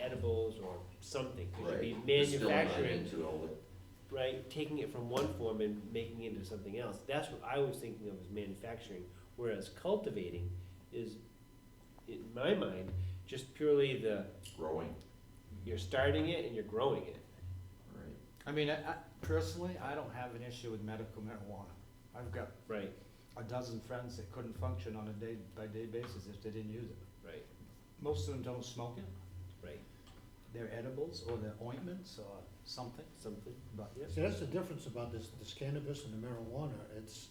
edibles or something? Could it be right. Distilling that manufacturing, into all the- right, taking it from one form and making it into something else? That's what I was thinking of as manufacturing, whereas cultivating is, in my mind, just purely you're starting it and you're growing it. right. I mean, personally, I don't have an issue with medical marijuana. I've got Right, a dozen friends that couldn't function on a day-by-day basis if they didn't use it. right, Most of them don't smoke it. right, They're edibles or they're ointments or something, something, but yeah. See, that's the difference about this cannabis and the marijuana, it's,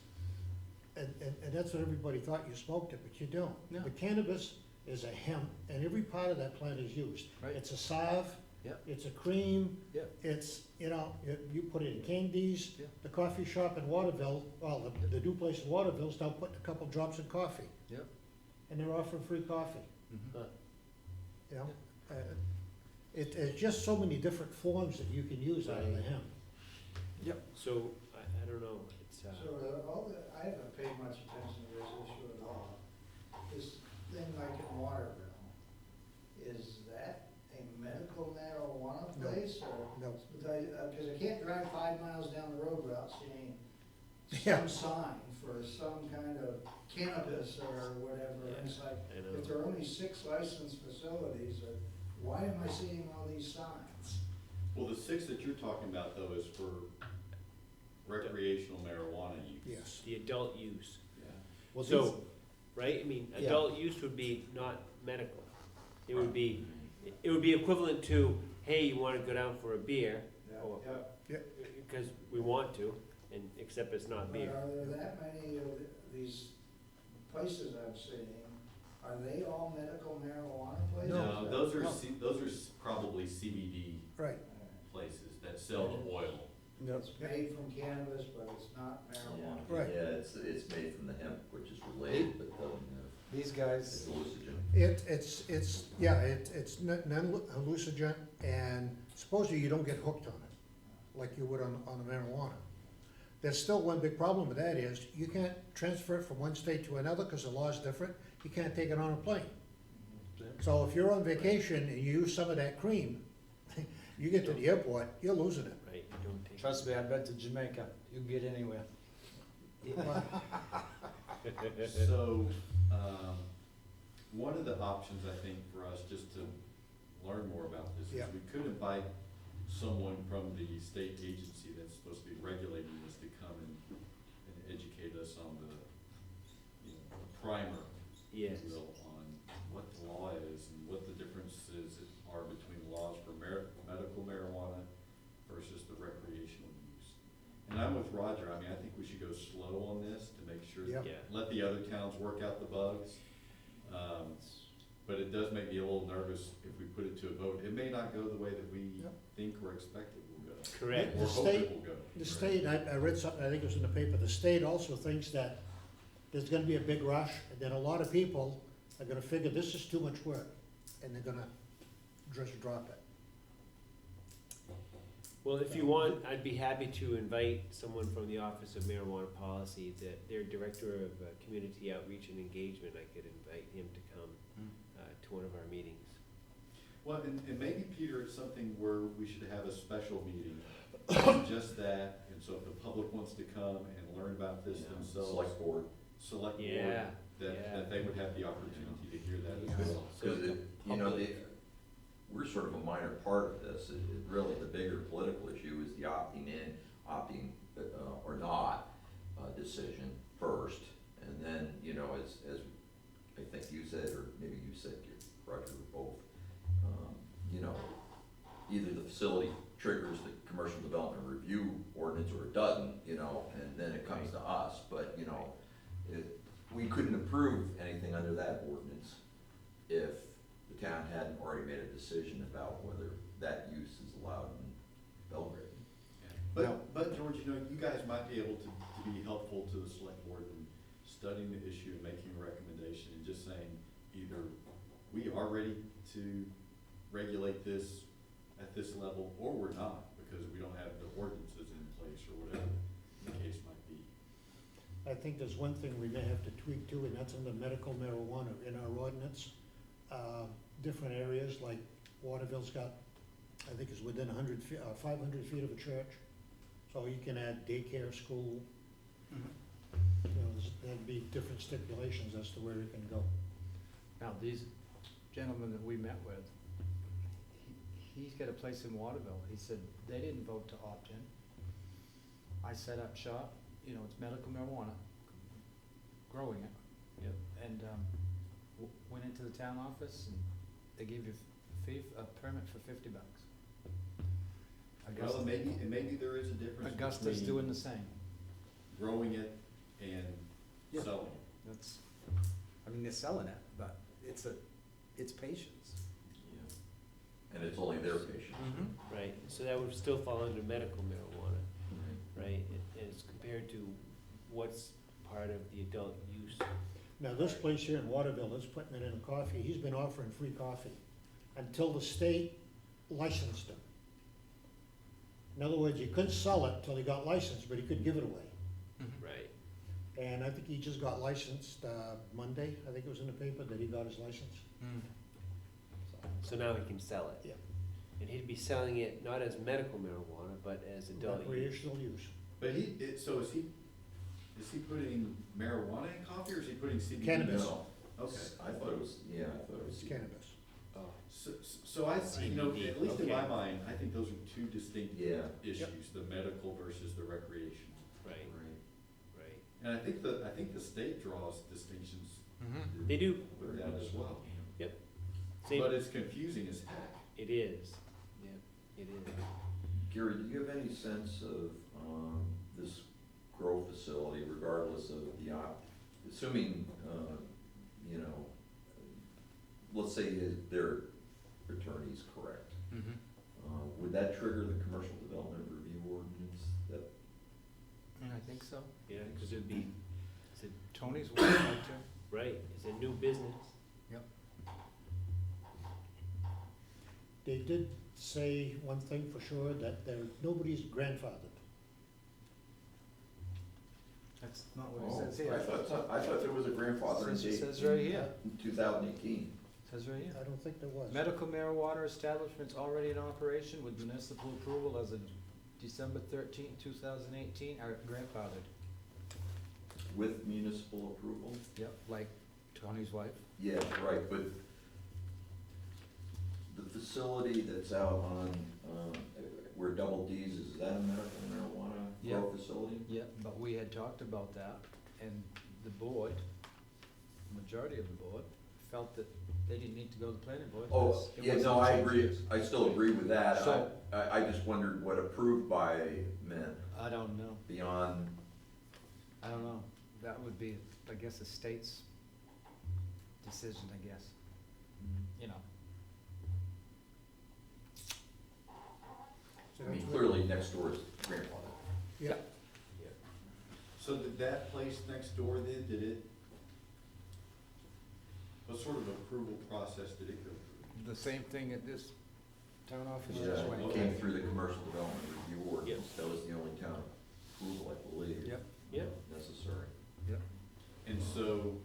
and that's what everybody thought, you smoked it, but you don't. No. The cannabis is a hemp, and every part of that plant is used. Right. It's a salve, Yep. it's a cream, Yep. it's, you put it in candies. Yep. The coffee shop in Waterville, well, the new place in Waterville's now putting a couple drops in coffee, Yep. and they're offering free coffee, Huh. you know? It's just so many different forms that you can use out of the hemp. So, I don't know, it's, I haven't paid much attention to this issue at all. This thing like in Waterville, is that a medical marijuana No. place or? No. Because I can't drive 5 miles down the road without seeing Yeah. some sign for some kind of cannabis or whatever. And it's like, I know. if there are only 6 licensed facilities, why am I seeing all these signs? Well, the 6 that you're talking about though is for recreational marijuana use. Yes. the adult use. Yeah. Well, So, right, I mean, Yeah. adult use would be not medical. It would be equivalent to, hey, you wanna go down for a beer, or, because we want to, and, except it's not But beer. are there that many of these places I'm seeing, are they all medical marijuana places? No, those are, No. those are probably CBD Right. places that sell the oil. It's made from cannabis, but it's not marijuana. Right. Yeah, it's made from the hemp, which is related, but doesn't have, These it's guys, hallucinogen. It's non-hallucinogent, and supposedly you don't get hooked on it, like you would on the marijuana. There's still one big problem with that is, you can't transfer it from one state to another, because the law is different, you can't take it on a plane. So if you're on vacation and you use some of that cream, you get to the airport, you're losing it. Right, you don't take. trust me, I've been to Jamaica. You can get anywhere. So, one of the options, I think, for us, just to learn more about this, is Yeah. we could invite someone from the state agency that's supposed to be regulating this to come and educate us on the, the primer, if Yes. you will, on what the law is and what the differences are between laws for medical marijuana versus the recreational use. And I'm with Roger, I mean, I think we should go slow on this to make sure, Yeah. Yeah. let the other towns work out the bugs. But it does make me a little nervous if we put it to a vote. It may not go the way that we Yep. think or expect it will go. Correct. The Or hope state- it will go. The state, I read something, I think it was in the paper, the state also thinks that there's gonna be a big rush, and then a lot of people are gonna figure this is too much work, and they're gonna just drop it. Well, if you want, I'd be happy to invite someone from the Office of Marijuana Policy, that their Director of Community Outreach and Engagement, I could invite him to come to one of our meetings. Well, and maybe, Peter, it's something where we should have a special meeting, just that, and so if the public wants to come and learn about this themselves. Select board. Select board, Yeah, that, yeah. that they would have the opportunity to hear that Yeah. as well. So Because we're sort of a minor part of this. Really, the bigger political issue is the opting in, opting or not decision first. And then, as I think you said, or maybe you said, Roger, or both, either the facility triggers the commercial development review ordinance or it doesn't, and then it comes to us. But, we couldn't approve anything under that ordinance if the town hadn't already made a decision about whether that use is allowed in Belgrade. But George, you guys might be able to be helpful to the select board in studying the issue and making a recommendation and just saying either we are ready to regulate this at this level or we're not because we don't have the ordinances in place or whatever the case might be. I think there's one thing we may have to tweak too, and that's on the medical marijuana in our ordinance. Different areas, like Waterville's got, I think it's within 100 feet, 500 feet of a church. So you can add daycare, school. There'd be different stipulations as to where it can go. Now, these gentlemen that we met with, he's got a place in Waterville, he said they didn't vote to opt in. I set up shop, you know, it's medical marijuana, growing it. Yep. And, went into the town office and they gave you a permit for $50. Well, and maybe there is a difference Augusta's between doing the same. growing it and Yeah. selling it. That's, I mean, they're selling it, but it's patience. Yeah. And it's only their patients. Right, so that would still fall under medical marijuana, right? And it's compared to what's part of the adult use. Now, this place here in Waterville is putting it in a coffee, he's been offering free coffee until the state licensed him. In other words, you couldn't sell it till he got licensed, but he could give it away. Right. And I think he just got licensed, Monday, I think it was in the paper that he got his license. So now he can sell it. Yeah. And he'd be selling it not as medical marijuana, but as adult use. Recreational use. But so is he putting marijuana in coffee or is he putting CBD? Cannabis. No. Okay. I thought it was, yeah, I thought it was. It's cannabis. Oh, So I, you know, CBD, at least in my okay. mind, I think those are two distinct Yeah. issues, the medical versus the recreational. right, Right. right. And I think the state draws distinctions They do. with that as well. Same, But it's confusing as heck. it is, yeah, it is. Gary, do you have any sense of, this grow facility, regardless of the assuming, you know, let's say their attorney's correct, would that trigger the commercial development review ordinance that? And I think so. Yeah, because it'd be, it's a, Tony's working on it too. right, it's a new business. Yep. They did say one thing for sure, that nobody's grandfathered. That's not what it says here. I thought there was a grandfathering Says- date. says right here. In 2018. Says right here. I don't think there was. Medical marijuana establishments already in operation with municipal approval as of December 2018 are grandfathered. With municipal approval? Yep, like Tony's wife. Yeah, right, but the facility that's out on, where Double D's, is that a medical marijuana grow facility? Yep, but we had talked about that, and the board, majority of the board, felt that they didn't need to go to the planning board. Oh, because it yeah, wasn't no, I changed agree, yet. I still agree with that. So- I just wondered what approved by meant I don't know, beyond, I don't know. That would be, I guess, the state's decision, I guess. You know. So I mean, that's clearly next door is grandfather. Yeah, So did that place next door then, what sort of approval process did it go through? The same thing at this town office Yeah, just went. it came through the commercial development review ordinance, that was the only town approval, I believe. Yep. Yep. Necessary. Yep. And so,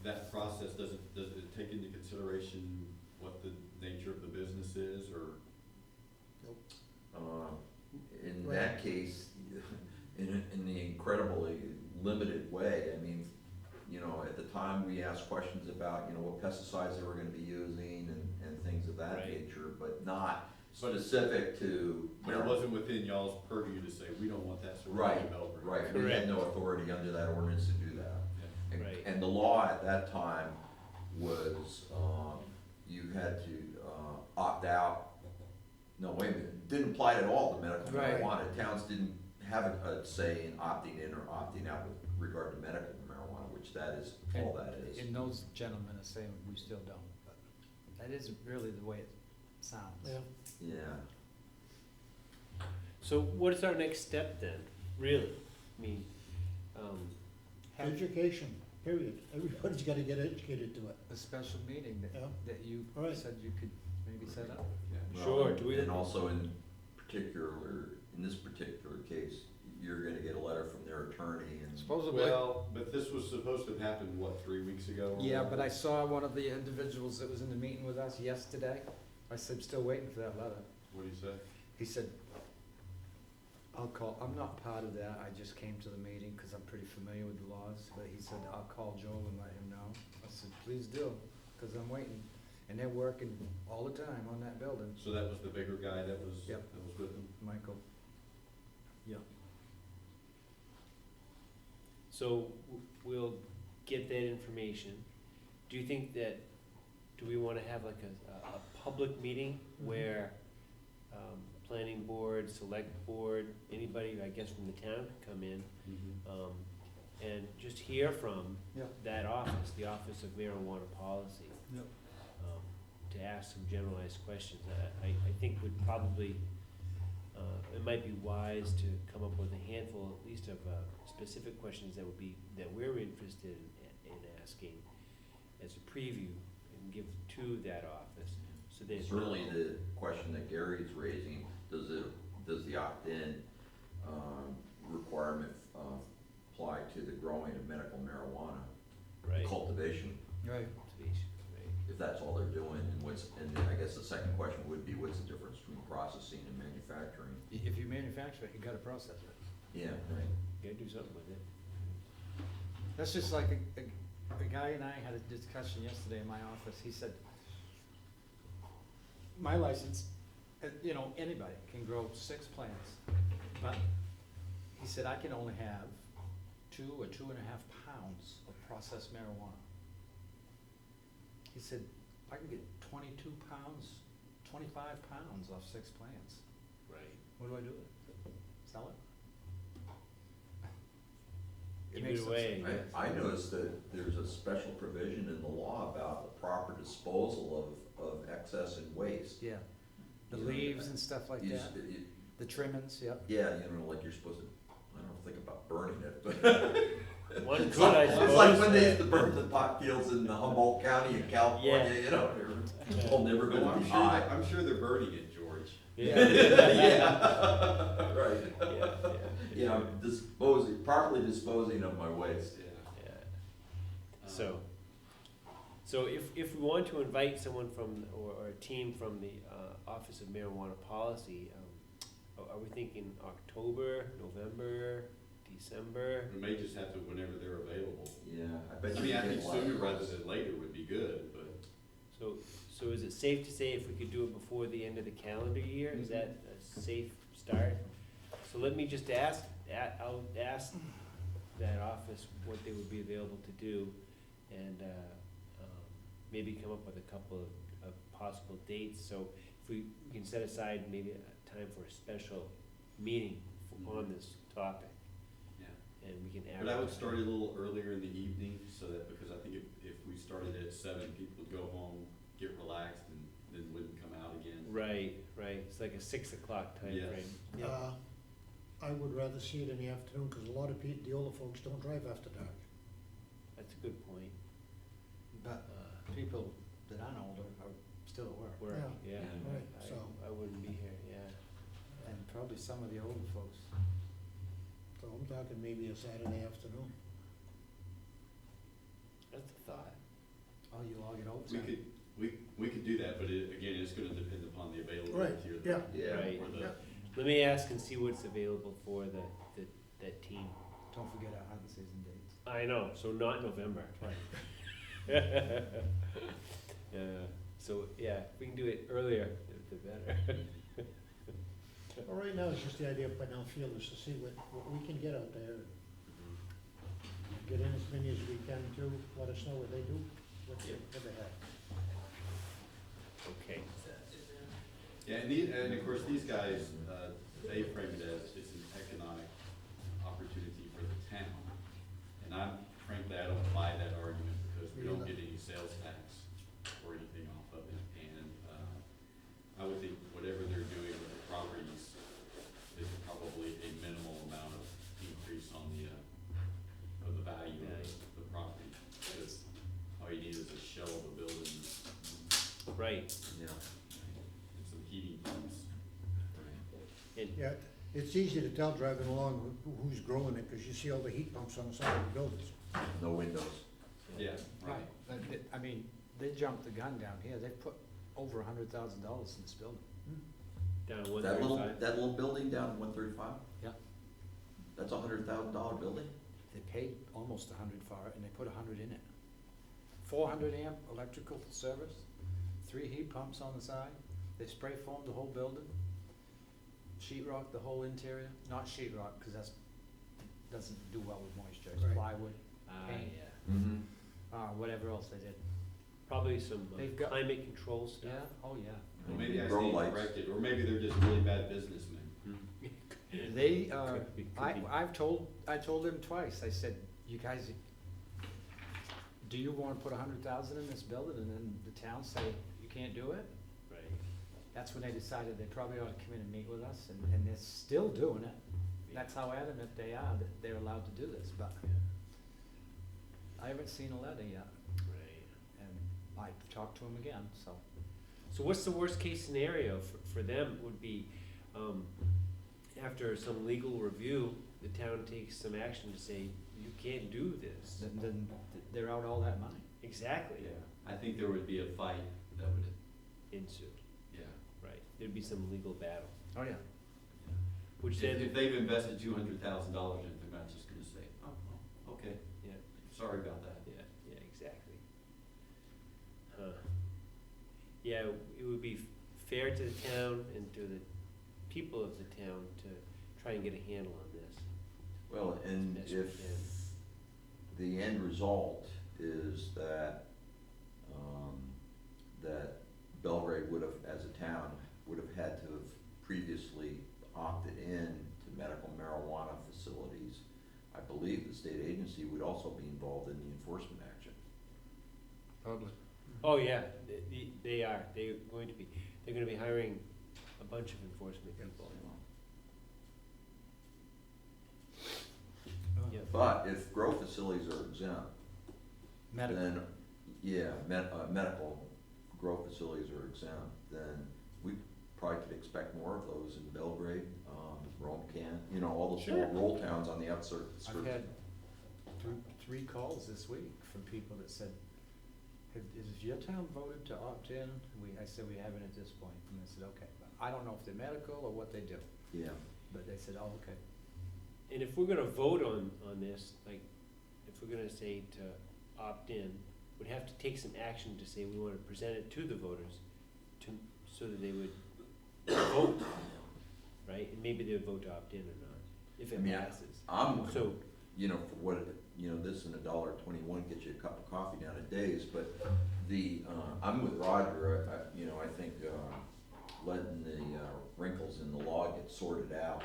that process, does it take into consideration what the nature of the business is, or? In that case, in the incredibly limited way, I mean, you know, at the time, we asked questions about, you know, what pesticides they were gonna be using and things of that Right. nature, but not specific to. But it wasn't within y'all's purview to say, we don't want that sort of Right, development. right, we had no authority under that ordinance to do that. Yeah. And- Right. And the law at that time was, you had to, opt out. No, wait a minute, didn't apply at all to medical Right. marijuana. Towns didn't have a say in opting in or opting out with regard to medical marijuana, which that is, all that is. And those gentlemen are saying we still don't, but that isn't really the way it sounds. yeah. Yeah. So what is our next step then, really? I mean, Education, period. Everybody's gotta get educated to it. A special meeting Yeah. that you All right. said you could maybe set up. Yeah. Sure, do we- And also in this particular case, you're gonna get a letter from their attorney and. Supposedly. Well, but this was supposed to have happened, what, 3 weeks ago? or Yeah, whatever? but I saw one of the individuals that was in the meeting with us yesterday. I said, still waiting for that letter. What do you say? He said, I'll call, I'm not part of that, I just came to the meeting because I'm pretty familiar with the laws, but he said, I'll call Joel and let him know. I said, please do, because I'm waiting. And they're working all the time on that building, So that was the bigger guy that was, Yep. that was with them? Michael. Yeah. So we'll get that information. Do you think that, do we wanna have like a public meeting where, planning board, select board, anybody, I guess, from the town could come in, and just hear from Yeah. that office, the Office of Marijuana Policy, Yep. to ask some generalized questions. I think would probably, it might be wise to come up with a handful, at least of, specific questions that would be, that we're interested in asking as a preview and give to that office, so that. Certainly the question that Gary's raising, does the opt-in, requirement, apply to the growing of medical marijuana? Right. Cultivation, Right. Cultivation, right. if that's all they're doing, and then I guess the second question would be, what's the difference between processing and manufacturing? If you manufacture it, you gotta process it. Yeah, right. You gotta do something with it. That's just like a guy and I had a discussion yesterday in my office. He said, my license, anybody can grow 6 plants, but he said, I can only have 2 or 2.5 pounds of processed marijuana. He said, I can get 22 pounds, 25 pounds off 6 plants. Right. What do I do with it? Sell it? Give makes it no away. sense. I noticed that there's a special provision in the law about the proper disposal of excess and waste. Yeah. The You know, leaves and stuff like You that, s- the trimmings, yep. Yeah, like you're supposed to, I don't think about burning it, but. One It's could, I like- suppose. It's like when they used to burn the pot fields in Humboldt County in California, you know, they're all never No, gonna be high. I'm sure they're burning it, George. Yeah. Yeah, right. Yeah, yeah. You know, properly disposing of my waste. Yeah. Yeah. So if we want to invite someone from, or a team from the Office of Marijuana Policy, are we thinking October, November, December? We may just have to whenever they're available. Yeah, I bet I you. mean, I could think get a lot of sooner rather calls. than later would be good, but. So is it safe to say if we could do it before the end of the calendar year, is that a safe start? So let me just I'll ask that office what they would be available to do, and maybe come up with a couple of possible dates. So if we can set aside maybe a time for a special meeting on this topic, Yeah. and we can But I would advertise. start a little earlier in the evening, so that, because I think if we started at 7, people would go home, get relaxed, and then wouldn't come out again. Right, it's like a 6 o'clock time Yes. frame. I would rather see it in the afternoon, cause a lot of the older folks don't drive after dark. That's a good point. But people that aren't older are still at work. Work, yeah. Yeah. Right, so. I wouldn't be here, yeah. And probably some of the older folks. So I'm talking maybe a Saturday afternoon. That's a thought. Oh, you all get old. We could do that, but again, it's gonna depend upon the availability of the. yeah. Yeah. Right. Or the, Yeah. Let me ask and see what's available for that team. Don't forget our hunting season dates. I know, so not November. So, yeah, if we can do it earlier, the better. Well, right now, it's just the idea of putting out feelers to see what we can get out there. Get in as many as we can too, let us know what they do, what they have. Okay. yeah, and of course, these guys, they frame it as it's an economic opportunity for the town. And frankly, I don't buy that argument, because we don't get any sales tax or anything off of it. And, I would think whatever they're doing with the properties is probably a minimal amount of increase on the, of the value of the property. Because all you need is a shell of a building Right, Yeah. and some heating pumps. and, Yeah, it's easy to tell driving along who's growing it, cause you see all the heat pumps on the side of the buildings. No windows. Yeah, right. But I mean, they jumped the gun down here. They put over $100,000 in this building. down That 135. little building down at 135? Yeah. That's $100,000 building? They paid almost 100 for it, and they put 100 in it. 400 amp electrical service, 3 heat pumps on the side. They spray foamed the whole building. Sheet rock the whole interior, not sheet rock, cause doesn't do well with moisture, it's Right. plywood, paint, Yeah. Mm-hmm. whatever else they did. Probably some They've got- climate control stuff. Yeah, oh yeah. Well, maybe I Grow stand lights. corrected, or maybe they're just really bad businessmen. They are, Could be. I told them twice, I said, you guys, do you wanna put 100,000 in this building, and then the town say, you can't do it? Right. That's when they decided they probably ought to come in and meet with us, and they're still doing it. That's how adamant they are, that they're allowed to do this, but I haven't seen a letter yet, Right. and I talked to him again, so. So what's the worst case scenario for them would be, after some legal review, the town takes some action to say, you can't do this. Then they're out all that money. Exactly. Yeah, I think there would be a fight that would, Ensue, yeah. right. There'd be some legal battle, Oh, yeah. which If then, they've invested $200,000 in it, they're not just gonna say, oh, okay, yeah, sorry about that. yeah, exactly. Huh. Yeah, it would be fair to the town and to the people of the town to try and get a handle on this. Well, and Yes, we if can. the end result is that, that Belgrade would have, as a town, would have had to have previously opted in to medical marijuana facilities, I believe the state agency would also be involved in the enforcement action. Probably. Oh, yeah, they are, they're gonna be hiring a bunch of enforcement people. Yeah. But if grow facilities are exempt, Medical. then, yeah, medical grow facilities are exempt, then we probably could expect more of those in Belgrade, Rome can, all those small Sure. rural towns on the outskirts. I've had three calls this week from people that said, is your town voted to opt in? I said, we haven't at this point, and they said, okay, but I don't know if they're medical or what they do, Yeah, but they said, oh, okay. And if we're gonna vote on this, like, if we're gonna say to opt in, we'd have to take some action to say we wanna present it to the voters so that they would vote, right? And maybe they would vote to opt in or not, if I it mean, passes. I'm, So, for what, this and $1.21 gets you a cup of coffee nowadays, but I'm with Roger, I think, letting the wrinkles in the law get sorted out,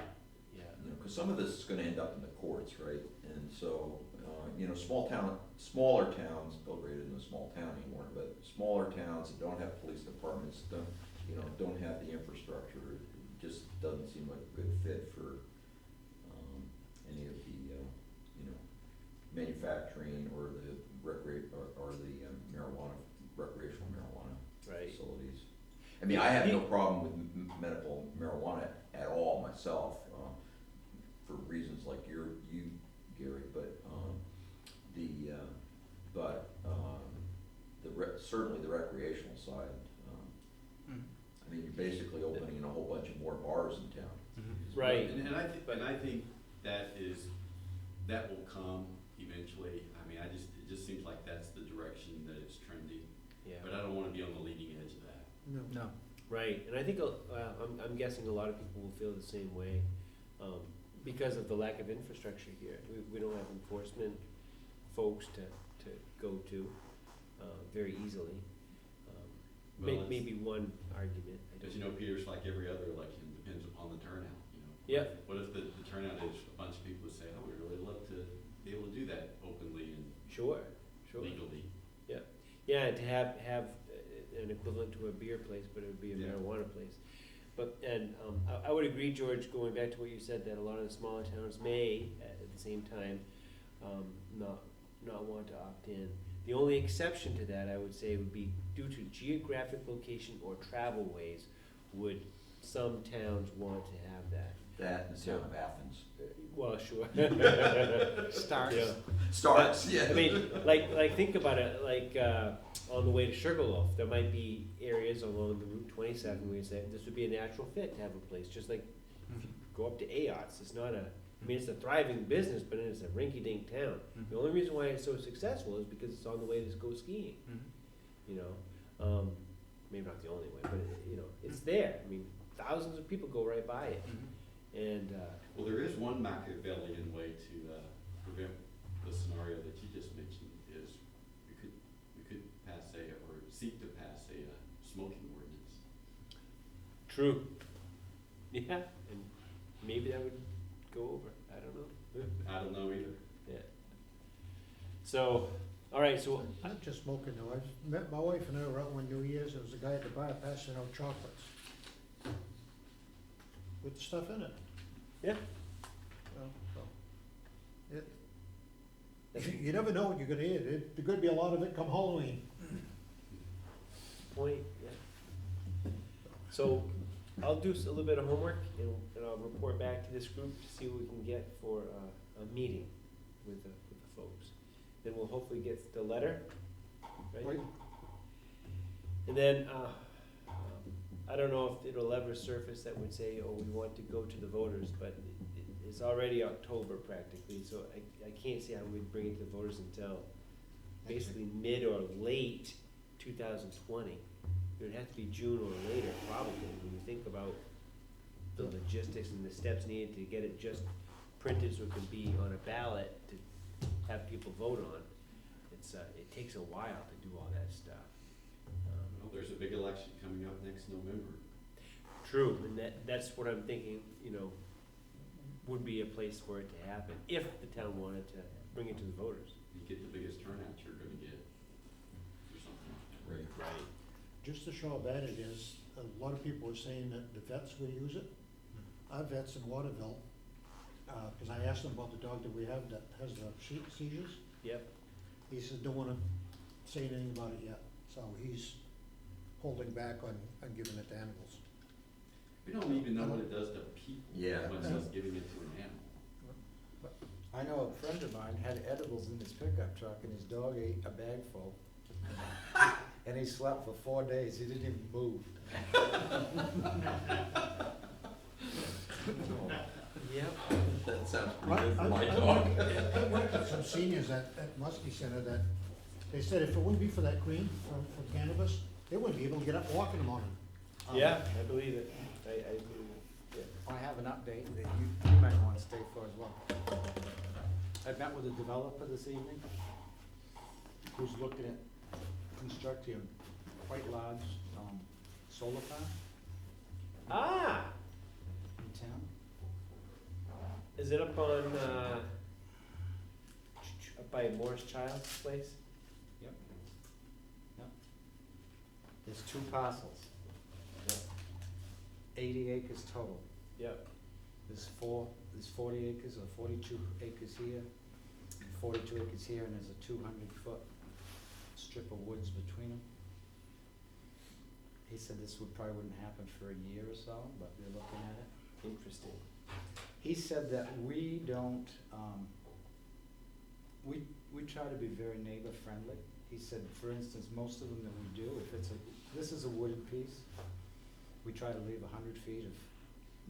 yeah, cause some of this is gonna end up in the courts, right? And so, smaller towns, Belgrade isn't a small town anymore, but smaller towns that don't have police departments, don't have the infrastructure, it just doesn't seem like a good fit for, any of the, manufacturing or the or the recreational marijuana right. facilities. I mean, I have no problem with medical marijuana at all myself, for reasons like you, Gary, but, certainly the recreational side, I mean, you're basically opening a whole bunch of more bars in town. Right. And I think that will come eventually. I mean, it just seems like that's the direction that it's trending. Yeah. But I don't wanna be on the leading edge of that. No. Right, and I think, I'm guessing a lot of people will feel the same way, because of the lack of infrastructure here. We don't have enforcement folks to go to, very easily. Well, it's- Maybe one argument, I But don't know. Peter's like every other election, depends upon the turnout, Yeah. What if the turnout is a bunch of people who say, oh, we'd really love to be able to do that openly and Sure. legally? Yeah, and to have an equivalent to a beer place, but it would be a Yeah. marijuana place. But, and, I would agree, George, going back to what you said, that a lot of the smaller towns may, at the same time, not want to opt in. The only exception to that, I would say, would be due to geographic location or travel ways, would some towns want to have that. That and the town of Athens. Well, sure. Starts. Yeah. Starts, yeah. I mean, like think about it, on the way to Sugarloaf, there might be areas along the Route 27 where you say, this would be a natural fit to have a place, just like if you go up to Ayots, it's not it's a thriving business, but it's a rinky-dink town. The only reason why it's so successful is because it's on the way to go skiing, maybe not the only way, but you know, it's there. I mean, thousands of people go right by it. And, Well, there is one Machiavellian way to prevent the scenario that you just mentioned, is we could pass or seek to pass a smoking ordinance. true. Yeah, and maybe that would go over. I don't know. I don't know either. Yeah. So, all right, so Not just smoking though, I met my wife and I were out one New Year's, there was a guy at the bar passing out chocolates. With the stuff in it. yeah, Well, so, you never know what you're gonna eat, there could be a lot of it come Halloween. point, yeah. So I'll do a little bit of homework and I'll report back to this group to see what we can get for a meeting with the folks. Then we'll hopefully get the letter, right? Right. And then, I don't know if it'll ever surface that would say, oh, we want to go to the voters, but it's already October practically, so I can't see how we'd bring it to the voters until basically mid or late 2020. It would have to be June or later, probably, when you think about the logistics and the steps needed to get it just printed so it can be on a ballot to have people vote on. It takes a while to do all that stuff. Well, there's a big election coming up next November. True, and that's what I'm thinking, you know, would be a place for it to happen, if the town wanted to bring it to the voters. You get the biggest turnout you're gonna get for something like that. Right. Right. Just to show how bad it is, a lot of people were saying that the vets would use it. Our vets in Waterville, cause I asked him about the dog that we have that has the seizures. Yep. He says, don't wanna say anything about it yet, so he's holding back on giving it to animals. We don't even know what it does to people. Yeah. Much less giving it to an animal. I know a friend of mine had edibles in his pickup truck and his dog ate a bag full. And he slept for 4 days, he didn't even move. Yep. That sounds pretty good for I my dog. worked with some seniors at Muskie Center that, they said if it wouldn't be for that cream for cannabis, they wouldn't be able to get up walking in the morning. Yeah, I believe it. I believe it, yeah. I have an update that you might wanna stay for as well. I met with a developer this evening who's looking at constructing a quite large, solar farm Ah, in town. is it up on, up by Morris Child's place? Yep. There's 2 parcels. 80 acres total. Yep. There's 40 acres or 42 acres here, and 42 acres here, and there's a 200-foot strip of woods between them. He said this probably wouldn't happen for a year or so, but they're looking at it. Interesting. He said that we don't, we try to be very neighbor friendly. He said, for instance, most of them that we do, if this is a wooded piece, we try to leave 100 feet of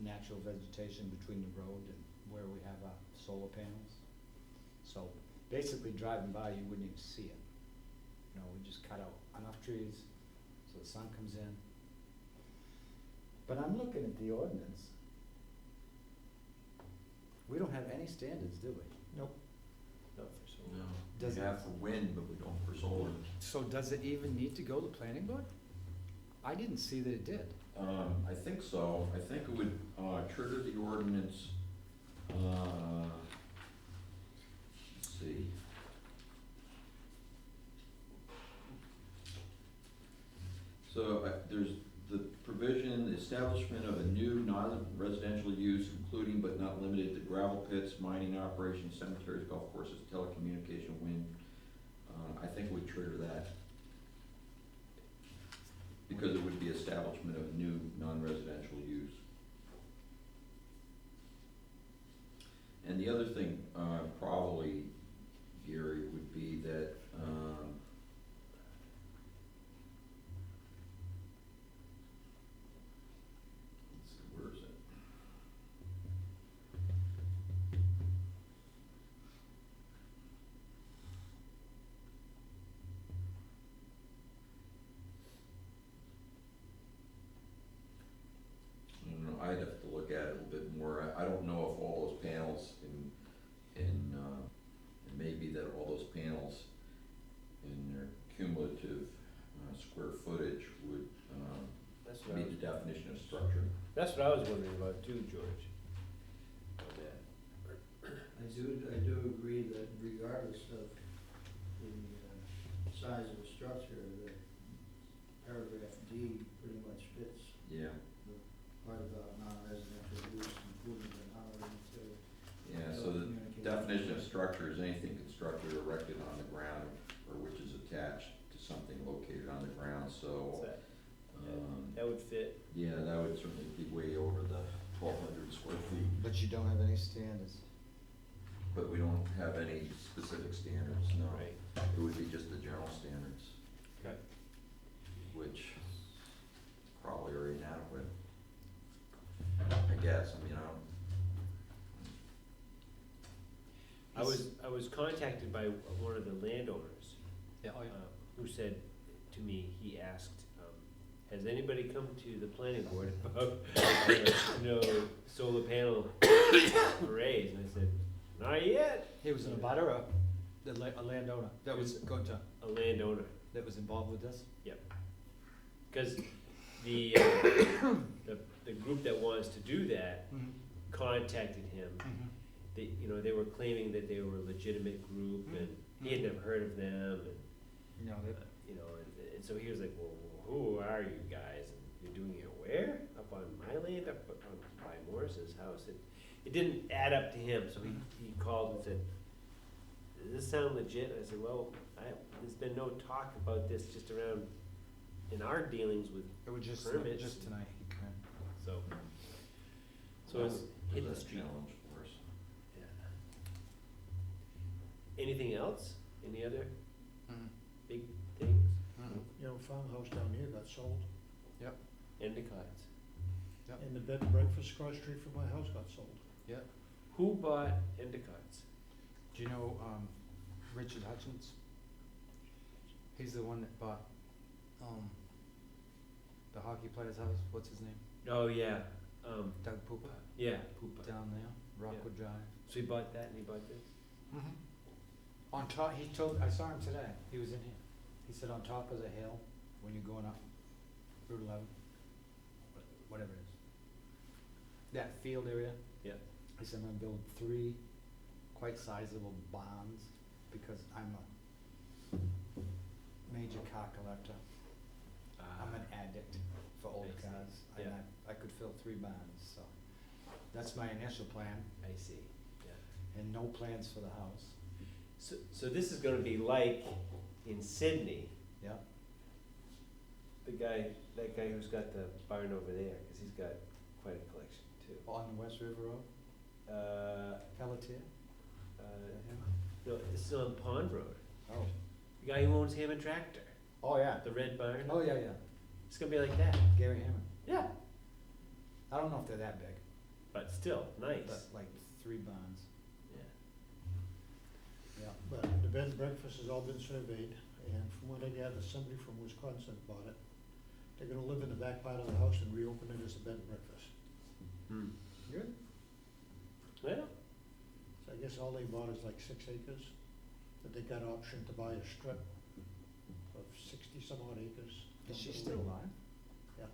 natural vegetation between the road and where we have our solar panels. So basically driving by, you wouldn't even see it. You know, we just cut out enough trees so the sun comes in. But I'm looking at the ordinance. We don't have any standards, do we? Nope. Not for so No, Does we it- have for wind, but we don't for solar. So does it even need to go to planning board? I didn't see that it did. I think so. I think it would, trigger the ordinance, let's see. So, there's the provision, the establishment of a new non-residential use, including but not limited to gravel pits, mining operations, cemeteries, golf courses, telecommunication, wind. I think it would trigger that. Because it would be establishment of a new non-residential use. And the other thing, probably, Gary, would be that, let's see, where is it? That's what I was wondering about too, George. On that. I do agree that regardless of the size of the structure, that paragraph D pretty much fits Yeah, the part about non-residential use, including but not limited to. yeah, so the definition of structure is anything constructed or erected on the ground or which is attached to something located on the ground, so, That would fit. yeah, that would certainly be way over the 1,200 square feet. But you don't have any standards. But we don't have any specific standards, no. Right. It would be just the general standards, Okay. which probably are inadequate. I guess, I mean, I was contacted by one of the landowners, Yeah, oh, who said to me, he asked, has anybody come to the planning board about, solar panel arrays? And I said, not yet. He was in a butter, a landowner that was going to, A landowner, that was involved with this? because the group that wants to do that contacted him. They, they were claiming that they were a legitimate group, and he had never heard of them, and, No, that, and so he was like, well, who are you guys? And you're doing it where? Up on my land, up on, by Morris's house? It didn't add up to him, so he called and said, does this sound legit? I said, well, there's been no talk about this just around, in our dealings with it was just, permits. just tonight he came in. So it's hit the street. challenge for us. Yeah. Anything else? Any other big things? You know, farmhouse down here got sold, Endicott's. and the bed and breakfast across the street from my house got sold. Who bought Endicott's? Do you know, Richard Hutchins? He's the one that bought, the hockey player's house, what's his name? Oh, yeah, Doug Poopa, yeah, Poopa. down there, Rockwood Drive. So he bought that and he bought this? On top, he told, I saw him today, he was in here. He said on top of the hill, when you're going up Route 11, whatever it is. That field area. Yeah. He said, I'm gonna build 3 quite sizable barns, because I'm a major car collector. I'm an addict for old I see. cars, and Yeah. I could fill 3 barns, so. That's my initial plan, I see, yeah. and no plans for the house. So this is gonna be like in Sydney, Yeah. that guy who's got the barn over there, cause he's got quite a collection too. On the West River Road, Pelletier? No, this is on Pond Road. Oh. The guy who owns Hammond Tractor, Oh, yeah. the red barn. Oh, yeah, yeah. It's gonna be like that. Gary Hammond. Yeah. I don't know if they're that big, But still, nice. but like 3 barns. Yeah. Yeah. But the bed and breakfast has all been surveyed, and from what I gather, somebody from Wisconsin bought it. They're gonna live in the back part of the house and reopen it as a bed and breakfast. Good. Well, So I guess all they bought is like 6 acres, but they got option to buy a strip of 60-some odd acres. Is she still alive? Yeah.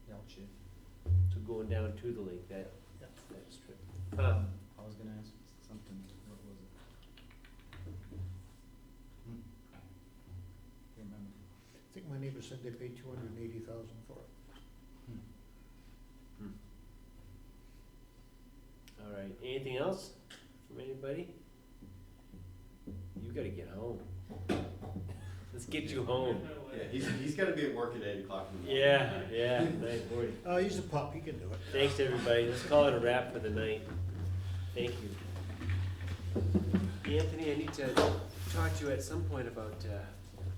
Yeah, she. so going down to the lake, that strip. I was gonna ask something, what was it? Can't remember. I think my neighbor said they paid $280,000 for it. All right, anything else from anybody? You gotta get home. Let's get you home. Yeah, he's gotta be at work at 8 o'clock in the morning. Yeah, 9:40. Oh, he's a pup, he can do it. Thanks, everybody. Let's call it a wrap for the night. Thank you. Anthony, I need to talk to you at some point about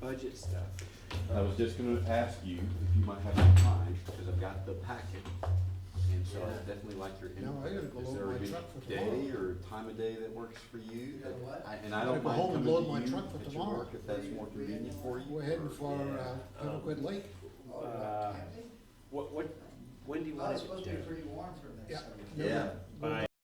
budget stuff. I was just gonna ask you if you might have some time, because I've got the packet, and so I'd definitely like your Now, input. I gotta go Is load there my a good truck for day tomorrow. or time of day that works for you? You gotta what? And I I don't gotta go mind home and coming load to my you truck for at your tomorrow. work if that's more convenient for you. We're heading for Pebblequid Lake. When do you Well, want it's it supposed to be there? pretty warm for the next Yeah. several Yeah. Bye.